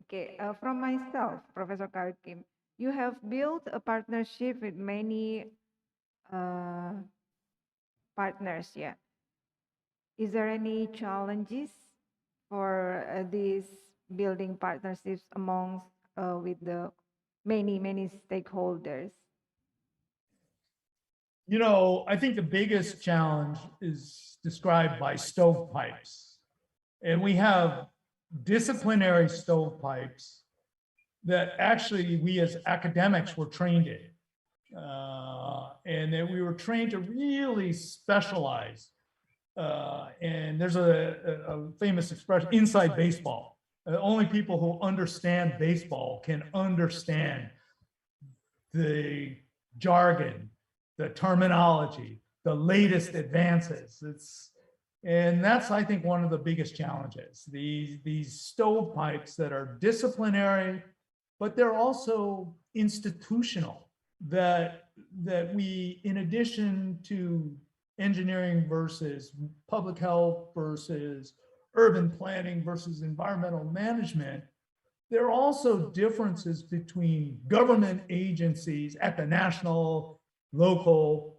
Okay, from myself, Professor Carl Kim, you have built a partnership with many partners. Yeah. Is there any challenges for these building partnerships amongst with the many stakeholders? You know, I think the biggest challenge is described by stovepipes. And we have disciplinary stovepipes that actually we as academics were trained in. And that we were trained to really specialize. And there's a famous expression, inside baseball. Only people who understand baseball can understand the jargon, the terminology, the latest advances. And that's, I think, one of the biggest challenges. These stovepipes that are disciplinary, but they're also institutional, that we, in addition to engineering versus public health versus urban planning versus environmental management, there are also differences between government agencies at the national, local,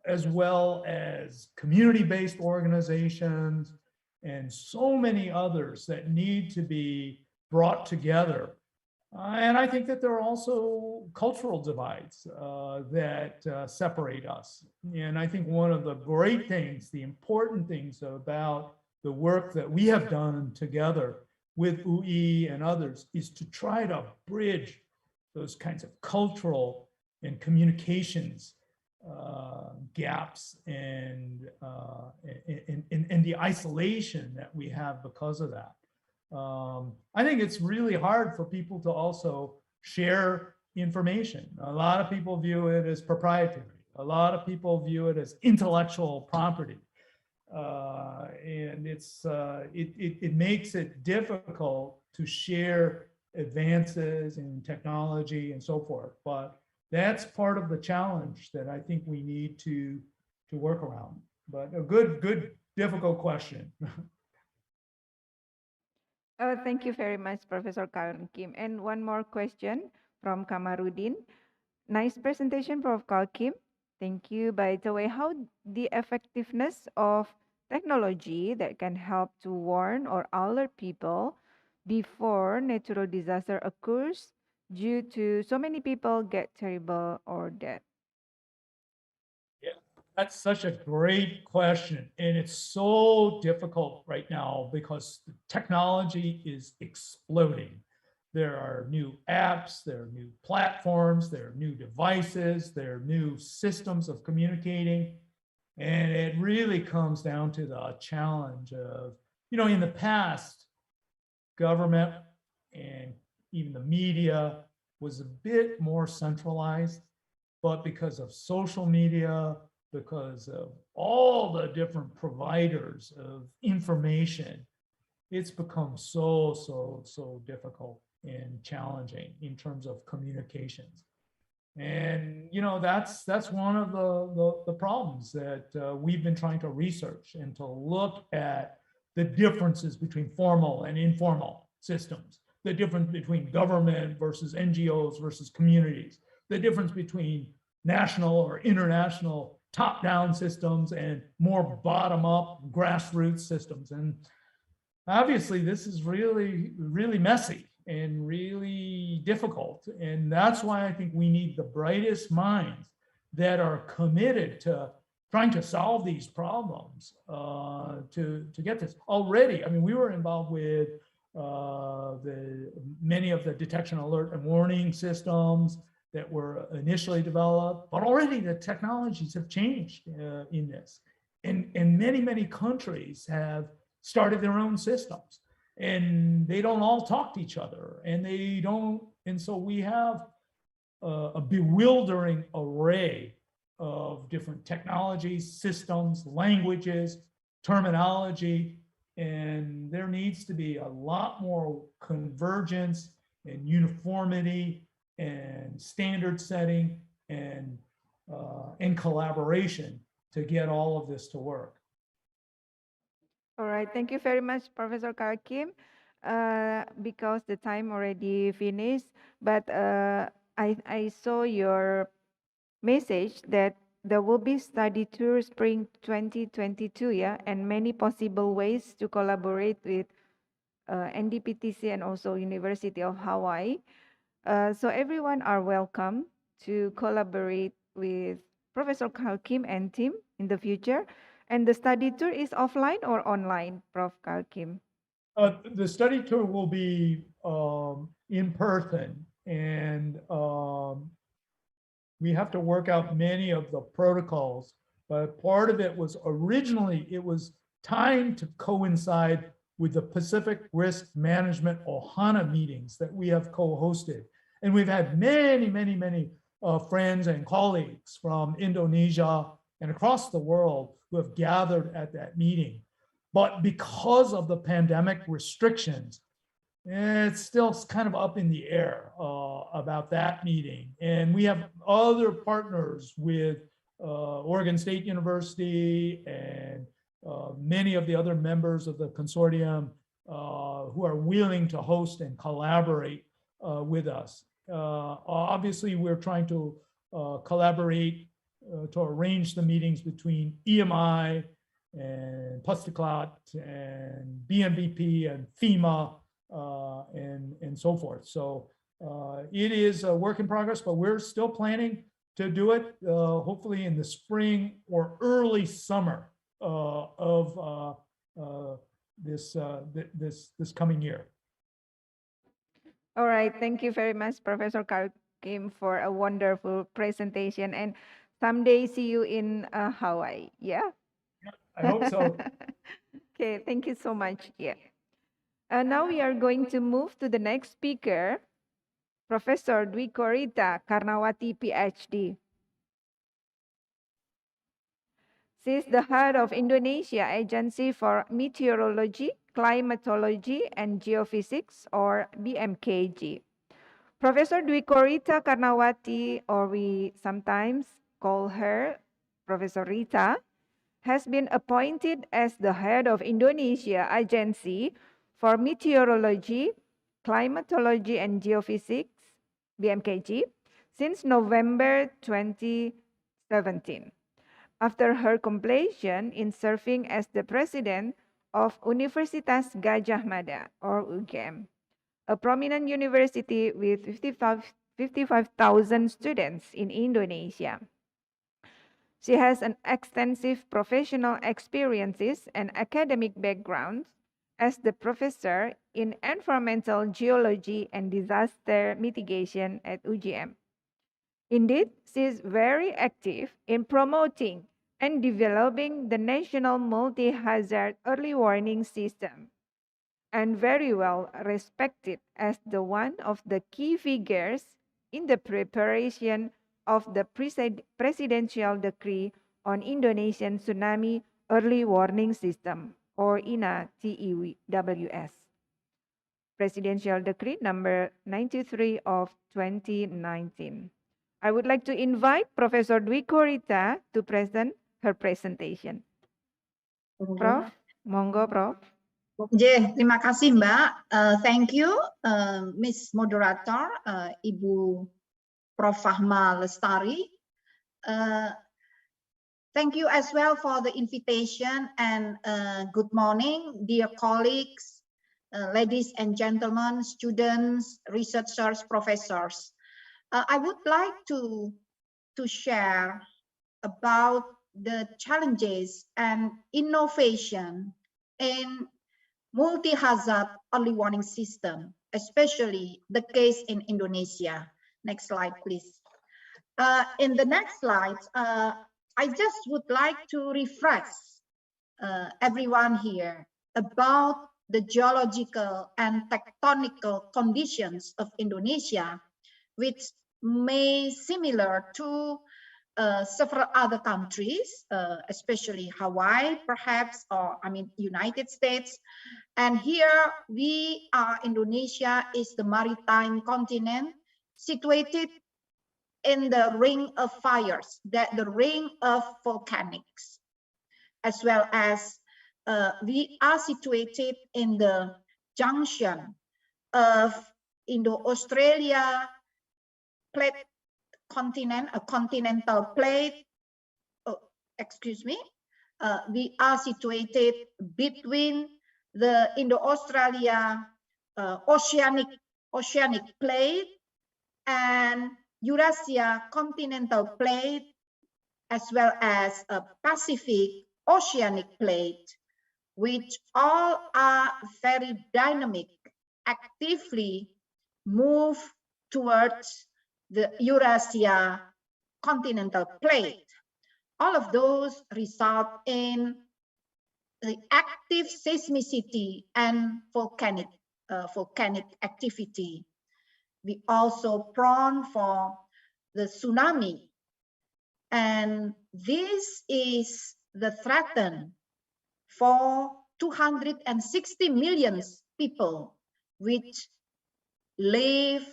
as well as community-based organizations and so many others that need to be brought together. And I think that there are also cultural divides that separate us. And I think one of the great things, the important things about the work that we have done together with UI and others is to try to bridge those kinds of cultural and communications gaps and the isolation that we have because of that. I think it's really hard for people to also share information. A lot of people view it as proprietary. A lot of people view it as intellectual property. And it makes it difficult to share advances in technology and so forth. But that's part of the challenge that I think we need to work around. But a good, difficult question. Thank you very much, Professor Carl Kim. And one more question from Kamarudin. Nice presentation, Prof. Carl Kim. Thank you. By the way, how the effectiveness of technology that can help to warn or alert people before natural disaster occurs due to so many people get terrible or dead? Yeah, that's such a great question. And it's so difficult right now because the technology is exploding. There are new apps, there are new platforms, there are new devices, there are new systems of communicating. And it really comes down to the challenge of, you know, in the past, government and even the media was a bit more centralized, but because of social media, because of all the different providers of information, it's become so difficult and challenging in terms of communications. And, you know, that's one of the problems that we've been trying to research and to look at the differences between formal and informal systems, the difference between government versus NGOs versus communities, the difference between national or international top-down systems and more bottom-up grassroots systems. And obviously this is really, really messy and really difficult. And that's why I think we need the brightest minds that are committed to trying to solve these problems to get this. Already, I mean, we were involved with many of the detection, alert, and warning systems that were initially developed, but already the technologies have changed in this. And many, many countries have started their own systems, and they don't all talk to each other, and so we have a bewildering array of different technologies, systems, languages, terminology, and there needs to be a lot more convergence and uniformity and standard setting and collaboration to get all of this to work. All right, thank you very much, Professor Karkim. Because the time already finished, but I saw your message that there will be study tour spring 2022, yeah, and many possible ways to collaborate with NDPTC and also University of Hawaii. So everyone are welcome to collaborate with Professor Karkim and team in the future. And the study tour is offline or online, Prof. Karkim? The study tour will be in person, and we have to work out many of the protocols, but part of it was originally, it was timed to coincide with the Pacific Risk Management Ohana meetings that we have co-hosted. And we've had many, many, many friends and colleagues from Indonesia and across the world who have gathered at that meeting. But because of the pandemic restrictions, it's still kind of up in the air about that meeting. And we have other partners with Oregon State University and many of the other members of the consortium who are willing to host and collaborate with us. Obviously, we're trying to collaborate to arrange the meetings between EMI and Pusteklat and BNBP and FEMA and so forth. So it is a work in progress, but we're still planning to do it hopefully in the spring or early summer of this coming year. All right, thank you very much, Professor Karkim, for a wonderful presentation, and someday see you in Hawaii. Yeah, I hope so. Okay, thank you so much. Yeah. Now we are going to move to the next speaker, Professor Dwi Korita Karnawati, PhD. She is the head of Indonesia Agency for Meteorology, Climatology, and Geophysics, or BMKG. Professor Dwi Korita Karnawati, or we sometimes call her Professor Rita, has been appointed as the head of Indonesia Agency for Meteorology, Climatology, and Geophysics, BMKG, since November 2017. After her completion in serving as the president of Universitas Gadjah Mada, or UGM, a prominent university with 55,000 students in Indonesia. She has an extensive professional experiences and academic background as the professor in environmental geology and disaster mitigation at UGM. Indeed, she is very active in promoting and developing the national multi-hazard early warning system, and very well respected as the one of the key figures in the preparation of the presidential decree on Indonesian Tsunami Early Warning System, or INA TEWS. Presidential Decree number 93 of 2019. I would like to invite Professor Dwi Korita to present her presentation. Prof, monggo Prof. Terima kasih Mbak. Thank you, Miss Moderator, Ibu Prof. Fahma Lestari. Thank you as well for the invitation, and good morning, dear colleagues, ladies and gentlemen, students, researchers, professors. I would like to share about the challenges and innovation in multi-hazard early warning system, especially the case in Indonesia. Next slide, please. In the next slide, I just would like to refresh everyone here about the geological and tectonical conditions of Indonesia, which may similar to several other countries, especially Hawaii, perhaps, or United States. And here we are, Indonesia is the maritime continent situated in the ring of fires, the ring of volcanics, as well as we are situated in the junction of Indo-Australia plate continent, a continental plate. We are situated between the Indo-Australia oceanic plate and Eurasia continental plate, as well as a Pacific oceanic plate, which all are very dynamic, actively move towards the Eurasia continental plate. All of those result in the active seismicity and volcanic activity. We also prone for the tsunami, and this is the threat for 260 million people which live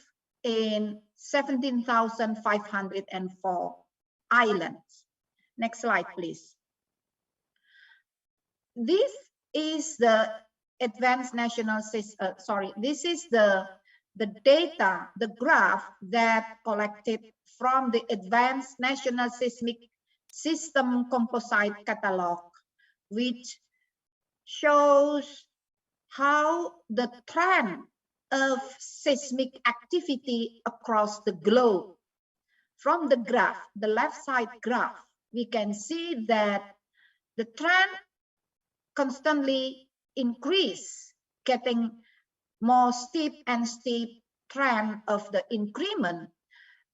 in 17,504 islands. Next slide, please. This is the advanced national this is the data, the graph that collected from the Advanced National Seismic System Composite Catalog, which shows how the trend of seismic activity across the globe. From the graph, the left side graph, we can see that the trend constantly increase, getting more steep and steep trend of the increment.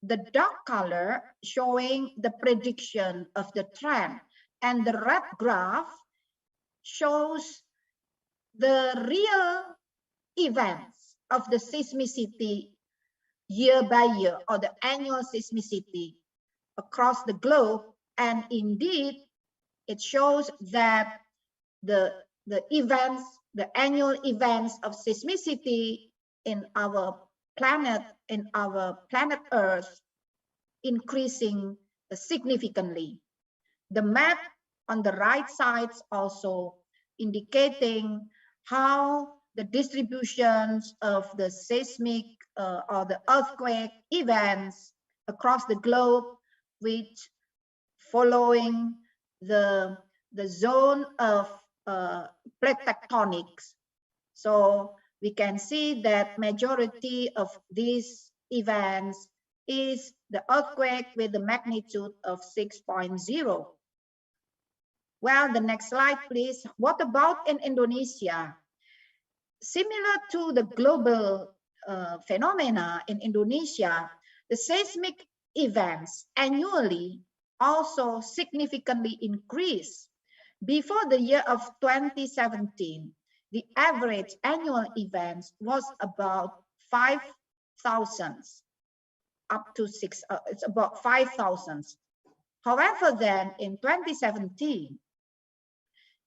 The dark color showing the prediction of the trend, and the red graph shows the real events of the seismicity year by year, or the annual seismicity across the globe. And indeed, it shows that the events, the annual events of seismicity in our planet Earth, increasing significantly. The map on the right side also indicating how the distributions of the seismic or the earthquake events across the globe, which following the zone of plate tectonics. So we can see that majority of these events is the earthquake with the magnitude of 6.0. Well, the next slide, please. What about in Indonesia? Similar to the global phenomena in Indonesia, the seismic events annually also significantly increase. Before the year of 2017, the average annual events was about 5,000, up to it's about 5,000. However, then in 2017,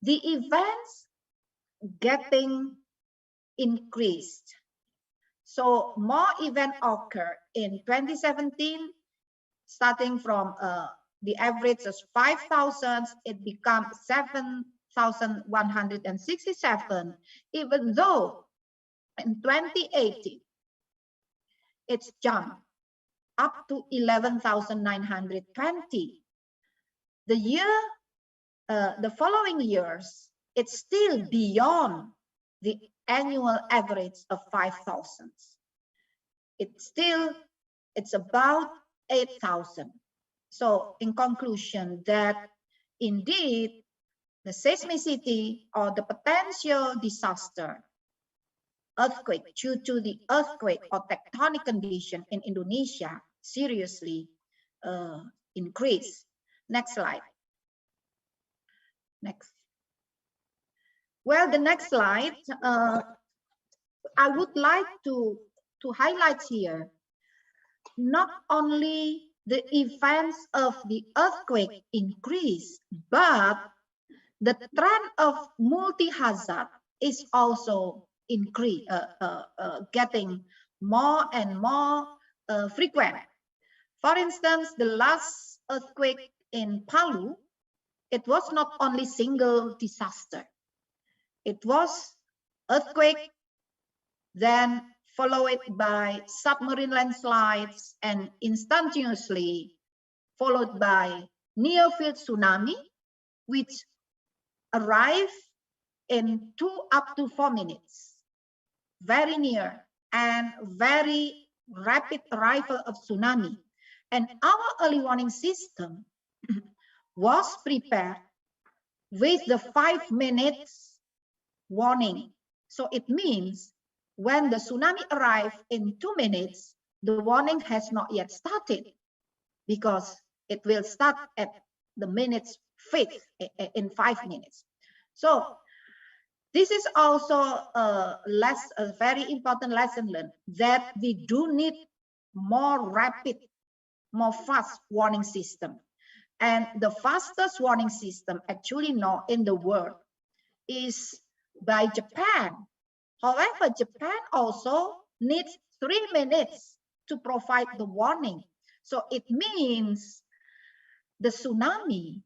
the events getting increased. So more events occur in 2017, starting from the average of 5,000, it becomes 7,167, even though in 2018, it's jumped up to 11,920. the following years, it's still beyond the annual average of 5,000. It's about 8,000. So in conclusion, that indeed the seismicity or the potential disaster earthquake due to the earthquake or tectonic condition in Indonesia seriously increased. Next slide. Next. Well, the next slide, I would like to highlight here not only the events of the earthquake increase, but the trend of multi-hazard is also getting more and more frequent. For instance, the last earthquake in Palu, it was not only single disaster. It was earthquake, then followed by submarine landslides, and instantaneously followed by near-field tsunami, which arrive in 2 up to 4 minutes, very near and very rapid arrival of tsunami. And our early warning system was prepared with the 5 minutes warning. So it means when the tsunami arrived in 2 minutes, the warning has not yet started because it will start at the minutes 5 in 5 minutes. So this is also a very important lesson learned, that we do need more rapid, more fast warning system. And the fastest warning system actually known in the world is by Japan. However, Japan also needs 3 minutes to provide the warning. So it means the tsunami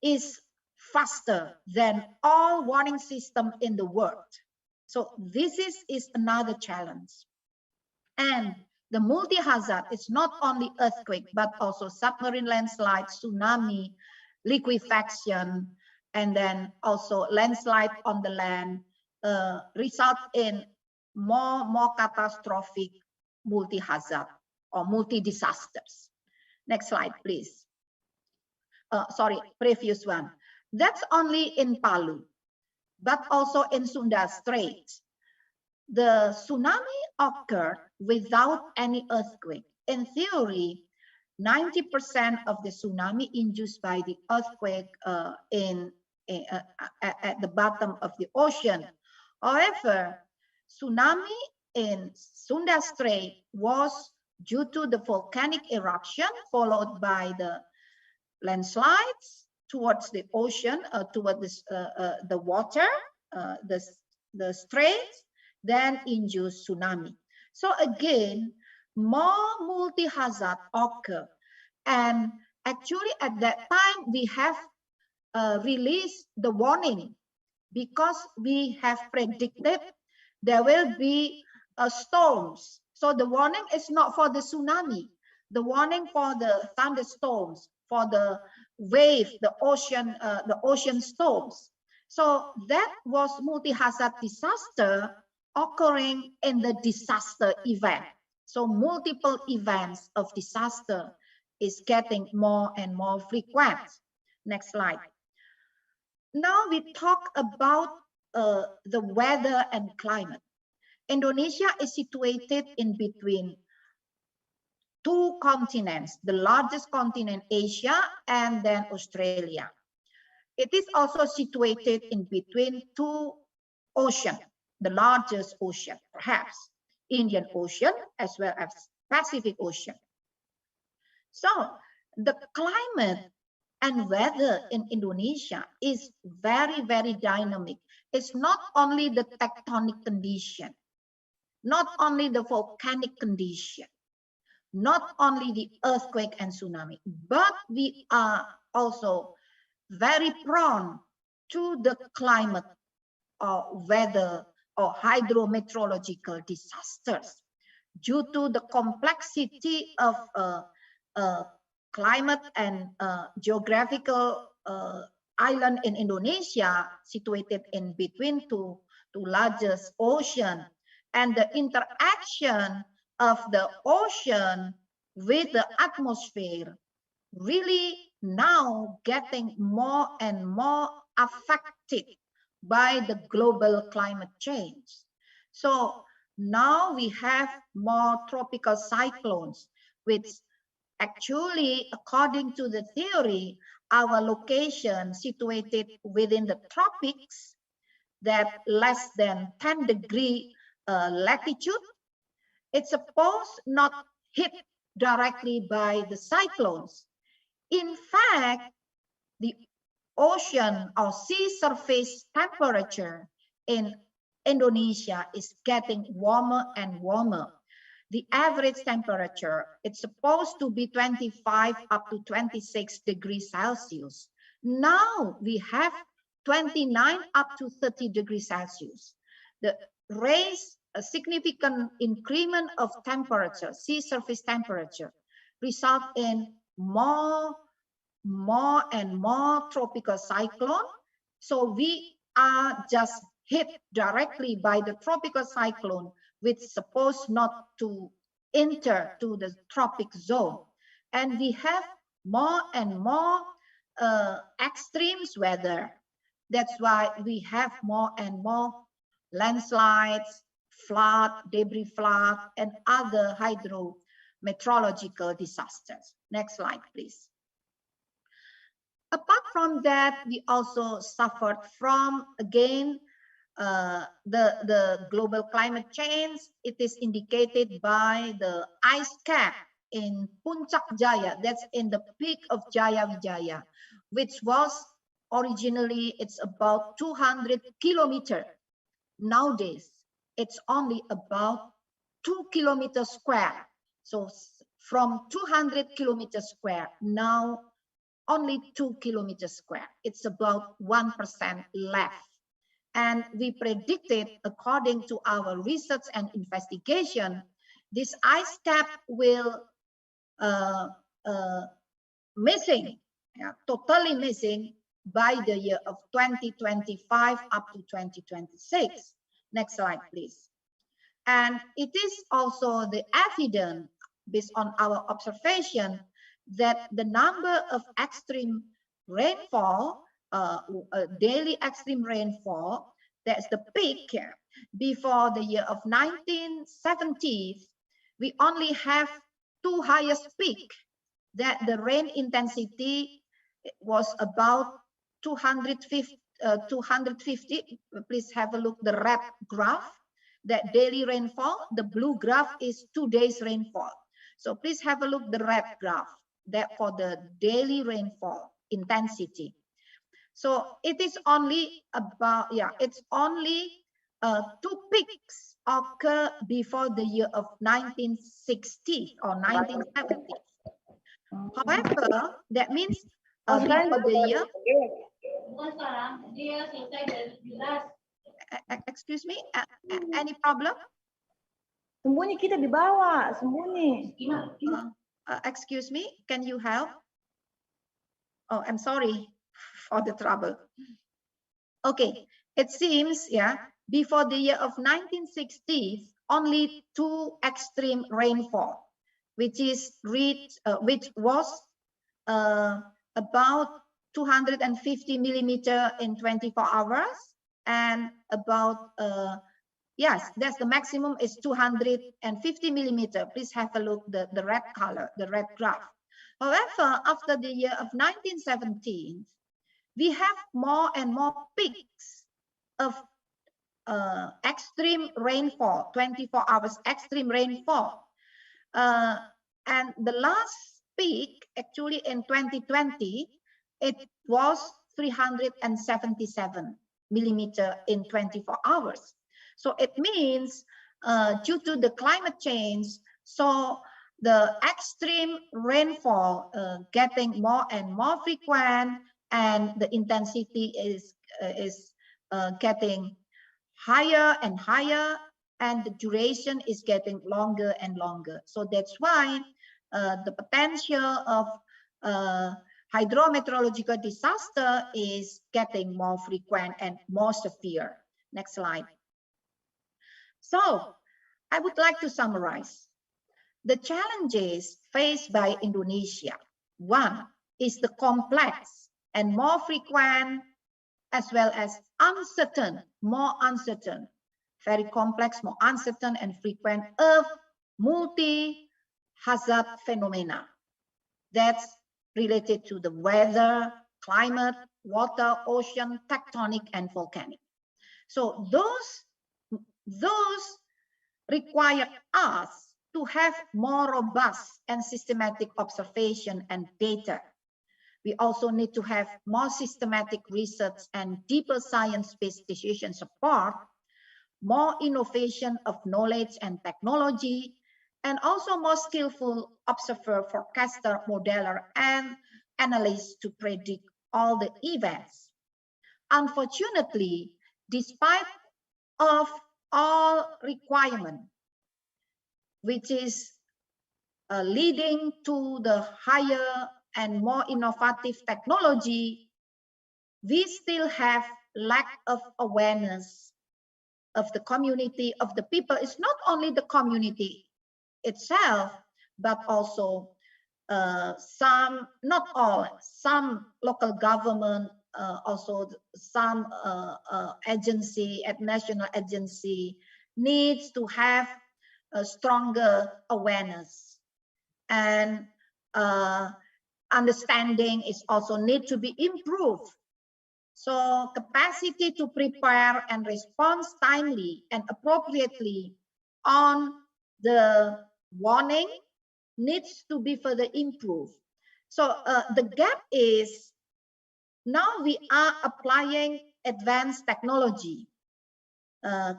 is faster than all warning system in the world. So this is another challenge. And the multi-hazard is not only earthquake, but also submarine landslide, tsunami, liquefaction, and then also landslide on the land, result in more catastrophic multi-hazard or multi-disasters. Next slide, please. Sorry, previous one. That's only in Palu, but also in Sunda Strait. The tsunami occurred without any earthquake. In theory, 90% of the tsunami induced by the earthquake at the bottom of the ocean. However, tsunami in Sunda Strait was due to the volcanic eruption followed by the landslides towards the ocean, towards the water, the straits, then induce tsunami. So again, more multi-hazard occur. And actually at that time, we have released the warning because we have predicted there will be storms. So the warning is not for the tsunami, the warning for the thunderstorms, for the wave, the ocean storms. So that was multi-hazard disaster occurring in the disaster event. So multiple events of disaster is getting more and more frequent. Next slide. Now we talk about the weather and climate. Indonesia is situated in between 2 continents, the largest continent, Asia, and then Australia. It is also situated in between 2 oceans, the largest ocean, perhaps Indian Ocean as well as Pacific Ocean. So the climate and weather in Indonesia is very, very dynamic. It's not only the tectonic condition, not only the volcanic condition, not only the earthquake and tsunami, but we are also very prone to the climate or weather or hydrometeorological disasters due to the complexity of climate and geographical island in Indonesia, situated in between two largest ocean, and the interaction of the ocean with the atmosphere really now getting more and more affected by the global climate change. So now we have more tropical cyclones, which actually, according to the theory, our location situated within the tropics, that less than 10 degree latitude, it's supposed not hit directly by the cyclones. In fact, the ocean or sea surface temperature in Indonesia is getting warmer and warmer. The average temperature, it's supposed to be 25 up to 26 degrees Celsius. Now we have 29 up to 30 degrees Celsius. The raise a significant increment of temperature, sea surface temperature, result in more and more tropical cyclone. So we are just hit directly by the tropical cyclone, which is supposed not to enter to the tropic zone. And we have more and more extremes weather. That's why we have more and more landslides, flood, debris flood, and other hydrometeorological disasters. Next slide, please. Apart from that, we also suffered from, again, the global climate change. It is indicated by the ice cap in Puncak Jaya, that's in the peak of Jaya Wijaya, which was originally, it's about 200 kilometers. Nowadays, it's only about 2 kilometers square. So from 200 kilometers square, now only 2 kilometers square. It's about 1% left. And we predicted, according to our research and investigation, this ice cap will missing, totally missing by the year of 2025 up to 2026. Next slide, please. And it is also the evidence, based on our observation, that the number of extreme rainfall, daily extreme rainfall, that's the peak before the year of 1970s, we only have two highest peak, that the rain intensity was about 250, please have a look, the red graph, that daily rainfall, the blue graph is 2 days rainfall. So please have a look, the red graph, that for the daily rainfall intensity. So it is only about, it's only 2 peaks occur before the year of 1960 or 1970. However, that means before the year, excuse me, any problem? Sembunyi kita di bawah, sembunyi. Excuse me, can you help? Oh, I'm sorry for the trouble. Okay, it seems, before the year of 1960s, only 2 extreme rainfall, which was about 250 millimeter in 24 hours, and about yes, that's the maximum is 250 millimeter. Please have a look, the red color, the red graph. However, after the year of 1917, we have more and more peaks of extreme rainfall, 24 hours extreme rainfall. And the last peak, actually in 2020, it was 377 millimeter in 24 hours. So it means due to the climate change, so the extreme rainfall getting more and more frequent, and the intensity is getting higher and higher, and the duration is getting longer and longer. So that's why the potential of hydrometeorological disaster is getting more frequent and more severe. Next slide. So I would like to summarize the challenges faced by Indonesia. One is the complex and more frequent as well as uncertain, more uncertain, very complex, more uncertain and frequent of multi-hazard phenomena that's related to the weather, climate, water, ocean, tectonic, and volcanic. So those require us to have more robust and systematic observation and data. We also need to have more systematic research and deeper science-based decision support, more innovation of knowledge and technology, and also more skillful observer, forecaster, modeler, and analyst to predict all the events. Unfortunately, despite of all requirement, which is leading to the higher and more innovative technology, we still have lack of awareness of the community, of the people. It's not only the community itself, but also some, not all, some local government, also some agency, at national agency needs to have a stronger awareness, and understanding is also need to be improved. So capacity to prepare and respond timely and appropriately on the warning needs to be further improved. So the gap is now we are applying advanced technology,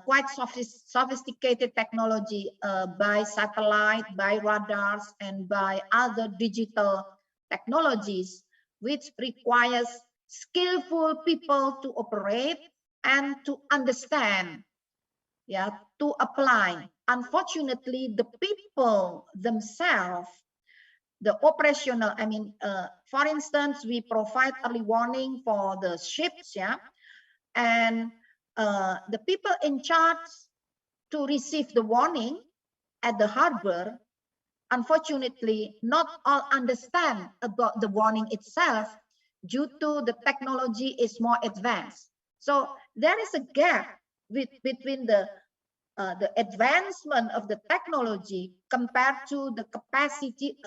quite sophisticated technology by satellite, by radars, and by other digital technologies, which requires skillful people to operate and to understand, yeah, to apply. Unfortunately, the people themselves, the operational, I mean, for instance, we provide early warning for the ships, yeah, and the people in charge to receive the warning at the harbor, unfortunately, not all understand about the warning itself due to the technology is more advanced. So there is a gap between the advancement of the technology compared to the capacity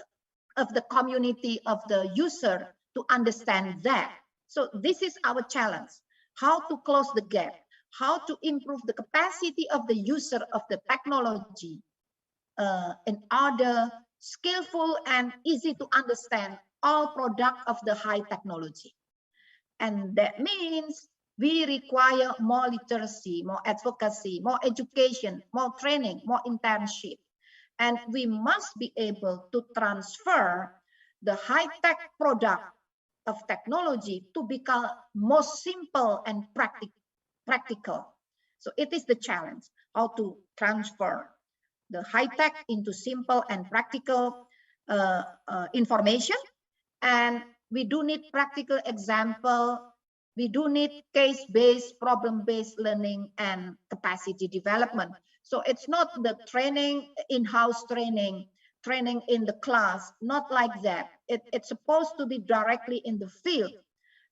of the community of the user to understand that. So this is our challenge, how to close the gap, how to improve the capacity of the user of the technology in order skillful and easy to understand all product of the high technology. And that means we require more literacy, more advocacy, more education, more training, more internship. And we must be able to transfer the high-tech product of technology to become more simple and practical. So it is the challenge, how to transfer the high-tech into simple and practical information. And we do need practical example. We do need case-based, problem-based learning and capacity development. So it's not the training, in-house training in the class, not like that. It's supposed to be directly in the field.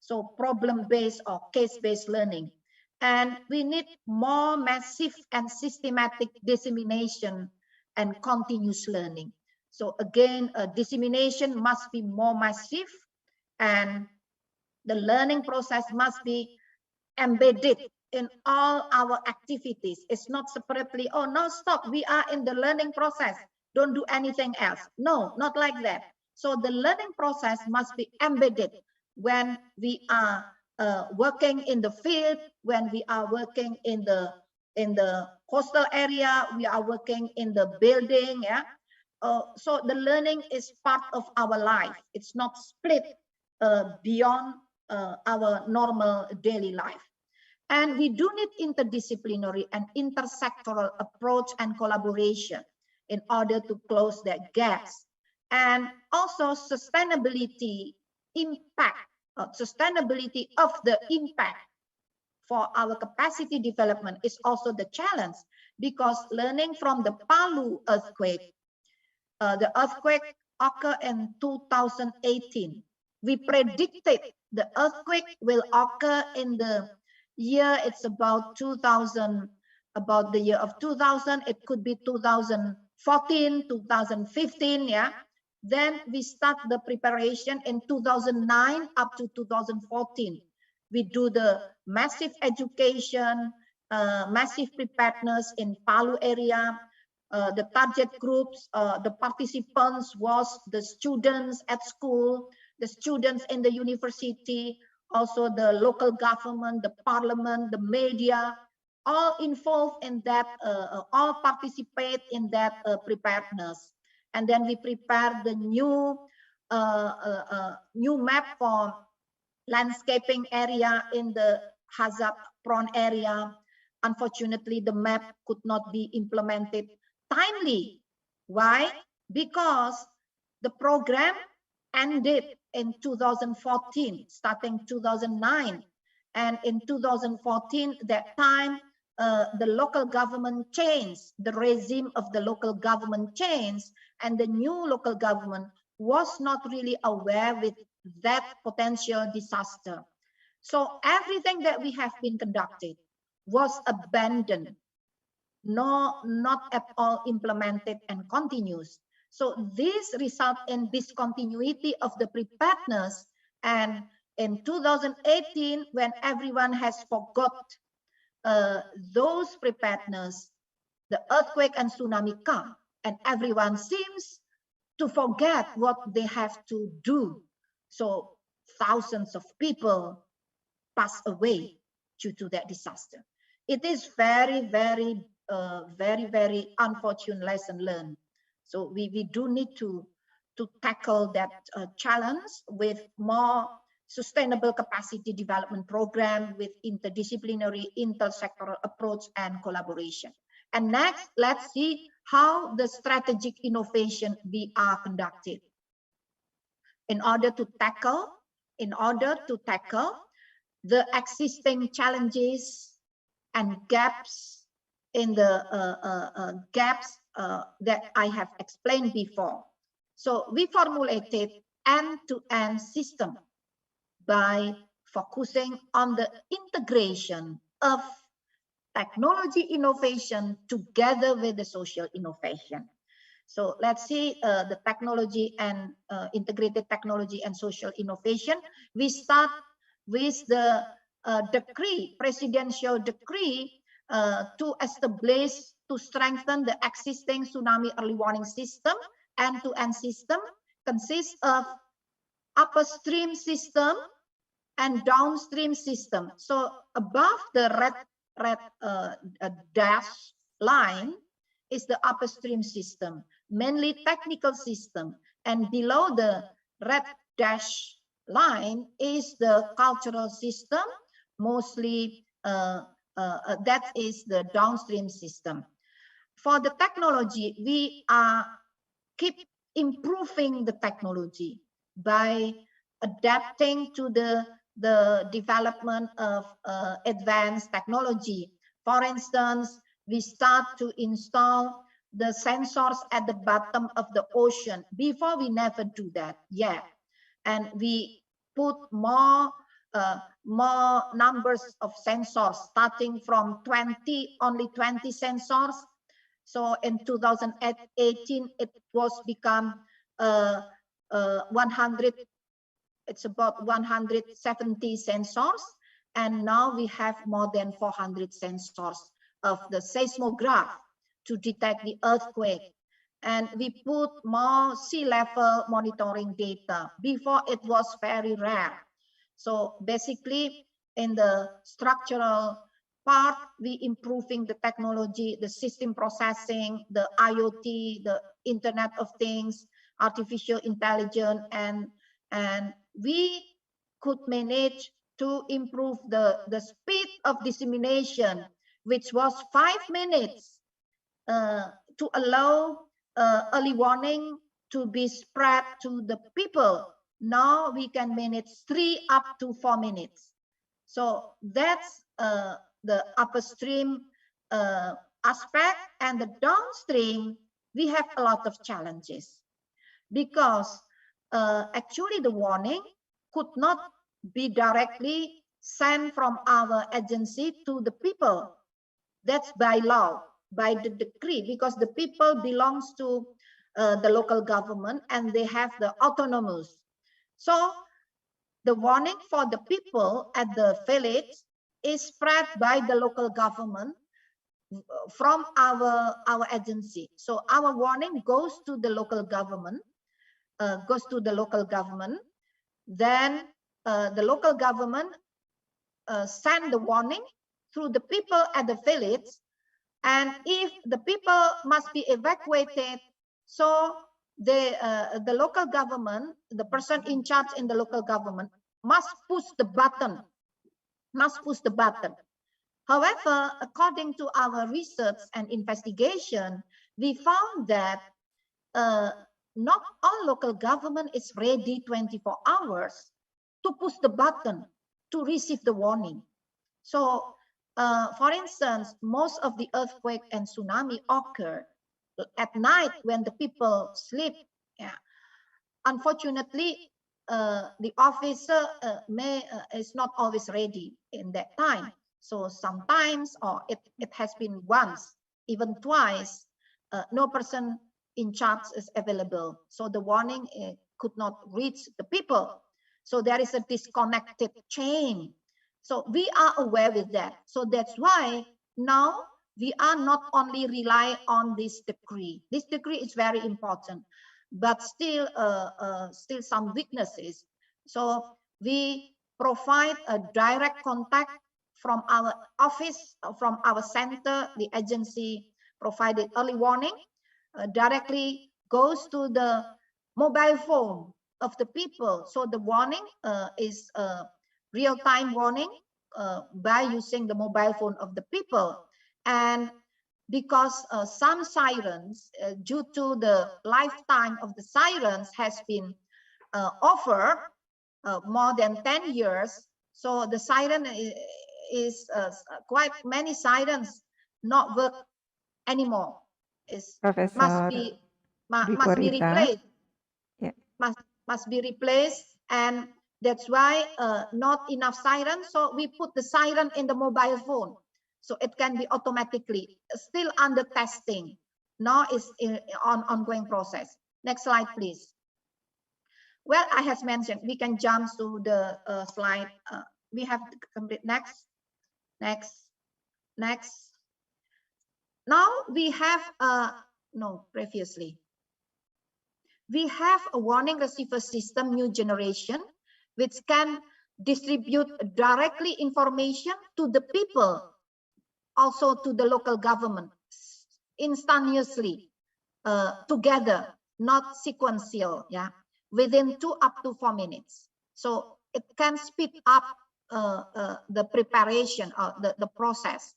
So problem-based or case-based learning. And we need more massive and systematic dissemination and continuous learning. So again, dissemination must be more massive, and the learning process must be embedded in all our activities. It's not separately, oh, no, stop, we are in the learning process, don't do anything else. No, not like that. So the learning process must be embedded when we are working in the field, when we are working in the coastal area, we are working in the building, yeah. So the learning is part of our life. It's not split beyond our normal daily life. And we do need interdisciplinary and intersectoral approach and collaboration in order to close that gaps. and also sustainability impact, sustainability of the impact for our capacity development is also the challenge, because learning from the Palu earthquake, the earthquake occurred in 2018. We predicted the earthquake will occur in the year, it's about 2000, about the year of 2000, it could be 2014, 2015, yeah. Then we start the preparation in 2009 up to 2014. We do the massive education, massive preparedness in Palu area. The target groups, the participants was the students at school, the students in the university, also the local government, the parliament, the media, all involved in that, all participate in that preparedness. And then we prepare the new map for landscaping area in the hazard prone area. Unfortunately, the map could not be implemented timely. Why? Because the program ended in 2014, starting 2009. And in 2014, that time, the local government changed, the regime of the local government changed, and the new local government was not really aware with that potential disaster. So everything that we have been conducted was abandoned, not at all implemented and continues. So this result in discontinuity of the preparedness, and in 2018, when everyone has forgot those preparedness, the earthquake and tsunami come, and everyone seems to forget what they have to do. So thousands of people pass away due to that disaster. It is very, very unfortunate lesson learned. So we do need to tackle that challenge with more sustainable capacity development program with interdisciplinary, intersectoral approach and collaboration. And next, let's see how the strategic innovation we are conducted in order to tackle the existing challenges and gaps in the that I have explained before. So we formulated end-to-end system by focusing on the integration of technology innovation together with the social innovation. So let's see the technology and integrated technology and social innovation. We start with the decree, presidential decree to establish, to strengthen the existing tsunami early warning system. End-to-end system consists of upstream system and downstream system. So above the red dash line is the upstream system, mainly technical system, and below the red dash line is the cultural system, mostly that is the downstream system. For the technology, we keep improving the technology by adapting to the development of advanced technology. For instance, we start to install the sensors at the bottom of the ocean. Before, we never do that yet. And we put more numbers of sensors, starting from only 20 sensors. So in 2018, it was become 100. It's about 170 sensors, and now we have more than 400 sensors of the seismograph to detect the earthquake. And we put more sea level monitoring data. Before, it was very rare. So basically, in the structural part, we improving the technology, the system processing, the IoT, the Internet of Things, artificial intelligence, and we could manage to improve the speed of dissemination, which was 5 minutes to allow early warning to be spread to the people. Now we can manage 3 up to 4 minutes. So that's the upstream aspect, and the downstream, we have a lot of challenges because actually the warning could not be directly sent from our agency to the people. That's by law, by the decree, because the people belongs to the local government and they have the autonomous. So the warning for the people at the village is spread by the local government from our agency. So our warning goes to the local government, then the local government send the warning through the people at the village, and if the people must be evacuated, so the local government, the person in charge in the local government must push the button. However, according to our research and investigation, we found that not all local government is ready 24 hours to push the button to receive the warning. So, for instance, most of the earthquake and tsunami occur at night when the people sleep. Yeah. Unfortunately, the officer is not always ready in that time. So sometimes, or it has been once, even twice, no person in charge is available. So the warning could not reach the people. So there is a disconnected chain. So we are aware with that. So that's why now we are not only rely on this decree. This decree is very important, but still some weaknesses. So we provide a direct contact from our office, from our center. The agency provided early warning, directly goes to the mobile phone of the people. So the warning is real-time warning by using the mobile phone of the people. And because some sirens, due to the lifetime of the sirens has been over more than 10 years, so the siren is quite many sirens not work anymore. Must be replaced. Yeah. Must be replaced, and that's why not enough sirens. So we put the siren in the mobile phone, so it can be automatically. Still under testing. Now is on ongoing process. Next slide, please. Well, I have mentioned we can jump to the slide. We have to complete next. Now we have previously. We have a warning receiver system, new generation, which can distribute directly information to the people, also to the local government, instantaneously, together, not sequential, yeah, within 2 up to 4 minutes. So it can speed up the preparation or the process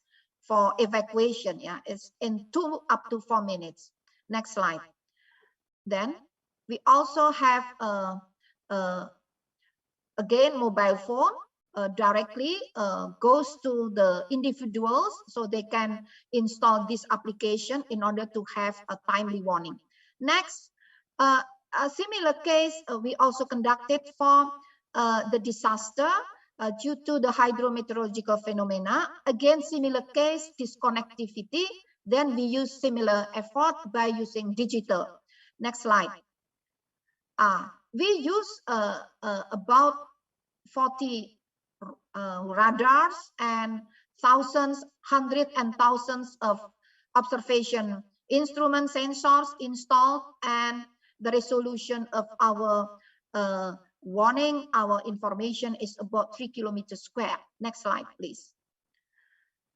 for evacuation, yeah, it's in 2 up to 4 minutes. Next slide. Then we also have again mobile phone directly goes to the individuals, so they can install this application in order to have a timely warning. Next, a similar case we also conducted for the disaster due to the hydrometeorological phenomena. Again, similar case, disconnectivity. Then we use similar effort by using digital. Next slide. We use about 40 radars and hundreds and thousands of observation instrument sensors installed, and the resolution of our warning, our information is about 3 kilometers square. Next slide, please.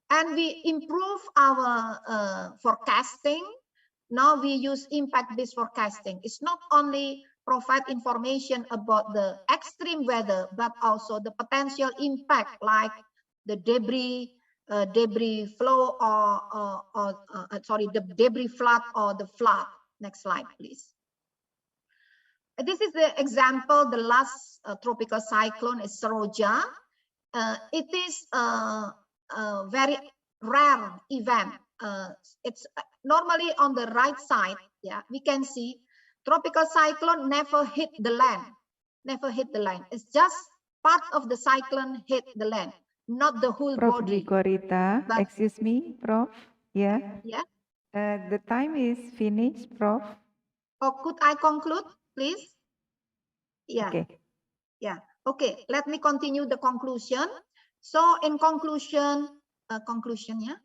And we improve our forecasting. Now we use impact-based forecasting. It's not only provide information about the extreme weather, but also the potential impact, like the debris flow or the debris flood or the flood. Next slide, please. This is the example. The last tropical cyclone is Saroja. It is a very rare event. It's normally on the right side. Yeah, we can see tropical cyclone never hit the land. Never hit the land. It's just part of the cyclone hit the land, not the whole Prof. body. Dwi Korita, But- excuse me, Prof. Yeah. Yeah. The time is finished, Prof. Or could I conclude, please? Yeah. Okay. Yeah. Okay. Let me continue the conclusion. So in conclusion, yeah.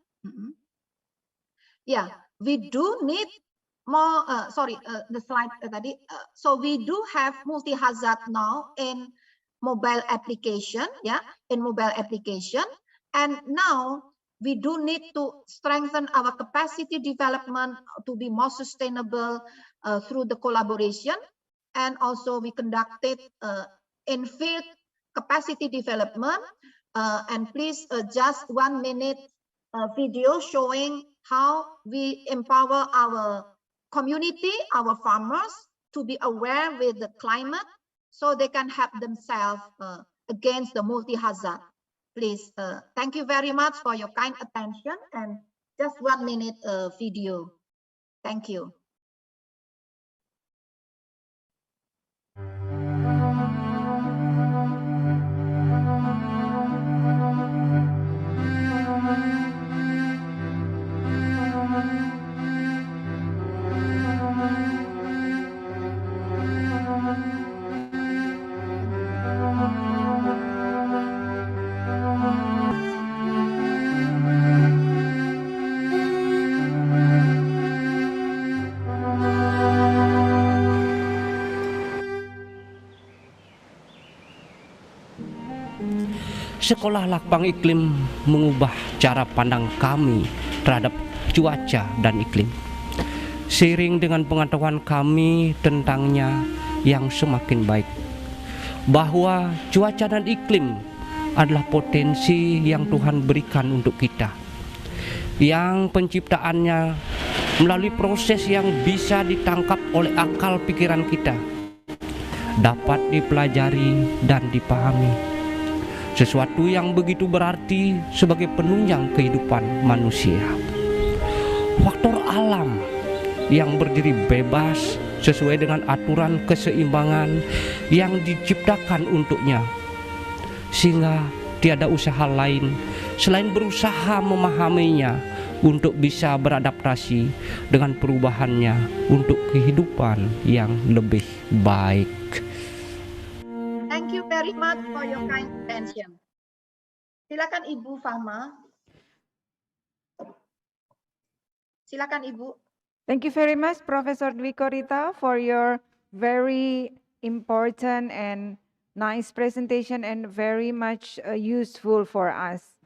Yeah, we do need more. The slide tadi. So we do have multi-hazard now in mobile application. Yeah, in mobile application, and now we do need to strengthen our capacity development to be more sustainable through the collaboration, and also we conducted in field capacity development. And please just 1 minute video showing how we empower our community, our farmers, to be aware with the climate so they can help themselves against the multi-hazard. Please, thank you very much for your kind attention, and just 1 minute video. Thank you. Sekolah Lakbang Iklim mengubah cara pandang kami terhadap cuaca dan iklim. Seiring dengan pengetahuan kami tentangnya yang semakin baik, bahwa cuaca dan iklim adalah potensi yang Tuhan berikan untuk kita, yang penciptaannya melalui proses yang bisa ditangkap oleh akal pikiran kita, dapat dipelajari dan dipahami. Sesuatu yang begitu berarti sebagai penunjang kehidupan manusia. Faktor alam yang berdiri bebas sesuai dengan aturan keseimbangan yang diciptakan untuknya, sehingga tiada usaha lain selain berusaha memahaminya untuk bisa beradaptasi dengan perubahannya untuk kehidupan yang lebih baik. Thank you very much for your kind attention. Silakan Ibu Fahma. Silakan Ibu. Thank you very much, Professor Dwi Korita, for your very important and nice presentation and very much useful for us.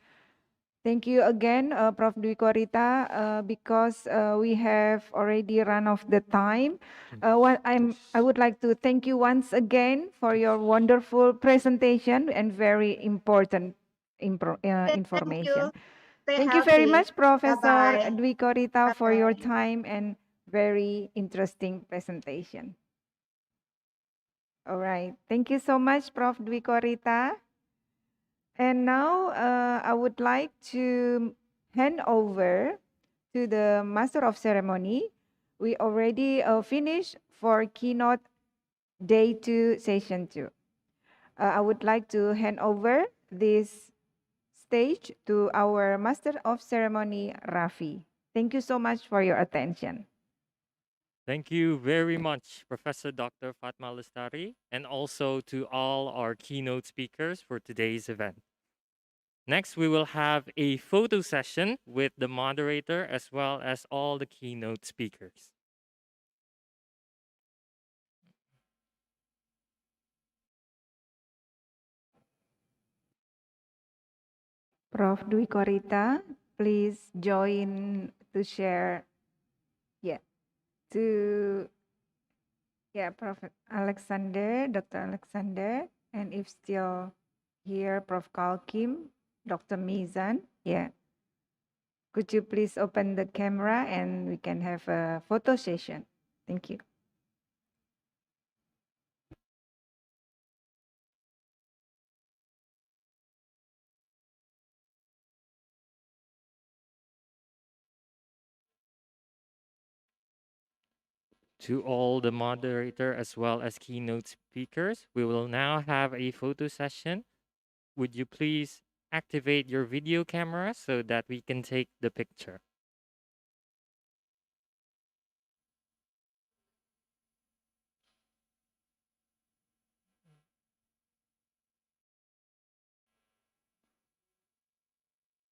Thank you again, Prof. Dwi Korita, because we have already run off the time. I would like to thank you once again for your wonderful presentation and very important information. Thank you very much, Professor Dwi Korita, for your time and very interesting presentation. All right. Thank you so much, Prof. Dwi Korita. And now I would like to hand over to the Master of Ceremony. We already finished for keynote day 2, session 2. I would like to hand over this stage to our Master of Ceremony, Rafi. Thank you so much for your attention. Thank you very much, Professor Dr. Fatma Lestari, and also to all our keynote speakers for today's event. Next, we will have a photo session with the moderator as well as all the keynote speakers. Prof. Dwi Korita, please join to share. Prof. Alexander, Dr. Alexander, and if still here, Prof. Kalkim, Dr. Mizan. Could you please open the camera and we can have a photo session? Thank you. To all the moderator as well as keynote speakers, we will now have a photo session. Would you please activate your video camera so that we can take the picture?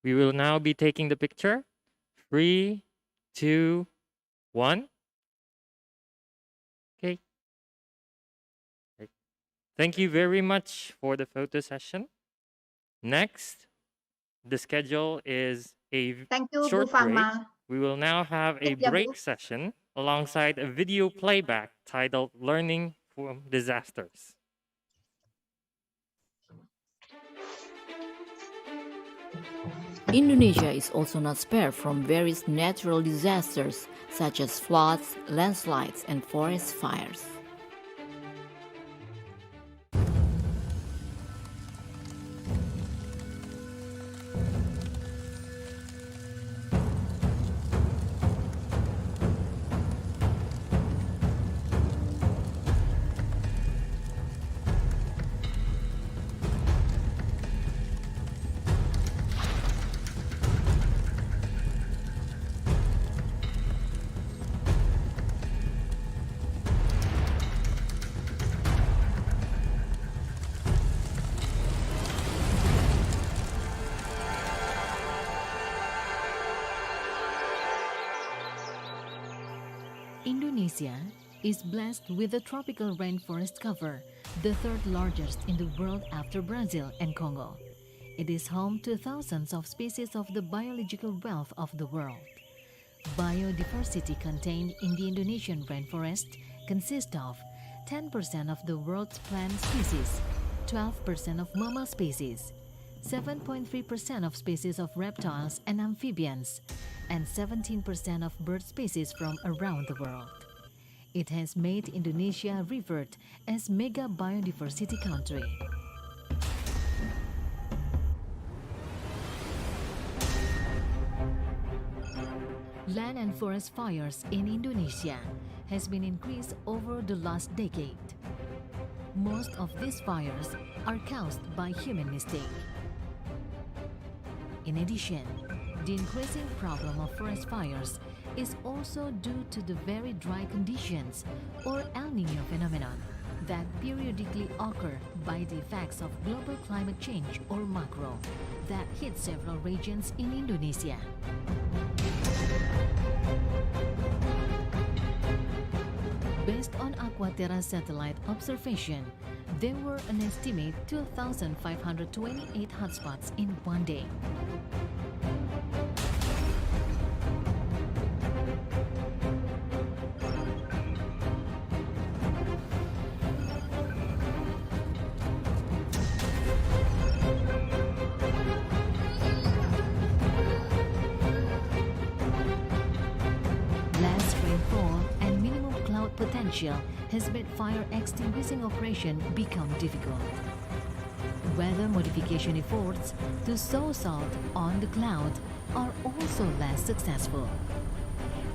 We will now be taking the picture. 3, 2, 1. Okay. Thank you very much for the photo session. Next, the schedule is a Thank you, Bu short break. Fama. We will now have a Ya, Bu. break session alongside a video playback titled Learning from Disasters. Indonesia is also not spared from various natural disasters such as floods, landslides, and forest fires. Indonesia is blessed with a tropical rainforest cover, the third largest in the world after Brazil and Congo. It is home to thousands of species of the biological wealth of the world. Biodiversity contained in the Indonesian rainforest consists of 10% of the world's plant species, 12% of mammal species, 7.3% of species of reptiles and amphibians, and 17% of bird species from around the world. It has made Indonesia revered as mega biodiversity country. Land and forest fires in Indonesia has been increased over the last decade. Most of these fires are caused by human mistake. In addition, the increasing problem of forest fires is also due to the very dry conditions or El Niño phenomenon that periodically occur by the effects of global climate change or macro that hit several regions in Indonesia. Based on Aquaterra satellite observation, there were an estimate 2,528 hotspots in one day. Less rainfall and minimum cloud potential has made fire extinguishing operation become difficult. Weather modification efforts to sow salt on the cloud are also less successful.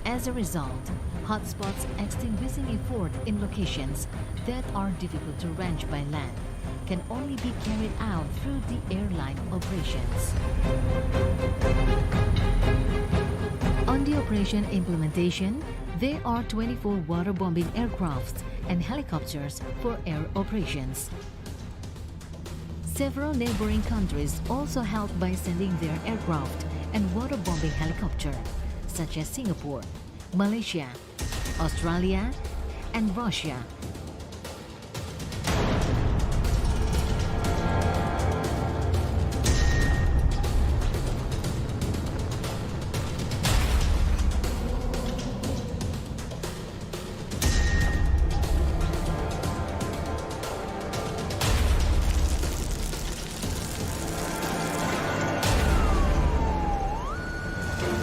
As a result, hotspots extinguishing effort in locations that are difficult to reach by land can only be carried out through the airline operations. On the operation implementation, there are 24 waterbombing aircrafts and helicopters for air operations. Several neighboring countries also help by sending their aircraft and waterbombing helicopter, such as Singapore, Malaysia, Australia, and Russia.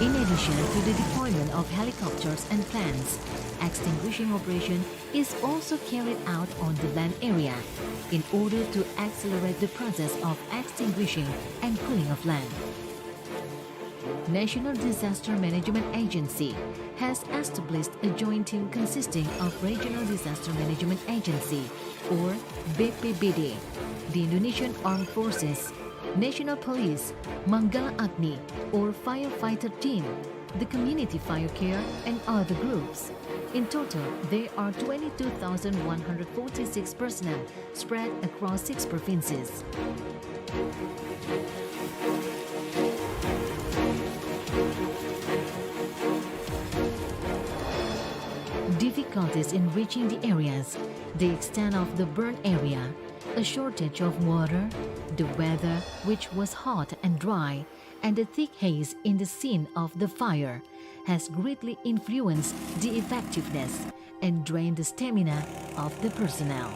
In addition to the deployment of helicopters and planes, extinguishing operation is also carried out on the land area in order to accelerate the process of extinguishing and cooling of land. National Disaster Management Agency has established a joint team consisting of Regional Disaster Management Agency or BPBD, the Indonesian Armed Forces, National Police, Manggala Agni or Firefighter Team, the Community Fire Care and other groups. In total, there are 22,146 personnel spread across 6 provinces. Difficulties in reaching the areas, the extent of the burn area, a shortage of water, the weather which was hot and dry, and the thick haze in the scene of the fire has greatly influenced the effectiveness and drained the stamina of the personnel.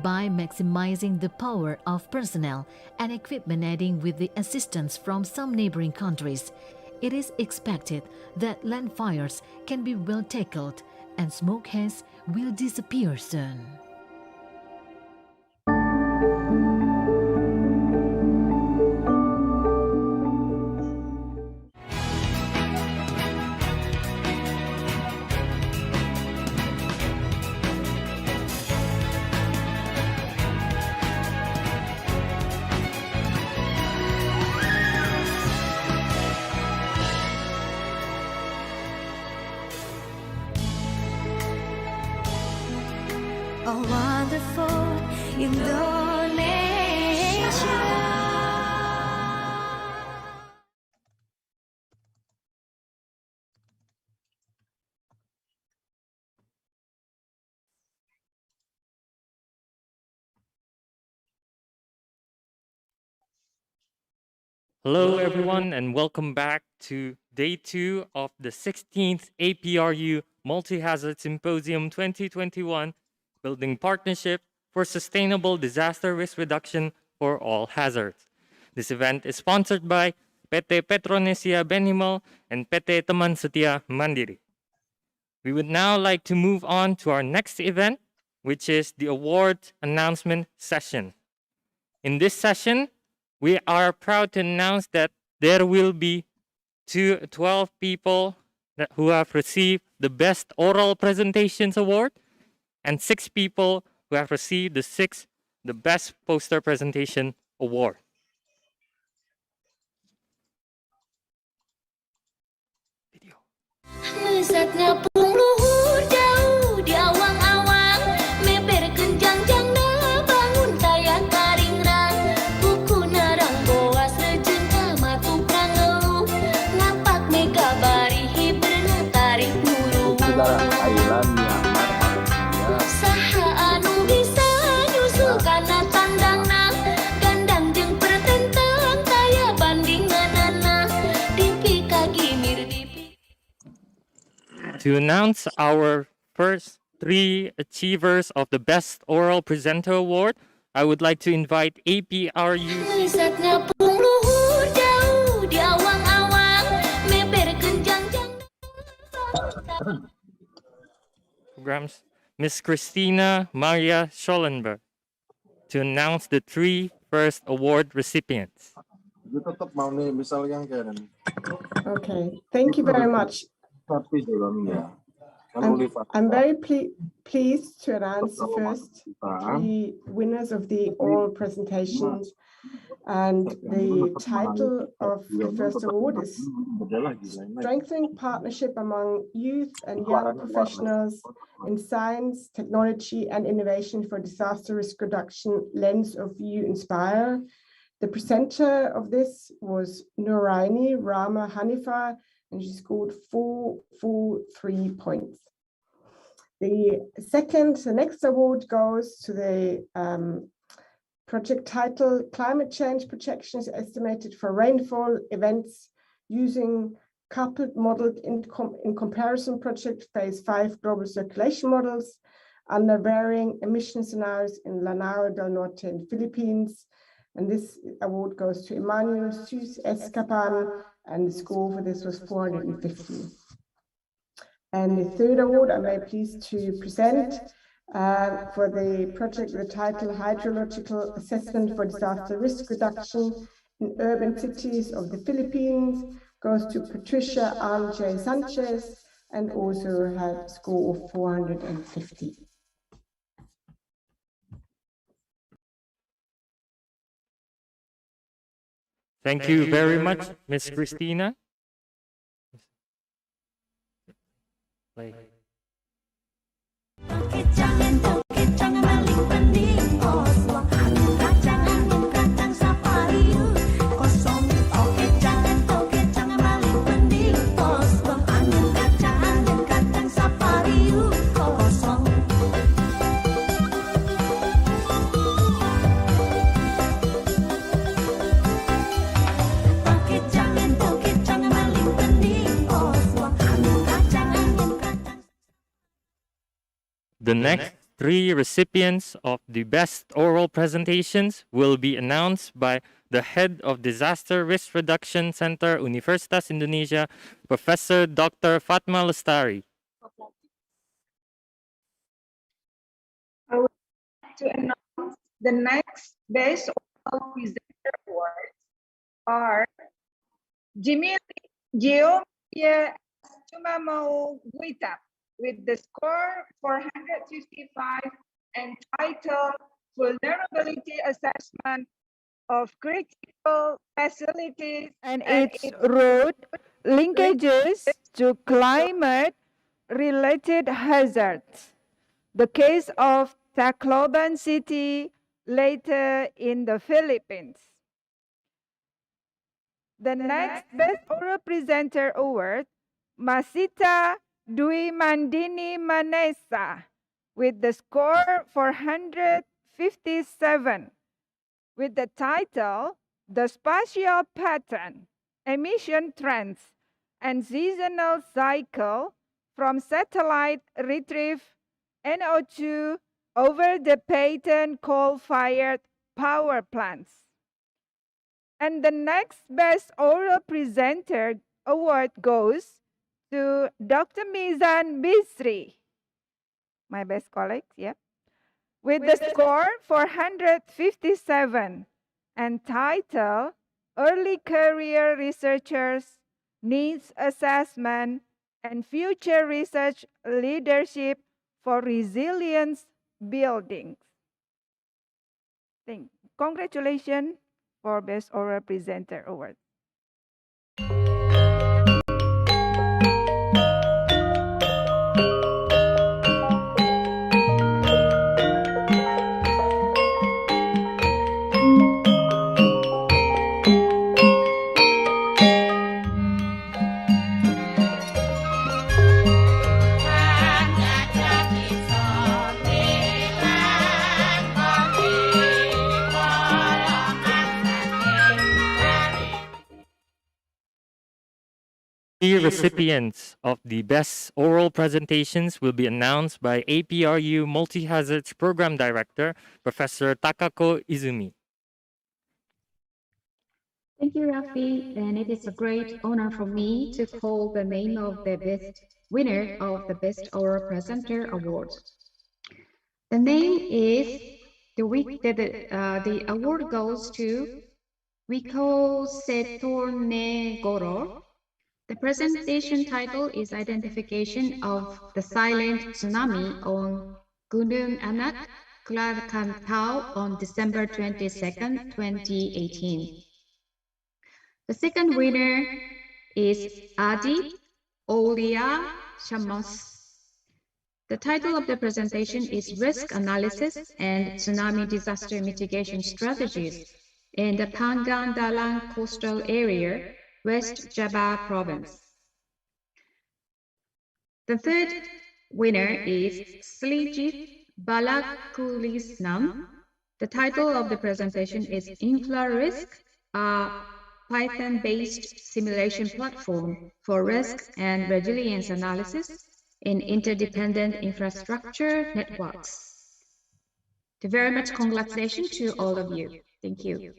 By maximizing the power of personnel and equipment adding with the assistance from some neighboring countries, it is expected that land fires can be well tackled and smoke haze will disappear soon. Oh, wonderful Indonesia. Hello, everyone, and welcome back to Day 2 of the 16th APRU Multi-Hazard Symposium 2021, Building Partnership for Sustainable Disaster Risk Reduction for All Hazards. This event is sponsored by PT Petronesia Benimal and PT Teman Setia Mandiri. We would now like to move on to our next event, which is the award announcement session. In this session, we are proud to announce that there will be 12 people who have received the Best Oral Presentations Award and 6 people who have received the Best Poster Presentation Award. Mesatnya pung luhur jauh di awang-awang, meber kenjang-jangna bangun tayang karingrang, buku narang boas rejeun kamatu prangeu, ngapak mega barihi berenang tarik muru. Saha anu bisa nyusul kana tandangna, gandang jeung pertentang taya bandinganana, dipi kagimir dipi. To announce our first 3 achievers of the Best Oral Presenter Award, I would like to invite APRU Mesatnya pung luhur jauh di awang-awang, meber kenjang-jangna. programs, Ms. Christina Maria Schollenberg, to announce the 3 first award recipients. Okay, thank you very much. I'm very pleased to announce the first 3 winners of the oral presentations, and the title of the first award is Strengthening Partnership Among Youth and Young Professionals in Science, Technology and Innovation for Disaster Risk Reduction, Lens of View Inspire. The presenter of this was Nouraini Rama Hanifa, and she scored 443 points. The next award goes to the project title, Climate Change Projections Estimated for Rainfall Events Using Coupled Modeled in Comparison Project Phase 5 Global Circulation Models under Varying Emission Scenarios in Lanao del Norte in Philippines. And this award goes to Emmanuel Sus Escapan, and the score for this was 450. And the third award I'm very pleased to present For the project, the title Hydrological Assessment for Disaster Risk Reduction in Urban Cities of the Philippines goes to Patricia R.J. Sanchez, and also had a score of 450. Thank you very much, Miss Christina. Play. The next 3 recipients of the best oral presentations will be announced by the head of Disaster Risk Reduction Center, Universitas Indonesia, Professor Dr. Fatma Lestari. I would like to announce the next Best Oral Presenter Awards are Geometria Sumamau Guitap with the score 455 and title Vulnerability Assessment of Critical Facilities and its road linkages to climate-related hazards. The case of Tacloban City later in the Philippines. The next Best Oral Presenter Award, Masita Dwi Mandini Manesa, with the score 457, with the title The Spatial Pattern, Emission Trends, and Seasonal Cycle from Satellite Retrieve NO2 over the patent coal-fired power plants. And the next Best Oral Presenter Award goes to Dr. Mizan Bisri, my best colleague, yeah, with the score 457 and title Early Career Researchers Needs Assessment and Future Research Leadership for Resilience Buildings. Congratulations for Best Oral Presenter Award. The recipients of the best oral presentations will be announced by APRU Multi-Hazards Program Director, Professor Takako Izumi. Thank you, Rafi, and it is a great honor for me to call the name of the best winner of the Best Oral Presenter Award. The name is, the award goes to Wiko Setonegoro. The presentation title is Identification of the Silent Tsunami on Gunung Anak, Krakatau on December 22nd, 2018. The second winner is Adi Olia Shamos. The title of the presentation is Risk Analysis and Tsunami Disaster Mitigation Strategies in the Pangandaran Coastal Area, West Java Province. The third winner is Slijit Balakulisnam. The title of the presentation is InflaRisk, a Python-based simulation platform for risk and resilience analysis in interdependent infrastructure networks. Very much congratulations to all of you. Thank you.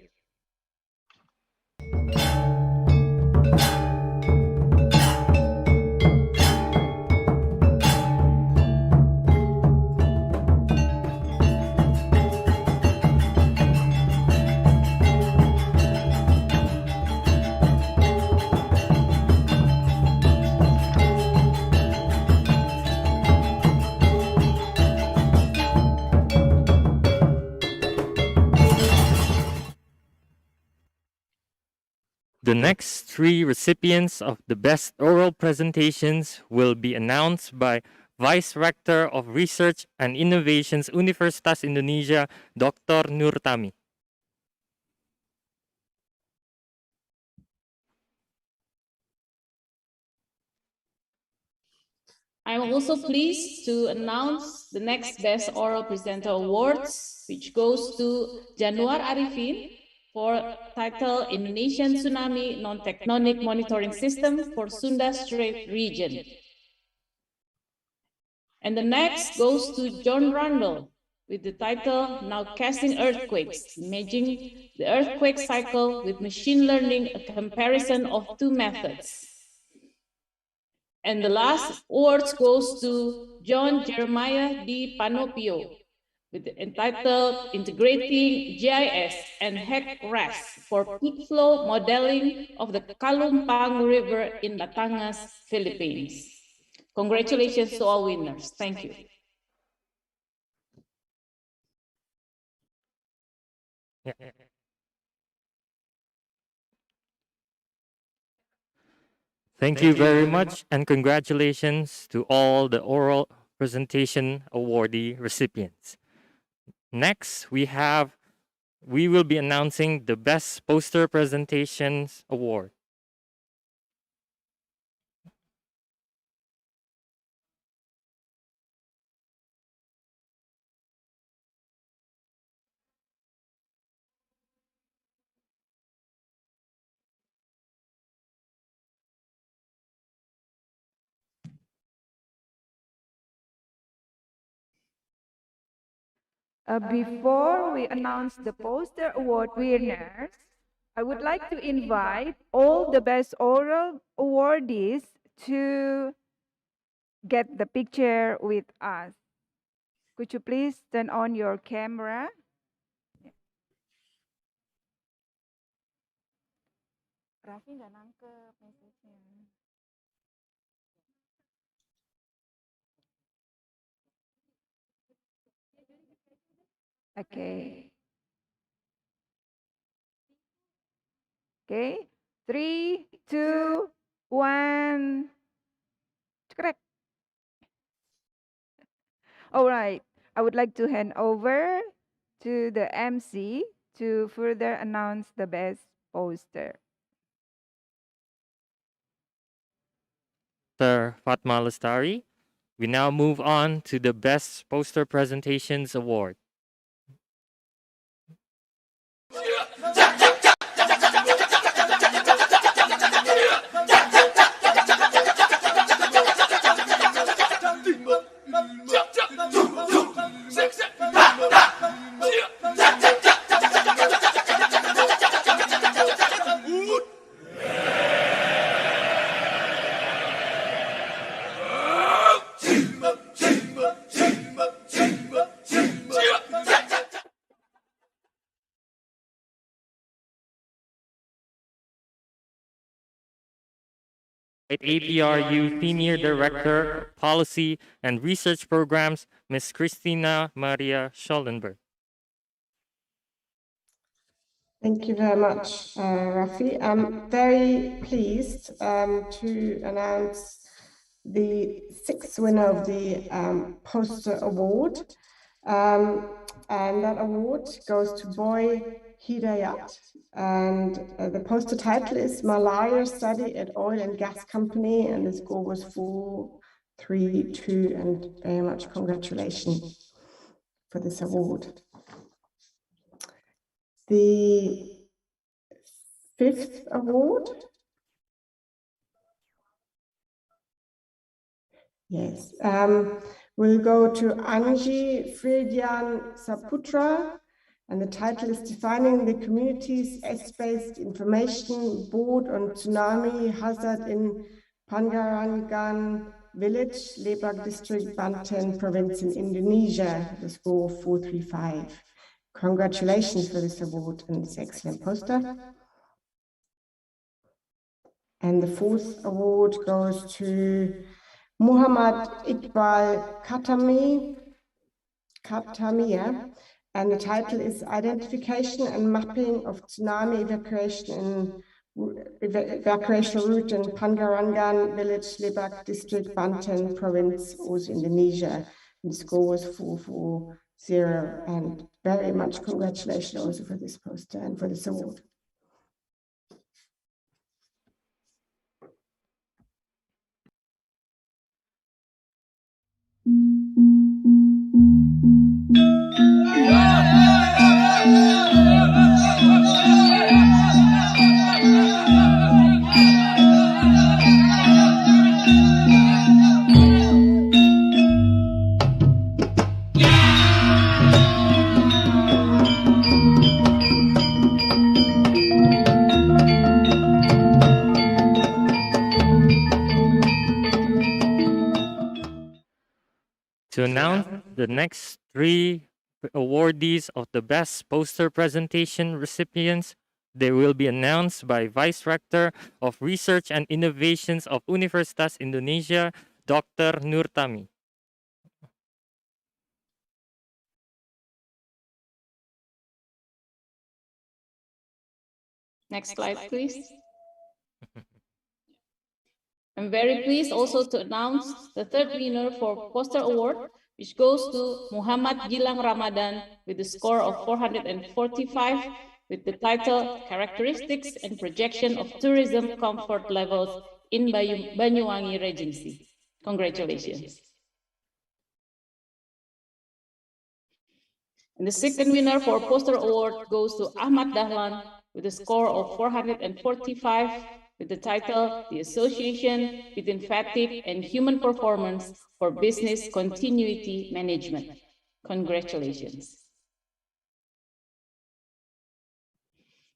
The next three recipients of the best oral presentations will be announced by Vice Rector of Research and Innovations Universitas Indonesia, Dr. Nurtami. I'm also pleased to announce the next Best Oral Presenter Awards, which goes to Januar Arifin for title Indonesian Tsunami Non-Tectonic Monitoring System for Sunda Strait region. And the next goes to John Randall with the title Nowcasting Earthquakes, Imaging the Earthquake Cycle with Machine Learning, a Comparison of Two Methods. And the last awards goes to John Jeremiah D. Panopio with the entitled Integrating GIS and HEC-RAS for peak flow modeling of the Kalumpang River in Batangas, Philippines. Congratulations to all winners. Thank you. Thank you very much, and congratulations to all the oral presentation awardee recipients. Next, we will be announcing the Best Poster Presentations Award. Before we announce the poster award winners, I would like to invite all the best oral awardees to get the picture with us. Could you please turn on your camera? Raffi nggak nangkep message-nya. Okay. Okay. 3, 2, 1. Correct. All right. I would like to hand over to the MC to further announce the best poster. Sir Fatma Lestari. We now move on to the Best Poster Presentations Award. At APRU Senior Director, Policy and Research Programs, Ms. Christina Maria Schollenberg. Thank you very much, Raffi. I'm very pleased to announce the 6th winner of the Poster Award. And that award goes to Boy Hidayat. And the poster title is Malaria Study at Oil and Gas Company, and the score was 432, and very much congratulations for this award. The 5th award, yes, will go to Anji Fredian Saputra, and the title is Defining the Community's S-Based Information Board on Tsunami Hazard in Pangarangan Village, Lebak District, Banten Province in Indonesia, the score 435. Congratulations for this award and this excellent poster. And the 4th award goes to Muhammad Iqbal Katamia, and the title is Identification and Mapping of Tsunami Evacuation in evacuation route in Pangarangan village, Lebak district, Banten province, also Indonesia. And the score was 440, and very much congratulations also for this poster and for this award. To announce the next 3 awardees of the Best Poster Presentation recipients, they will be announced by Vice Rector of Research and Innovations of Universitas Indonesia, Dr. Nurtami. Next slide, please. I'm very pleased also to announce the third winner for Poster Award, which goes to Muhammad Gilang Ramadan with a score of 445 with the title Characteristics and Projection of Tourism Comfort Levels in Banyuwangi Regency. Congratulations. And the second winner for Poster Award goes to Ahmad Dahlan with a score of 445 with the title The Association Between Fatigue and Human Performance for Business Continuity Management. Congratulations.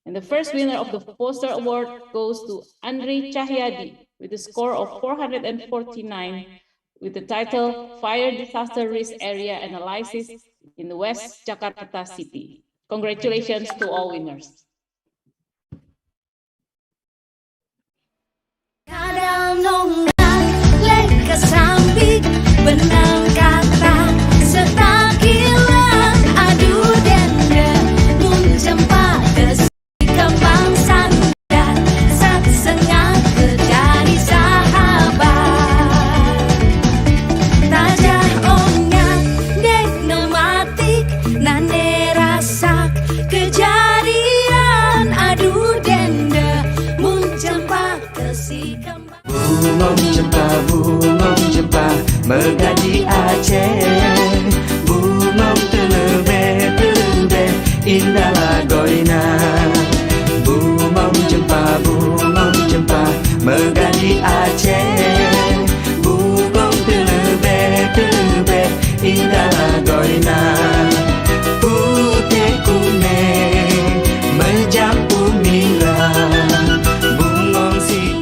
And the first winner of the Poster Award goes to Andre Cahyadi with a score of 449 with the title Fire Disaster Risk Area Analysis in the West Jakarta City. Congratulations to all winners. Kadang nongak leka sambik benang kata serta kilang adu denda muncempak ke kembang sanda sat sengat dari sahabat tajah onyak dek nematik nane rasak kejadian adu denda muncempak ke si kembang Bungong cempah megadi Aceh Bungong telebe indah lagoina Bungong cempah megadi Aceh Bungong telebe indah lagoina Putih kuning menjampu mirah Bungong si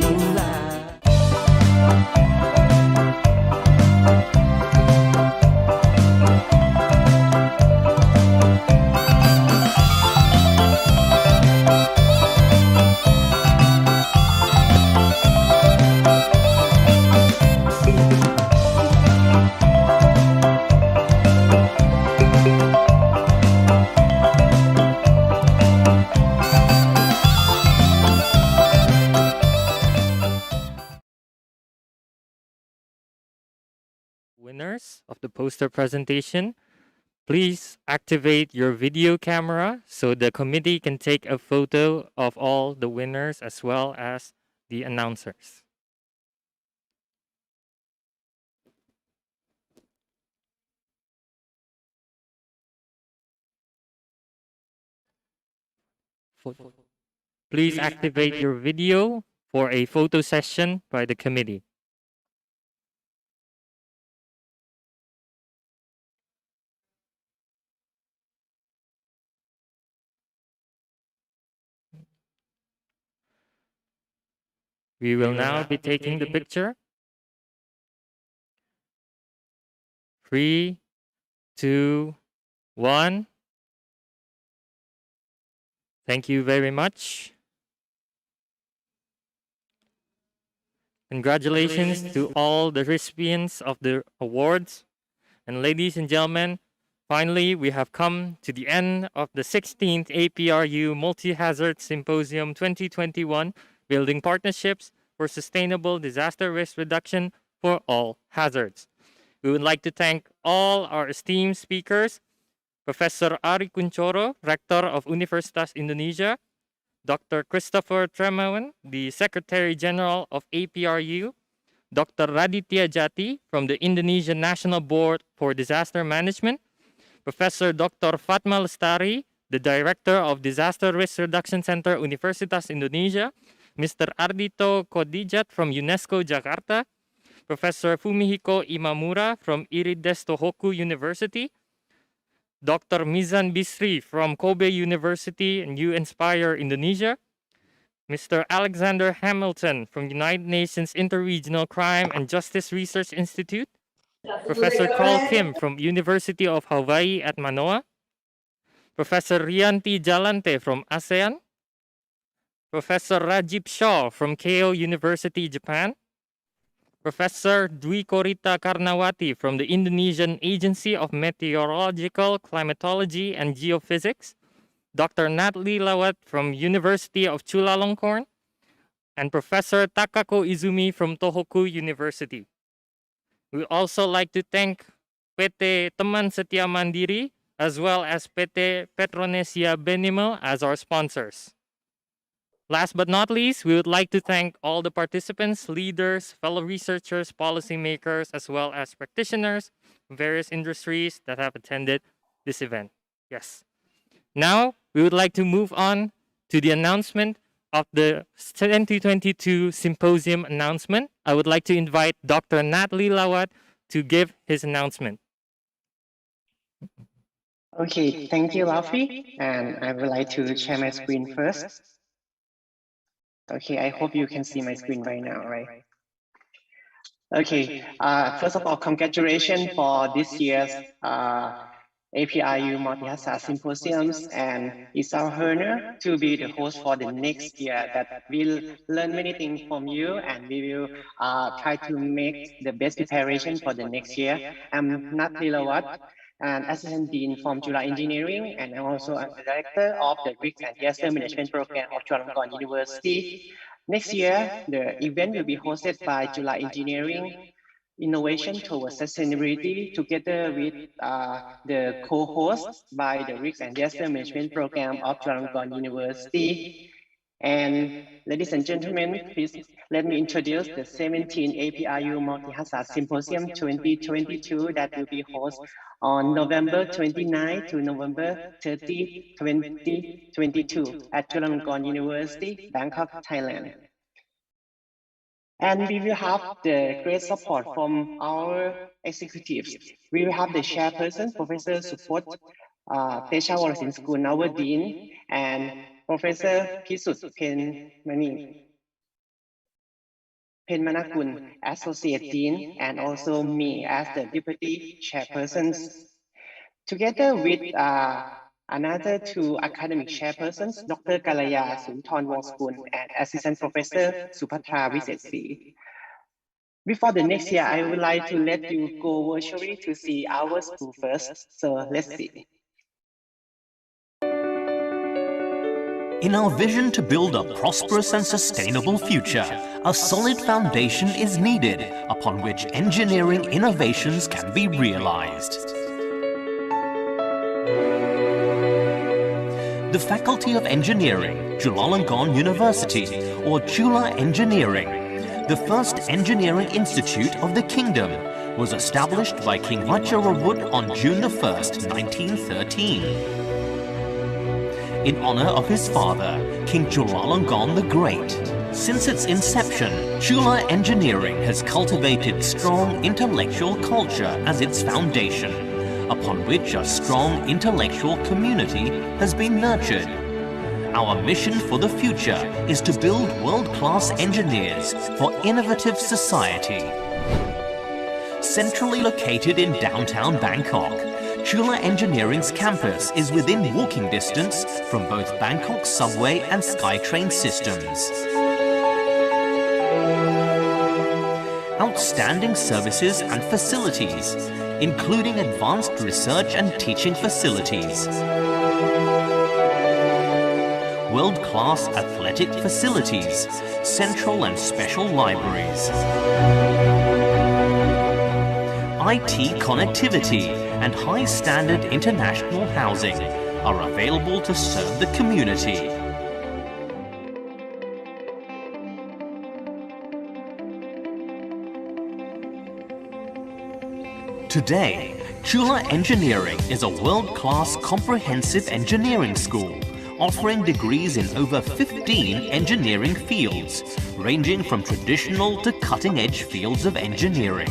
Winners of the poster presentation, please activate your video camera so the committee can take a photo of all the winners as well as the announcers. Please activate your video for a photo session by the committee. We will now be taking the picture. 3, 2, 1. Thank you very much. Congratulations to all the recipients of the awards. And ladies and gentlemen, Finally, we have come to the end of the 16th APRU Multi-Hazard Symposium 2021, Building Partnerships for Sustainable Disaster Risk Reduction for All Hazards. We would like to thank all our esteemed speakers, Professor Ari Kunchoro, Rector of Universitas Indonesia, Dr. Christopher Tremawan, the Secretary General of APRU, Dr. Raditya Jati from the Indonesian National Board for Disaster Management, Professor Dr. Fatma Lestari, the Director of Disaster Risk Reduction Center, Universitas Indonesia, Mr. Ardito Kodijat from UNESCO Jakarta, Professor Fumihiko Imamura from Irides Tohoku University, Dr. Mizan Bisri from Kobe University and U-Inspire Indonesia, Mr. Alexander Hamilton from United Nations Interregional Crime and Justice Research Institute, Professor Carl Kim from University of Hawaii at Manoa, Professor Rianti Jalante from ASEAN, Professor Rajib Shaw from Keio University, Japan, Professor Dwi Korita Karnawati from the Indonesian Agency of Meteorological Climatology and Geophysics, Dr. Natalie Lawat from University of Chulalongkorn, and Professor Takako Izumi from Tohoku University. We would also like to thank PT Teman Setia Mandiri as well as PT Petronesia Benimel as our sponsors. Last but not least, we would like to thank all the participants, leaders, fellow researchers, policymakers, as well as practitioners from various industries that have attended this event. Yes. Now, we would like to move on to the announcement of the 2022 symposium announcement. I would like to invite Dr. Natalie Lawat to give his announcement. Okay, thank you, Rafi. And I would like to share my screen first. Okay, I hope you can see my screen right now, right? Okay, first of all, congratulations for this year's APRU Multi-Hazard Symposiums, and it's our honor to be the host for the next year that we'll learn many things from you, and we will try to make the best preparation for the next year. I'm Natalie Lawat, an Assistant Dean from Chula Engineering, and I'm also the Director of the Risk and Disaster Management Program of Chulalongkorn University. Next year, the event will be hosted by Chula Engineering Innovation Towards Sustainability, together with the co-host by the Risk and Disaster Management Program of Chulalongkorn University. And ladies and gentlemen, please let me introduce the 17th APRU Multi-Hazard Symposium 2022 that will be hosted on November 29 to November 30, 2022 at Chulalongkorn University, Bangkok, Thailand. And we will have the great support from our executives. We will have the chairperson, Professor Supot Teshawallasin School, our dean, and Professor Pisut Penmanakun, Associate Dean, and also me as the Deputy Chairperson. Together with another two academic chairpersons, Dr. Kalaya Sunthorn Wongskun and Assistant Professor Supatra Visetsi. Before the next year, I would like to let you go virtually to see our school first. So let's see. In our vision to build a prosperous and sustainable future, a solid foundation is needed upon which engineering innovations can be realized. The Faculty of Engineering, Chulalongkorn University, or Chula Engineering, the first engineering institute of the kingdom, was established by King Vajirabhut on June 1st, 1913. In honor of his father, King Chulalongkorn the Great. Since its inception, Chula Engineering has cultivated strong intellectual culture as its foundation, upon which a strong intellectual community has been nurtured. Our mission for the future is to build world-class engineers for innovative society. Centrally located in downtown Bangkok, Chula Engineering's campus is within walking distance from both Bangkok subway and SkyTrain systems. Outstanding services and facilities, including advanced research and teaching facilities, world-class athletic facilities, central and special libraries, IT connectivity and high-standard international housing are available to serve the community. Today, Chula Engineering is a world-class comprehensive engineering school offering degrees in over 15 engineering fields, ranging from traditional to cutting-edge fields of engineering.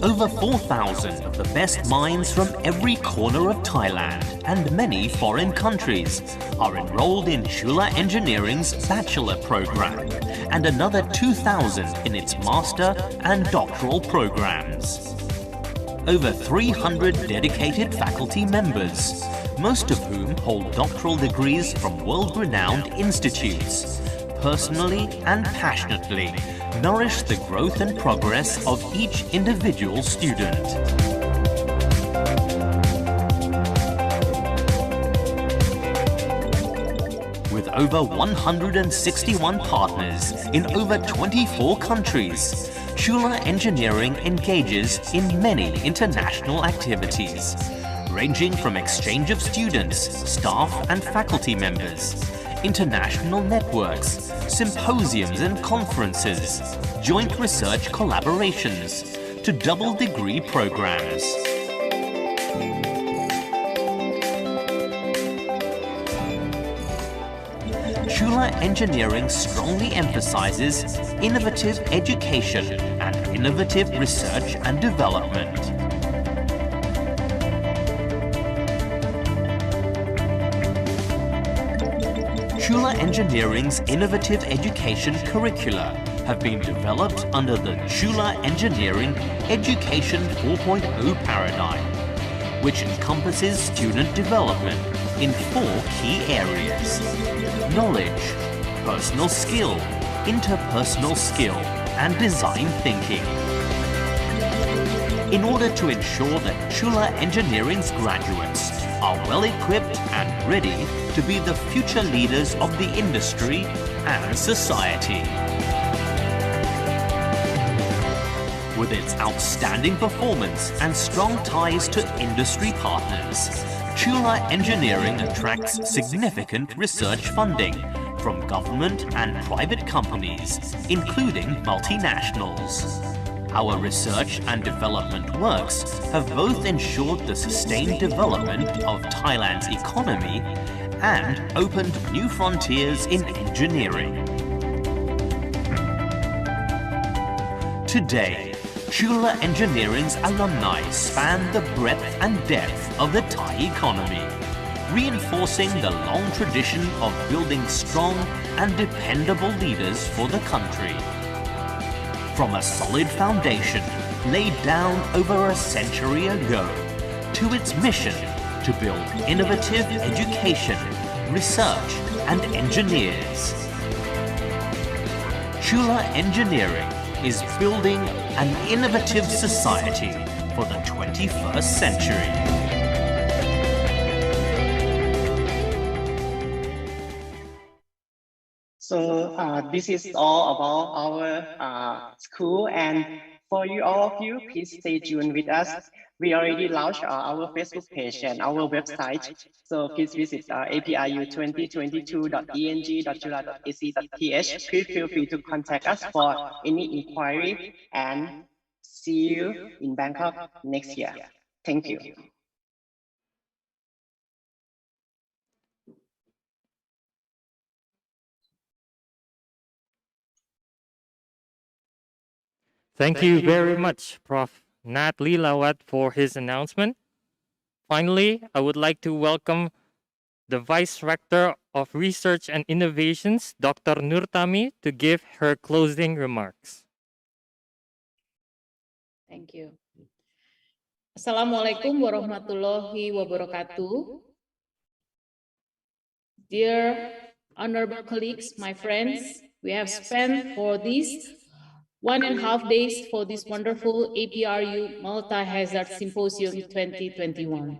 Over 4,000 of the best minds from every corner of Thailand and many foreign countries are enrolled in Chula Engineering's bachelor program and another 2,000 in its master and doctoral programs. Over 300 dedicated faculty members, most of whom hold doctoral degrees from world-renowned institutes, personally and passionately nourish the growth and progress of each individual student. With over 161 partners in over 24 countries, Chula Engineering engages in many international activities, ranging from exchange of students, staff and faculty members, international networks, symposiums and conferences, joint research collaborations, to double degree programs. Chula Engineering strongly emphasizes innovative education and innovative research and development. Chula Engineering's innovative education curricula have been developed under the Chula Engineering Education 4.0 paradigm, which encompasses student development in 4 key areas: knowledge, personal skill, interpersonal skill, and design thinking. In order to ensure that Chula Engineering's graduates are well equipped and ready to be the future leaders of the industry and society. With its outstanding performance and strong ties to industry partners, Chula Engineering attracts significant research funding from government and private companies, including multinationals. Our research and development works have both ensured the sustained development of Thailand's economy and opened new frontiers in engineering. Today, Chula Engineering's alumni span the breadth and depth of the Thai economy, reinforcing the long tradition of building strong and dependable leaders for the country. From a solid foundation laid down over a century ago to its mission to build innovative education, research, and engineers. Chula Engineering is building an innovative society for the 21st century. So this is all about our school, and for you, all of you, please stay tuned with us. We already launched our Facebook page and our website, so please visit apru2022.eng.chula.ac.th. Please feel free to contact us for any inquiry, and see you in Bangkok next year. Thank you. Thank you very much, Prof. Nat Lilawat, for his announcement. Finally, I would like to welcome the Vice Rector of Research and Innovations, Dr. Nurtami, to give her closing remarks. Thank you. Assalamualaikum warahmatullahi wabarakatuh. Dear honorable colleagues, my friends, we have spent for these 1.5 days for this wonderful APRU Multi-Hazard Symposium 2021.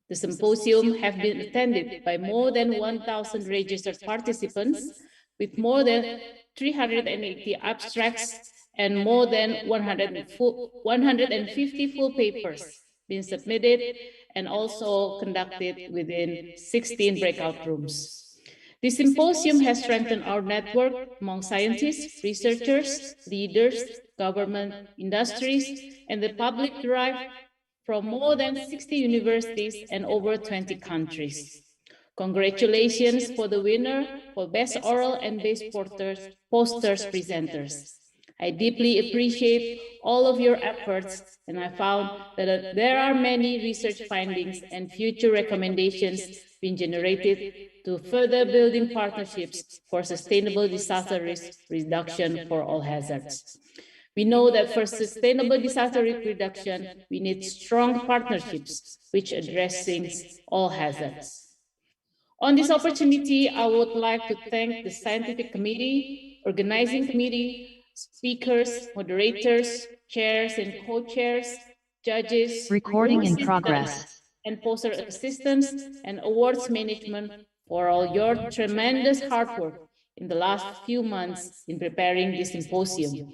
The symposium have been attended by more than 1,000 registered participants with more than 380 abstracts and more than 150 full papers being submitted and also conducted within 16 breakout rooms. This symposium has strengthened our network among scientists, researchers, leaders, government, industries, and the public derived from more than 60 universities and over 20 countries. Congratulations for the winner for Best Oral and Best Posters presenters. I deeply appreciate all of your efforts, and I found that there are many research findings and future recommendations being generated to further building partnerships for sustainable disaster risk reduction for all hazards. We know that for sustainable disaster risk reduction, we need strong partnerships which addressing all hazards. On this opportunity, I would like to thank the scientific committee, organizing committee, speakers, moderators, chairs and co-chairs, judges, Recording in progress. and poster assistants and awards management for all your tremendous hard work in the last few months in preparing this symposium.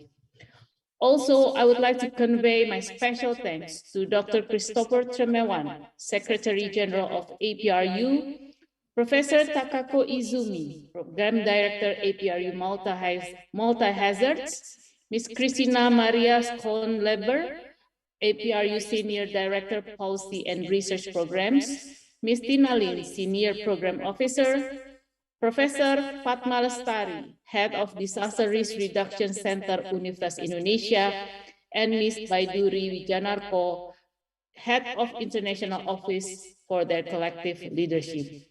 Also, I would like to convey my special thanks to Dr. Christopher Tremewan, Secretary General of APRU, Professor Takako Izumi, Program Director APRU Multi-Hazards, Ms. Christina Maria Schoenleber, APRU Senior Director Policy and Research Programs, Ms. Tina Lin, Senior Program Officer, Professor Fatma Lestari, Head of Disaster Risk Reduction Center Universitas Indonesia, and Ms. Baiduri Wijanarko, Head of International Office for their collective leadership.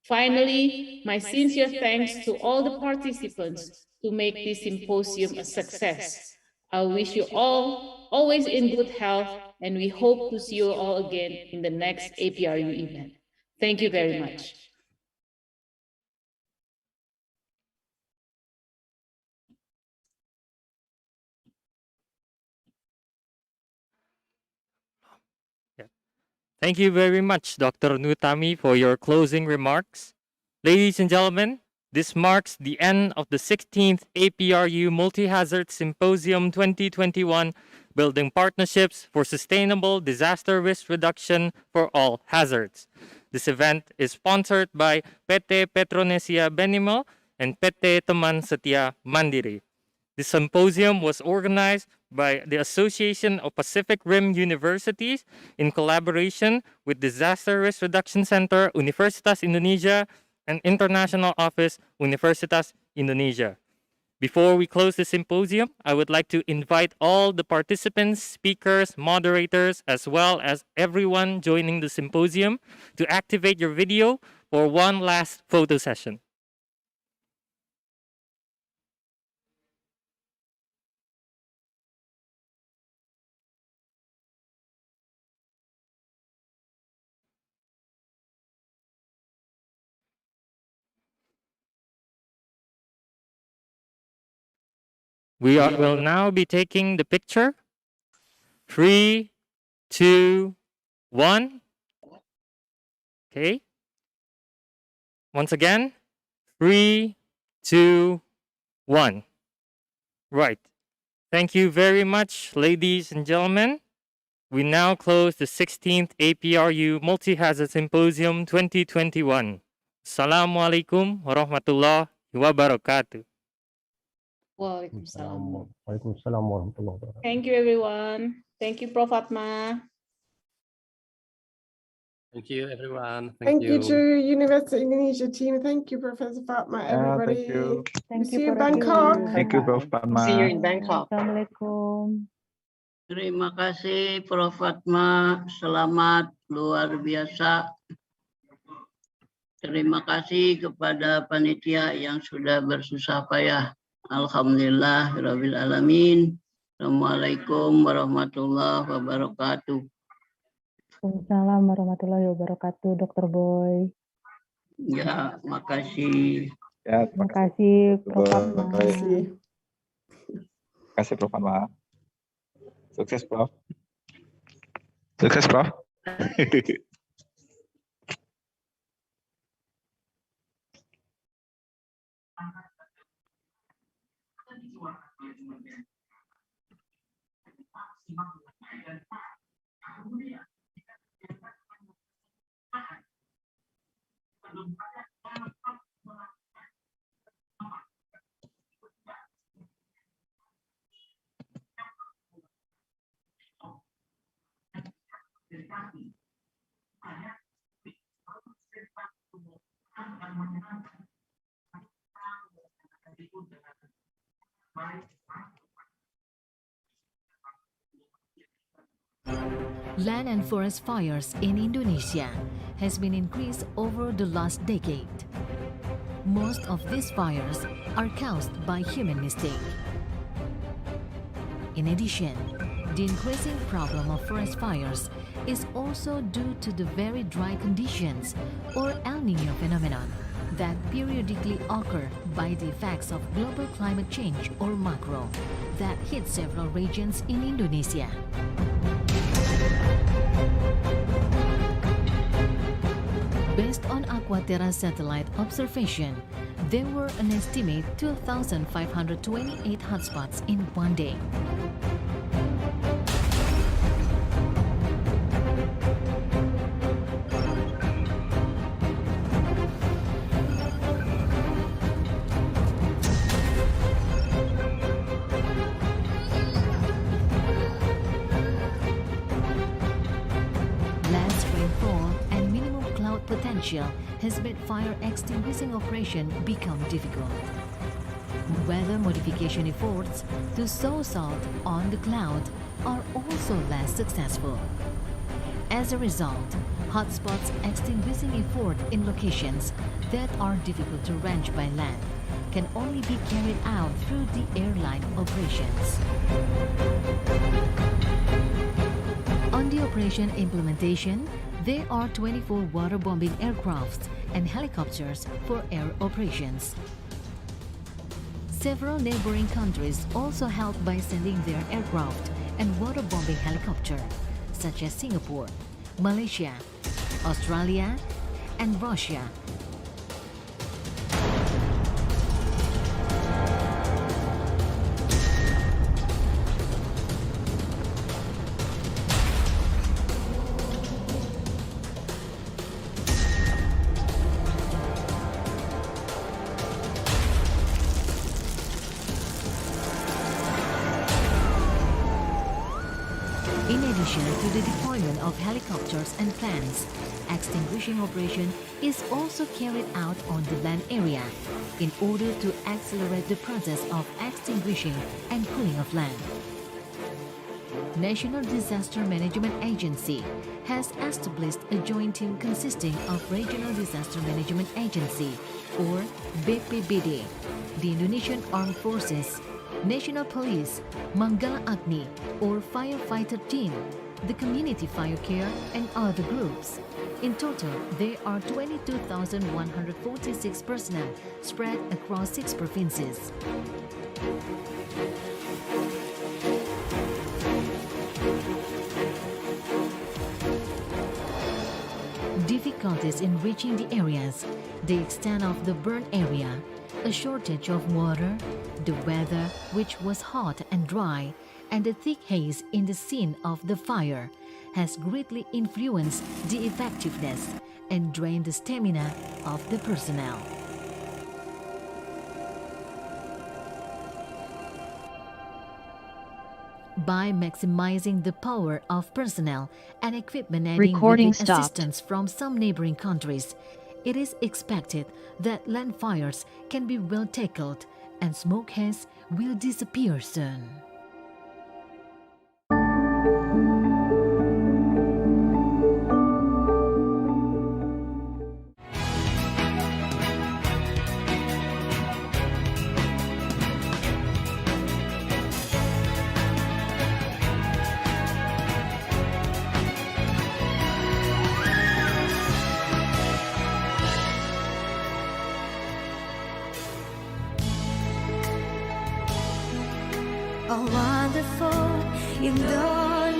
Finally, my sincere thanks to all the participants to make this symposium a success. I wish you all always in good health, and we hope to see you all again in the next APRU event. Thank you very much. Thank you very much, Dr. Nutami, for your closing remarks. Ladies and gentlemen, this marks the end of the 16th APRU Multi-Hazard Symposium 2021, Building Partnerships for Sustainable Disaster Risk Reduction for All Hazards. This event is sponsored by PT Petronesia Benimo and PT Teman Setia Mandiri. The symposium was organized by the Association of Pacific Rim Universities in collaboration with Disaster Risk Reduction Center Universitas Indonesia and International Office Universitas Indonesia. Before we close the symposium, I would like to invite all the participants, speakers, moderators, as well as everyone joining the symposium to activate your video for one last photo session. We will now be taking the picture. 3, 2, 1. Okay. Once again. 3, 2, 1. Right. Thank you very much, ladies and gentlemen. We now close the 16th APRU Multi-Hazard Symposium 2021. Assalamualaikum warahmatullahi wabarakatuh. Waalaikumsalam. Waalaikumsalam warahmatullahi wabarakatuh. Thank you, everyone. Thank you, Prof. Fatma. Thank you, everyone. Thank you to University Indonesia team. Thank you, Professor Fatma, everybody. Thank you. See you in Bangkok. Thank you, Prof. Padma. See you in Bangkok. Assalamualaikum. Terima kasih Prof. Fatma, selamat luar biasa. Terima kasih kepada panitia yang sudah bersusah payah. Alhamdulillah Rabbil Alamin. Assalamualaikum warahmatullahi wabarakatuh. Waalaikumsalam warahmatullahi wabarakatuh, Dr. Boy. Ya, makasih. Terima kasih, Prof. Fatma. Terima kasih Prof. Fatma. Sukses Prof. Sukses Prof. Land and forest fires in Indonesia has been increased over the last decade. Most of these fires are caused by human mistake. In addition, the increasing problem of forest fires is also due to the very dry conditions or El Niño phenomenon that periodically occur by the effects of global climate change or macro that hit several regions in Indonesia. Based on Aquaterra satellite observation, there were an estimate 2,528 hotspots in one day. Potential has made fire extinguishing operation become difficult. Weather modification efforts to sow salt on the cloud are also less successful. As a result, hotspots extinguishing effort in locations that are difficult to reach by land can only be carried out through the airline operations. On the operation implementation, there are 24 waterbombing aircrafts and helicopters for air operations. Several neighboring countries also help by sending their aircraft and waterbombing helicopter, such as Singapore, Malaysia, Australia, and Russia. In addition to the deployment of helicopters and planes, extinguishing operation is also carried out on the land area in order to accelerate the process of extinguishing and cooling of land. National Disaster Management Agency has established a joint team consisting of Regional Disaster Management Agency or BPBD, the Indonesian Armed Forces, National Police, Manggala Agni or firefighter team, the community fire care and other groups. In total, there are 22,146 personnel spread across 6 provinces. Difficulties in reaching the areas, the extent of the burn area, a shortage of water, the weather which was hot and dry, and the thick haze in the scene of the fire has greatly influenced the effectiveness and drained the stamina of the personnel. By maximizing the power of personnel and equipment and Recording with stopped. assistance from some neighboring countries, it is expected that land fires can be well tackled and smoke haze will disappear soon. wonderful Indonesia.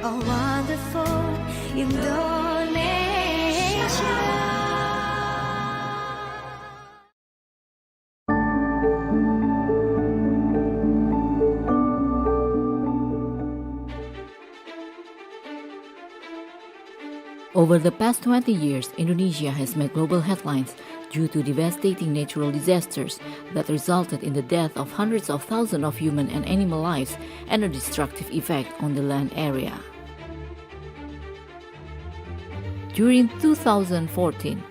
Oh, wonderful Indonesia. Over the past 20 years, Indonesia has made global headlines due to devastating natural disasters that resulted in the death of hundreds of thousands of human and animal lives and a destructive effect on the land area. During 2014,